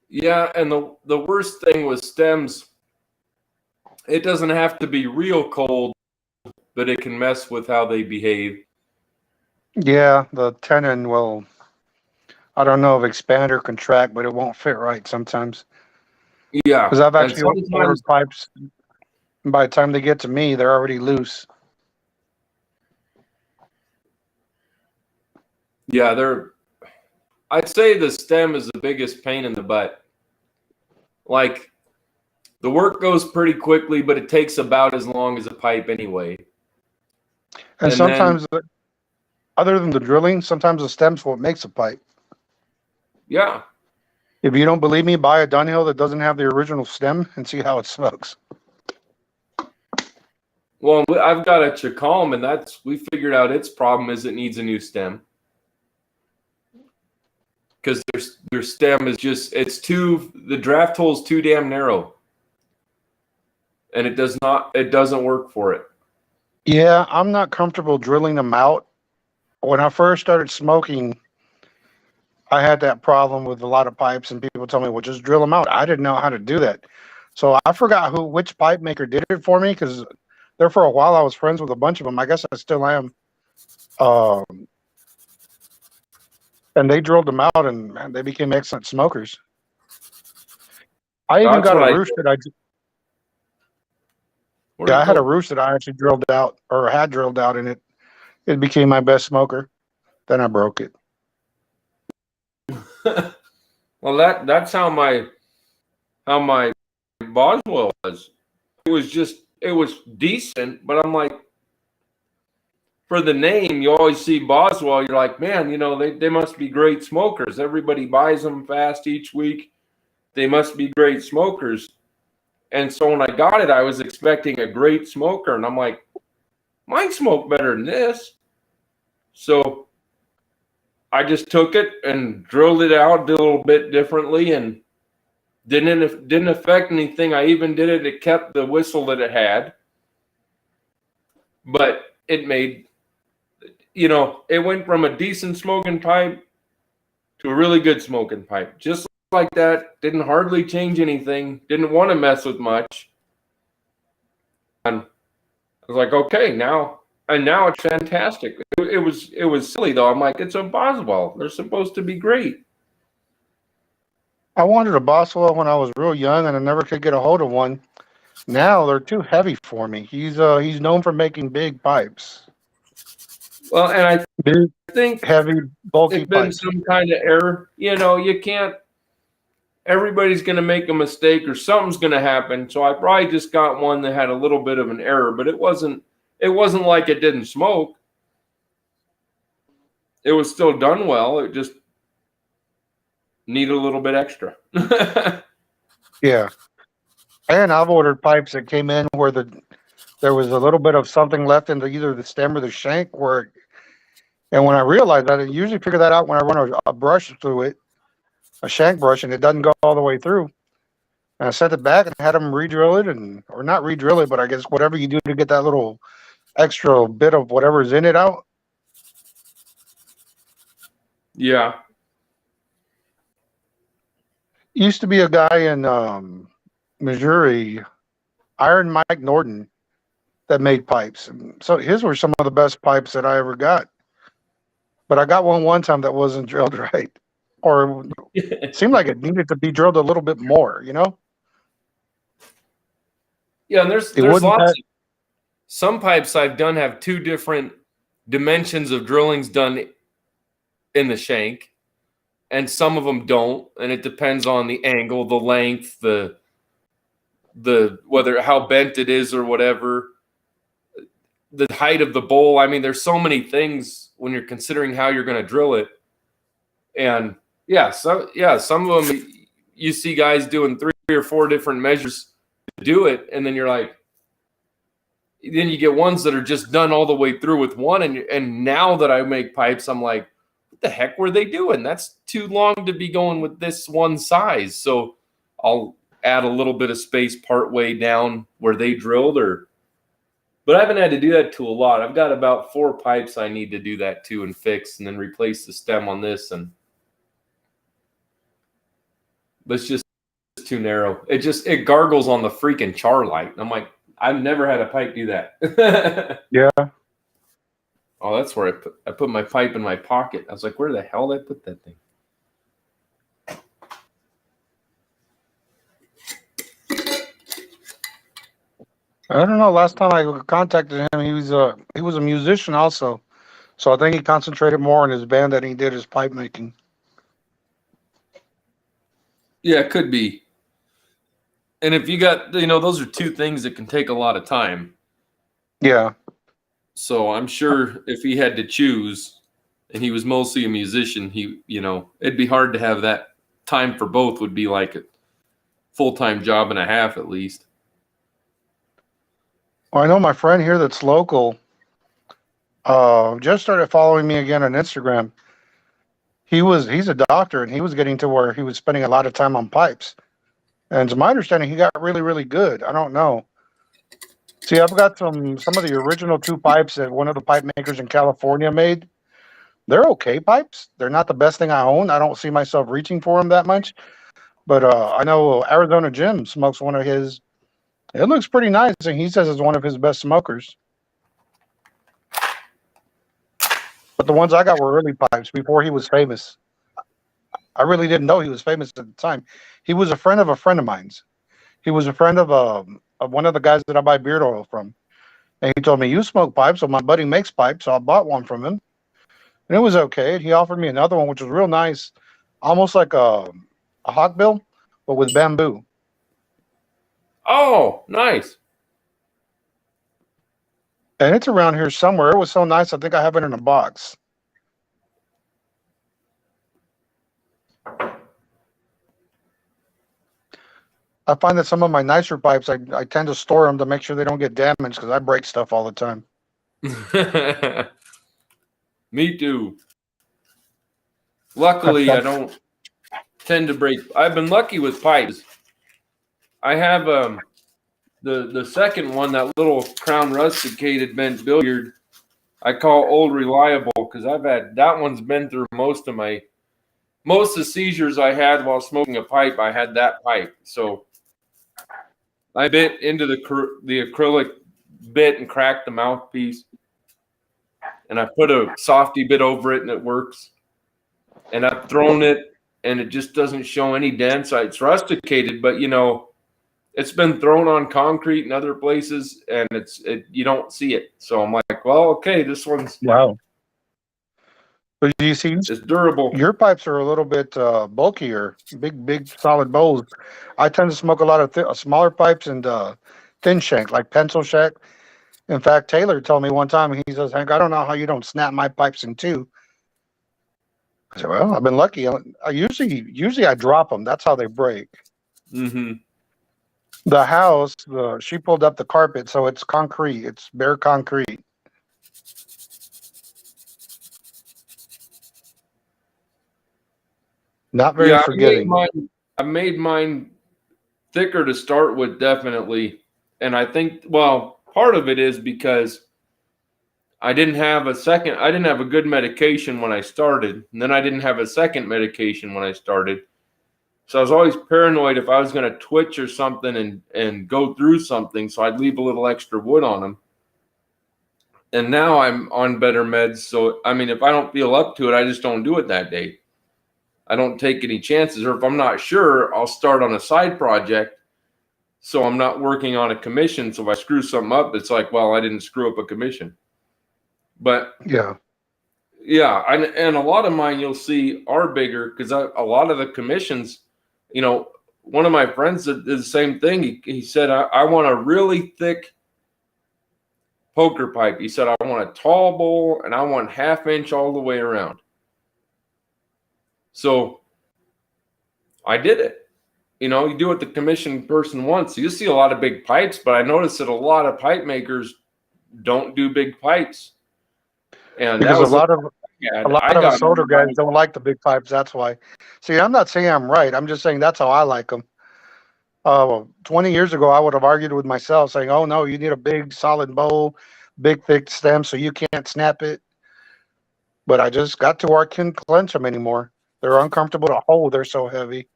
Yeah, and the worst thing with stems, it doesn't have to be real cold, but it can mess with how they behave. Yeah, the tenon will, I don't know if expand or contract, but it won't fit right sometimes. Yeah. Because I've actually ordered pipes, and by the time they get to me, they're already loose. Yeah, I'd say the stem is the biggest pain in the butt. Like, the work goes pretty quickly, but it takes about as long as a pipe anyway. And sometimes, other than the drilling, sometimes the stem's what makes a pipe. Yeah. If you don't believe me, buy a Dunhill that doesn't have the original stem and see how it smokes. Well, I've got a Chacombe, and we figured out its problem is it needs a new stem. Because their stem is the draft hole is too damn narrow. And it doesn't work for it. Yeah, I'm not comfortable drilling them out. When I first started smoking, I had that problem with a lot of pipes, and people told me, well, just drill them out. I didn't know how to do that. So I forgot which pipe maker did it for me, because there for a while I was friends with a bunch of them. I guess I still am. And they drilled them out, and man, they became excellent smokers. I even got a roost that I had a roost that I actually drilled out, or had drilled out, and it became my best smoker. Then I broke it. Well, that's how my Boswell was. It was decent, but I'm like, for the name, you always see Boswell. You're like, man, they must be great smokers. Everybody buys them fast each week. They must be great smokers. And so when I got it, I was expecting a great smoker, and I'm like, mine smoke better than this. So I just took it and drilled it out, did a little bit differently, and Didn't affect anything. I even did it. It kept the whistle that it had, but it made, it went from a decent smoking pipe to a really good smoking pipe. Just like that. Didn't hardly change anything. Didn't want to mess with much. And I was like, okay, now it's fantastic. It was silly though. I'm like, it's a Boswell. They're supposed to be great. I wanted a Boswell when I was real young, and I never could get a hold of one. Now they're too heavy for me. He's known for making big pipes, Well, and I big, think heavy, bulky it's been pipes. some kind of error. You can't. Everybody's going to make a mistake or something's going to happen. So I probably just got one that had a little bit of an error, but it wasn't like it didn't smoke. It was still done well. It just needed a little bit extra. Yeah, and I've ordered pipes that came in where there was a little bit of something left in either the stem or the shank. And when I realized that, I usually figure that out when I run a brush through it, a shank brush, and it doesn't go all the way through. And I sent it back and had them re-drill it, or not re-drill it, but I guess whatever you do to get that little extra bit of whatever's in it out. Yeah. Used to be a guy in Missouri, Iron Mike Norton, that made pipes. And so his were some of the best pipes that I ever got. But I got one time that wasn't drilled right, or it seemed like it needed to be drilled a little bit more. Yeah, and there's lots of some pipes I've done have two different dimensions of drillings done in the shank, and some of them don't, and it depends on the angle, the length, the whether how bent it is or whatever, the height of the bowl. I mean, there's so many things when you're considering how you're going to drill it. And some of them you see guys doing 3 or 4 different measures to do it, and then you're like, then you get ones that are just done all the way through with one. And now that I make pipes, I'm like, what the heck were they doing? That's too long to be going with this one size. So I'll add a little bit of space part way down where they drilled, but I haven't had to do that to a lot. I've got about 4 pipes I need to do that to and fix, and then replace the stem on this. And it's just too narrow. It gargles on the freaking char light. I'm like, I've never had a pipe do that. Yeah. Oh, that's where I put my pipe in my pocket. I was like, where the hell did I put that thing? I don't know. Last time I contacted him, he was a musician also, so I think he concentrated more on his band than he did his pipe making. Yeah, it could be. And if you got, those are two things that can take a lot of time. Yeah. So I'm sure if he had to choose, and he was mostly a musician, it'd be hard to have that time for both. Would be like a full-time job and a half at least. Well, I know my friend here that's local just started following me again on Instagram. He's a doctor, and he was getting to where he was spending a lot of time on pipes. And to my understanding, he got really, really good. I don't know. See, I've got some of the original 2 pipes that one of the pipe makers in California made. They're okay pipes. They're not the best thing I own. I don't see myself reaching for them that much. But I know Arizona Jim smokes one of his. It looks pretty nice, and he says it's one of his best smokers. But the ones I got were early pipes before he was famous. I really didn't know he was famous at the time. He was a friend of mine's. He was a friend of one of the guys that I buy beard oil from. And he told me, you smoke pipes, so my buddy makes pipes, so I bought one from him. And it was okay. He offered me another one, which was real nice, almost like a hawkbill, but with bamboo. Oh, nice. And it's around here somewhere. It was so nice, I think I have it in a box. I find that some of my nicer pipes, I tend to store them to make sure they don't get damaged, because I break stuff all the time. Me too. Luckily, I don't tend to break. I've been lucky with pipes. I have the second one, that little crown rusticated bent billiard. I call old reliable because I've had that one's been through most of the seizures I had while smoking a pipe. I had that pipe, so I bit into the acrylic bit and cracked the mouthpiece, and I put a softy bit over it, and it works. And I've thrown it, and it just doesn't show any dents. It's rusticated, but it's been thrown on concrete in other places, and you don't see it. So I'm like, well, okay, this one's Wow. But you see, it's durable. your pipes are a little bit bulkier, big, solid bowls. I tend to smoke a lot of smaller pipes and thin shank, like pencil shank. In fact, Taylor told me one time, he says, Hank, I don't know how you don't snap my pipes in two. I said, well, I've been lucky. I usually I drop them. That's how they break. Mm-hmm. The house, she pulled up the carpet, so it's concrete. It's bare concrete. Not very forgiving. I made mine thicker to start with, definitely. And I think, well, part of it is because I didn't have a good medication when I started. And then I didn't have a second medication when I started. So I was always paranoid if I was going to twitch or something and go through something. So I'd leave a little extra wood on them. And now I'm on better meds. So, I mean, if I don't feel up to it, I just don't do it that day. I don't take any chances. Or if I'm not sure, I'll start on a side project. So I'm not working on a commission. So if I screw something up, it's like, well, I didn't screw up a commission. But yeah, and a lot of mine you'll see are bigger because a lot of the commissions, one of my friends did the same thing. He said, I want a really thick poker pipe. He said, I want a tall bowl and I want 1/2 inch all the way around. So I did it. You do what the commission person wants. You see a lot of big pipes, but I noticed that a lot of pipe makers don't do big pipes. And because that was a lot of us older guys don't like the big pipes. That's why. See, I'm not saying I'm right. I'm just saying that's how I like them. 20 years ago, I would have argued with myself saying, oh, no, you need a big solid bowl, big thick stem so you can't snap it. But I just got to where I couldn't clench them anymore. They're uncomfortable to hold. They're so heavy.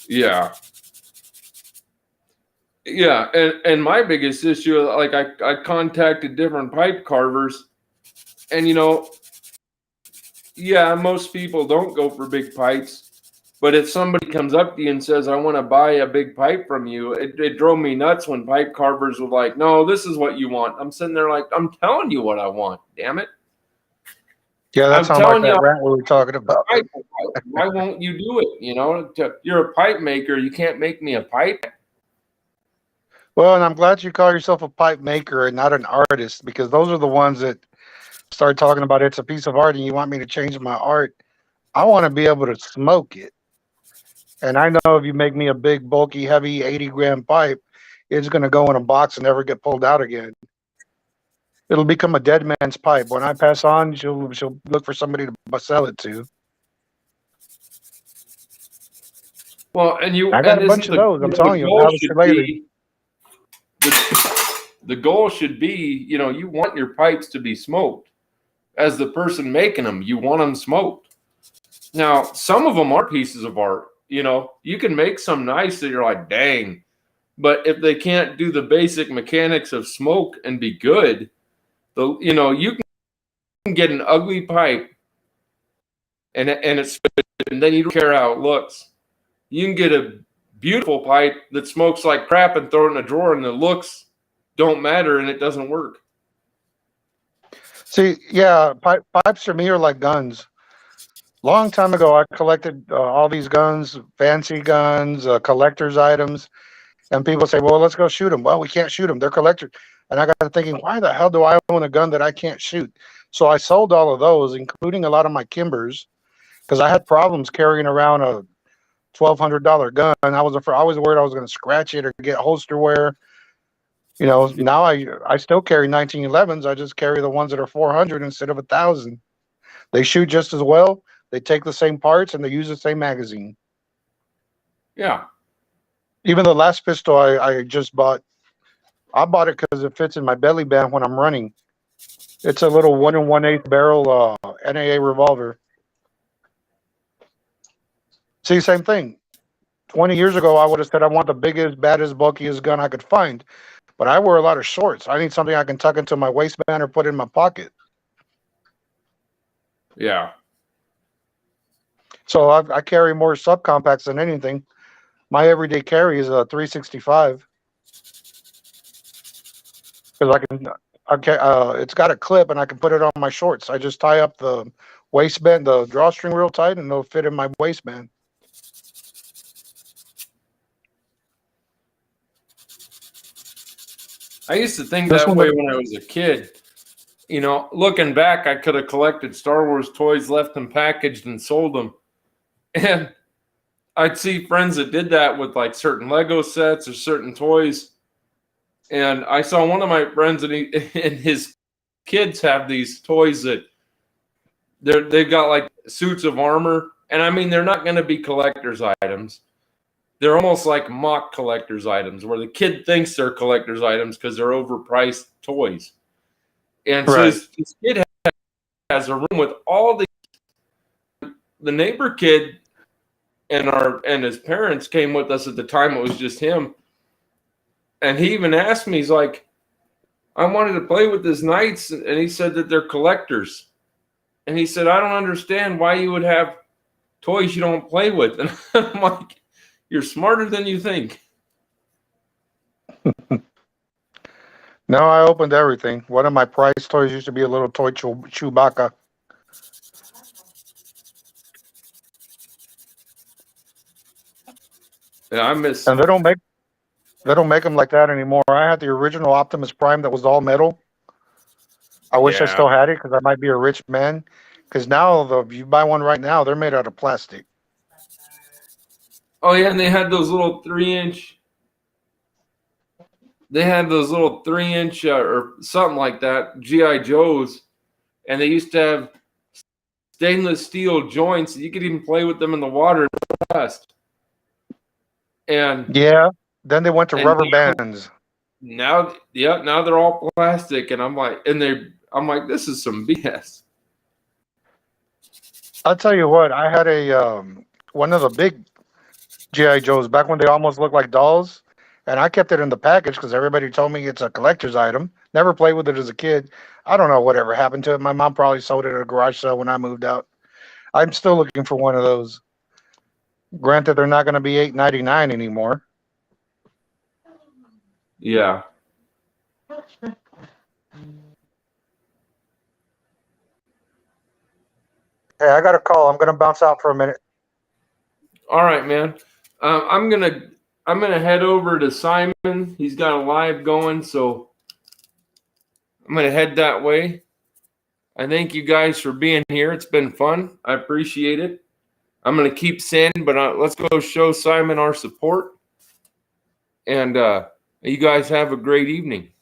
Yeah. Yeah. And my biggest issue, like I contacted different pipe carvers and, most people don't go for big pipes. But if somebody comes up to you and says, I want to buy a big pipe from you, it drove me nuts when pipe carvers were like, no, this is what you want. I'm sitting there like, I'm telling you what I want. Damn it. Yeah, that's how much that rant we were talking about. Why won't you do it? You're a pipe maker. You can't make me a pipe. Well, and I'm glad you call yourself a pipe maker and not an artist, because those are the ones that start talking about it's a piece of art and you want me to change my art. I want to be able to smoke it. And I know if you make me a big, bulky, heavy 80-gram pipe, it's going to go in a box and never get pulled out again. It'll become a dead man's pipe. When I pass on, she'll look for somebody to sell it to. Well, I got a bunch of those. I'm telling you. The goal should be, you want your pipes to be smoked. As the person making them, you want them smoked. Now, some of them are pieces of art. You can make some nice that you're like, dang. But if they can't do the basic mechanics of smoke and be good, you can get an ugly pipe and then you don't care how it looks. You can get a beautiful pipe that smokes like crap and throw it in a drawer and the looks don't matter and it doesn't work. See, yeah, pipes for me are like guns. Long time ago, I collected all these guns, fancy guns, collector's items, and people say, well, let's go shoot them. Well, we can't shoot them. They're collectors. And I got thinking, why the hell do I own a gun that I can't shoot? So I sold all of those, including a lot of my Kimbers, because I had problems carrying around a $1,200 gun. I was worried I was going to scratch it or get holster wear. Now I still carry 1911s. I just carry the ones that are 400 instead of 1,000. They shoot just as well. They take the same parts and they use the same magazine. Yeah. Even the last pistol I just bought, I bought it because it fits in my belly band when I'm running. It's a little 1 1/8 barrel NAA revolver. See, same thing. 20 years ago, I would have said I want the biggest, baddest, bulkiest gun I could find. But I wear a lot of shorts. I need something I can tuck into my waistband or put in my pocket. Yeah. So I carry more subcompacts than anything. My everyday carry is a 365 because it's got a clip and I can put it on my shorts. I just tie up the waistband, the drawstring real tight, and it'll fit in my waistband. I used to think This that one way was- when I was a kid. You know, looking back, I could have collected Star Wars toys, left them packaged, and sold them. And I'd see friends that did that with like certain Lego sets or certain toys. And I saw one of my friends and his kids have these toys that they've got like suits of armor. And I mean, they're not going to be collector's items. They're almost like mock collector's items where the kid thinks they're collector's items because they're overpriced toys. And so Right. this kid has a room with all the neighbor kid and his parents came with us at the time. It was just him. And he even asked me, he's like, I wanted to play with his knights. And he said that they're collectors. And he said, I don't understand why you would have toys you don't play with. And I'm like, you're smarter than you think. No, I opened everything. One of my prize toys used to be a little toy Chewbacca. Yeah, I miss. And they don't make them like that anymore. I had the original Optimus Prime that was all metal. I wish I Yeah. still had it because I might be a rich man. Because now, if you buy one right now, they're made out of plastic. Oh, yeah, and they had those little 3-inch. They had those little 3-inch or something like that, G.I. Joes. And they used to have stainless steel joints. You could even play with them in the water in the West. And Yeah. Then they went to And rubber now- bands. now they're all plastic. And I'm like, this is some BS. I'll tell you what. I had a one of the big GI Joes back when they almost looked like dolls, and I kept it in the package because everybody told me it's a collector's item. Never played with it as a kid. I don't know whatever happened to it. My mom probably sold it at a garage sale when I moved out. I'm still looking for one of those. Granted, they're not going to be $8.99 anymore. Yeah. Hey, I got a call. I'm going to bounce out for a minute. All right, man. I'm gonna head over to Simon. He's got a live going, so I'm gonna head that way. I thank you guys for being here. It's been fun. I appreciate it. I'm gonna keep sanding, but let's go show Simon our support. And you guys have a great evening.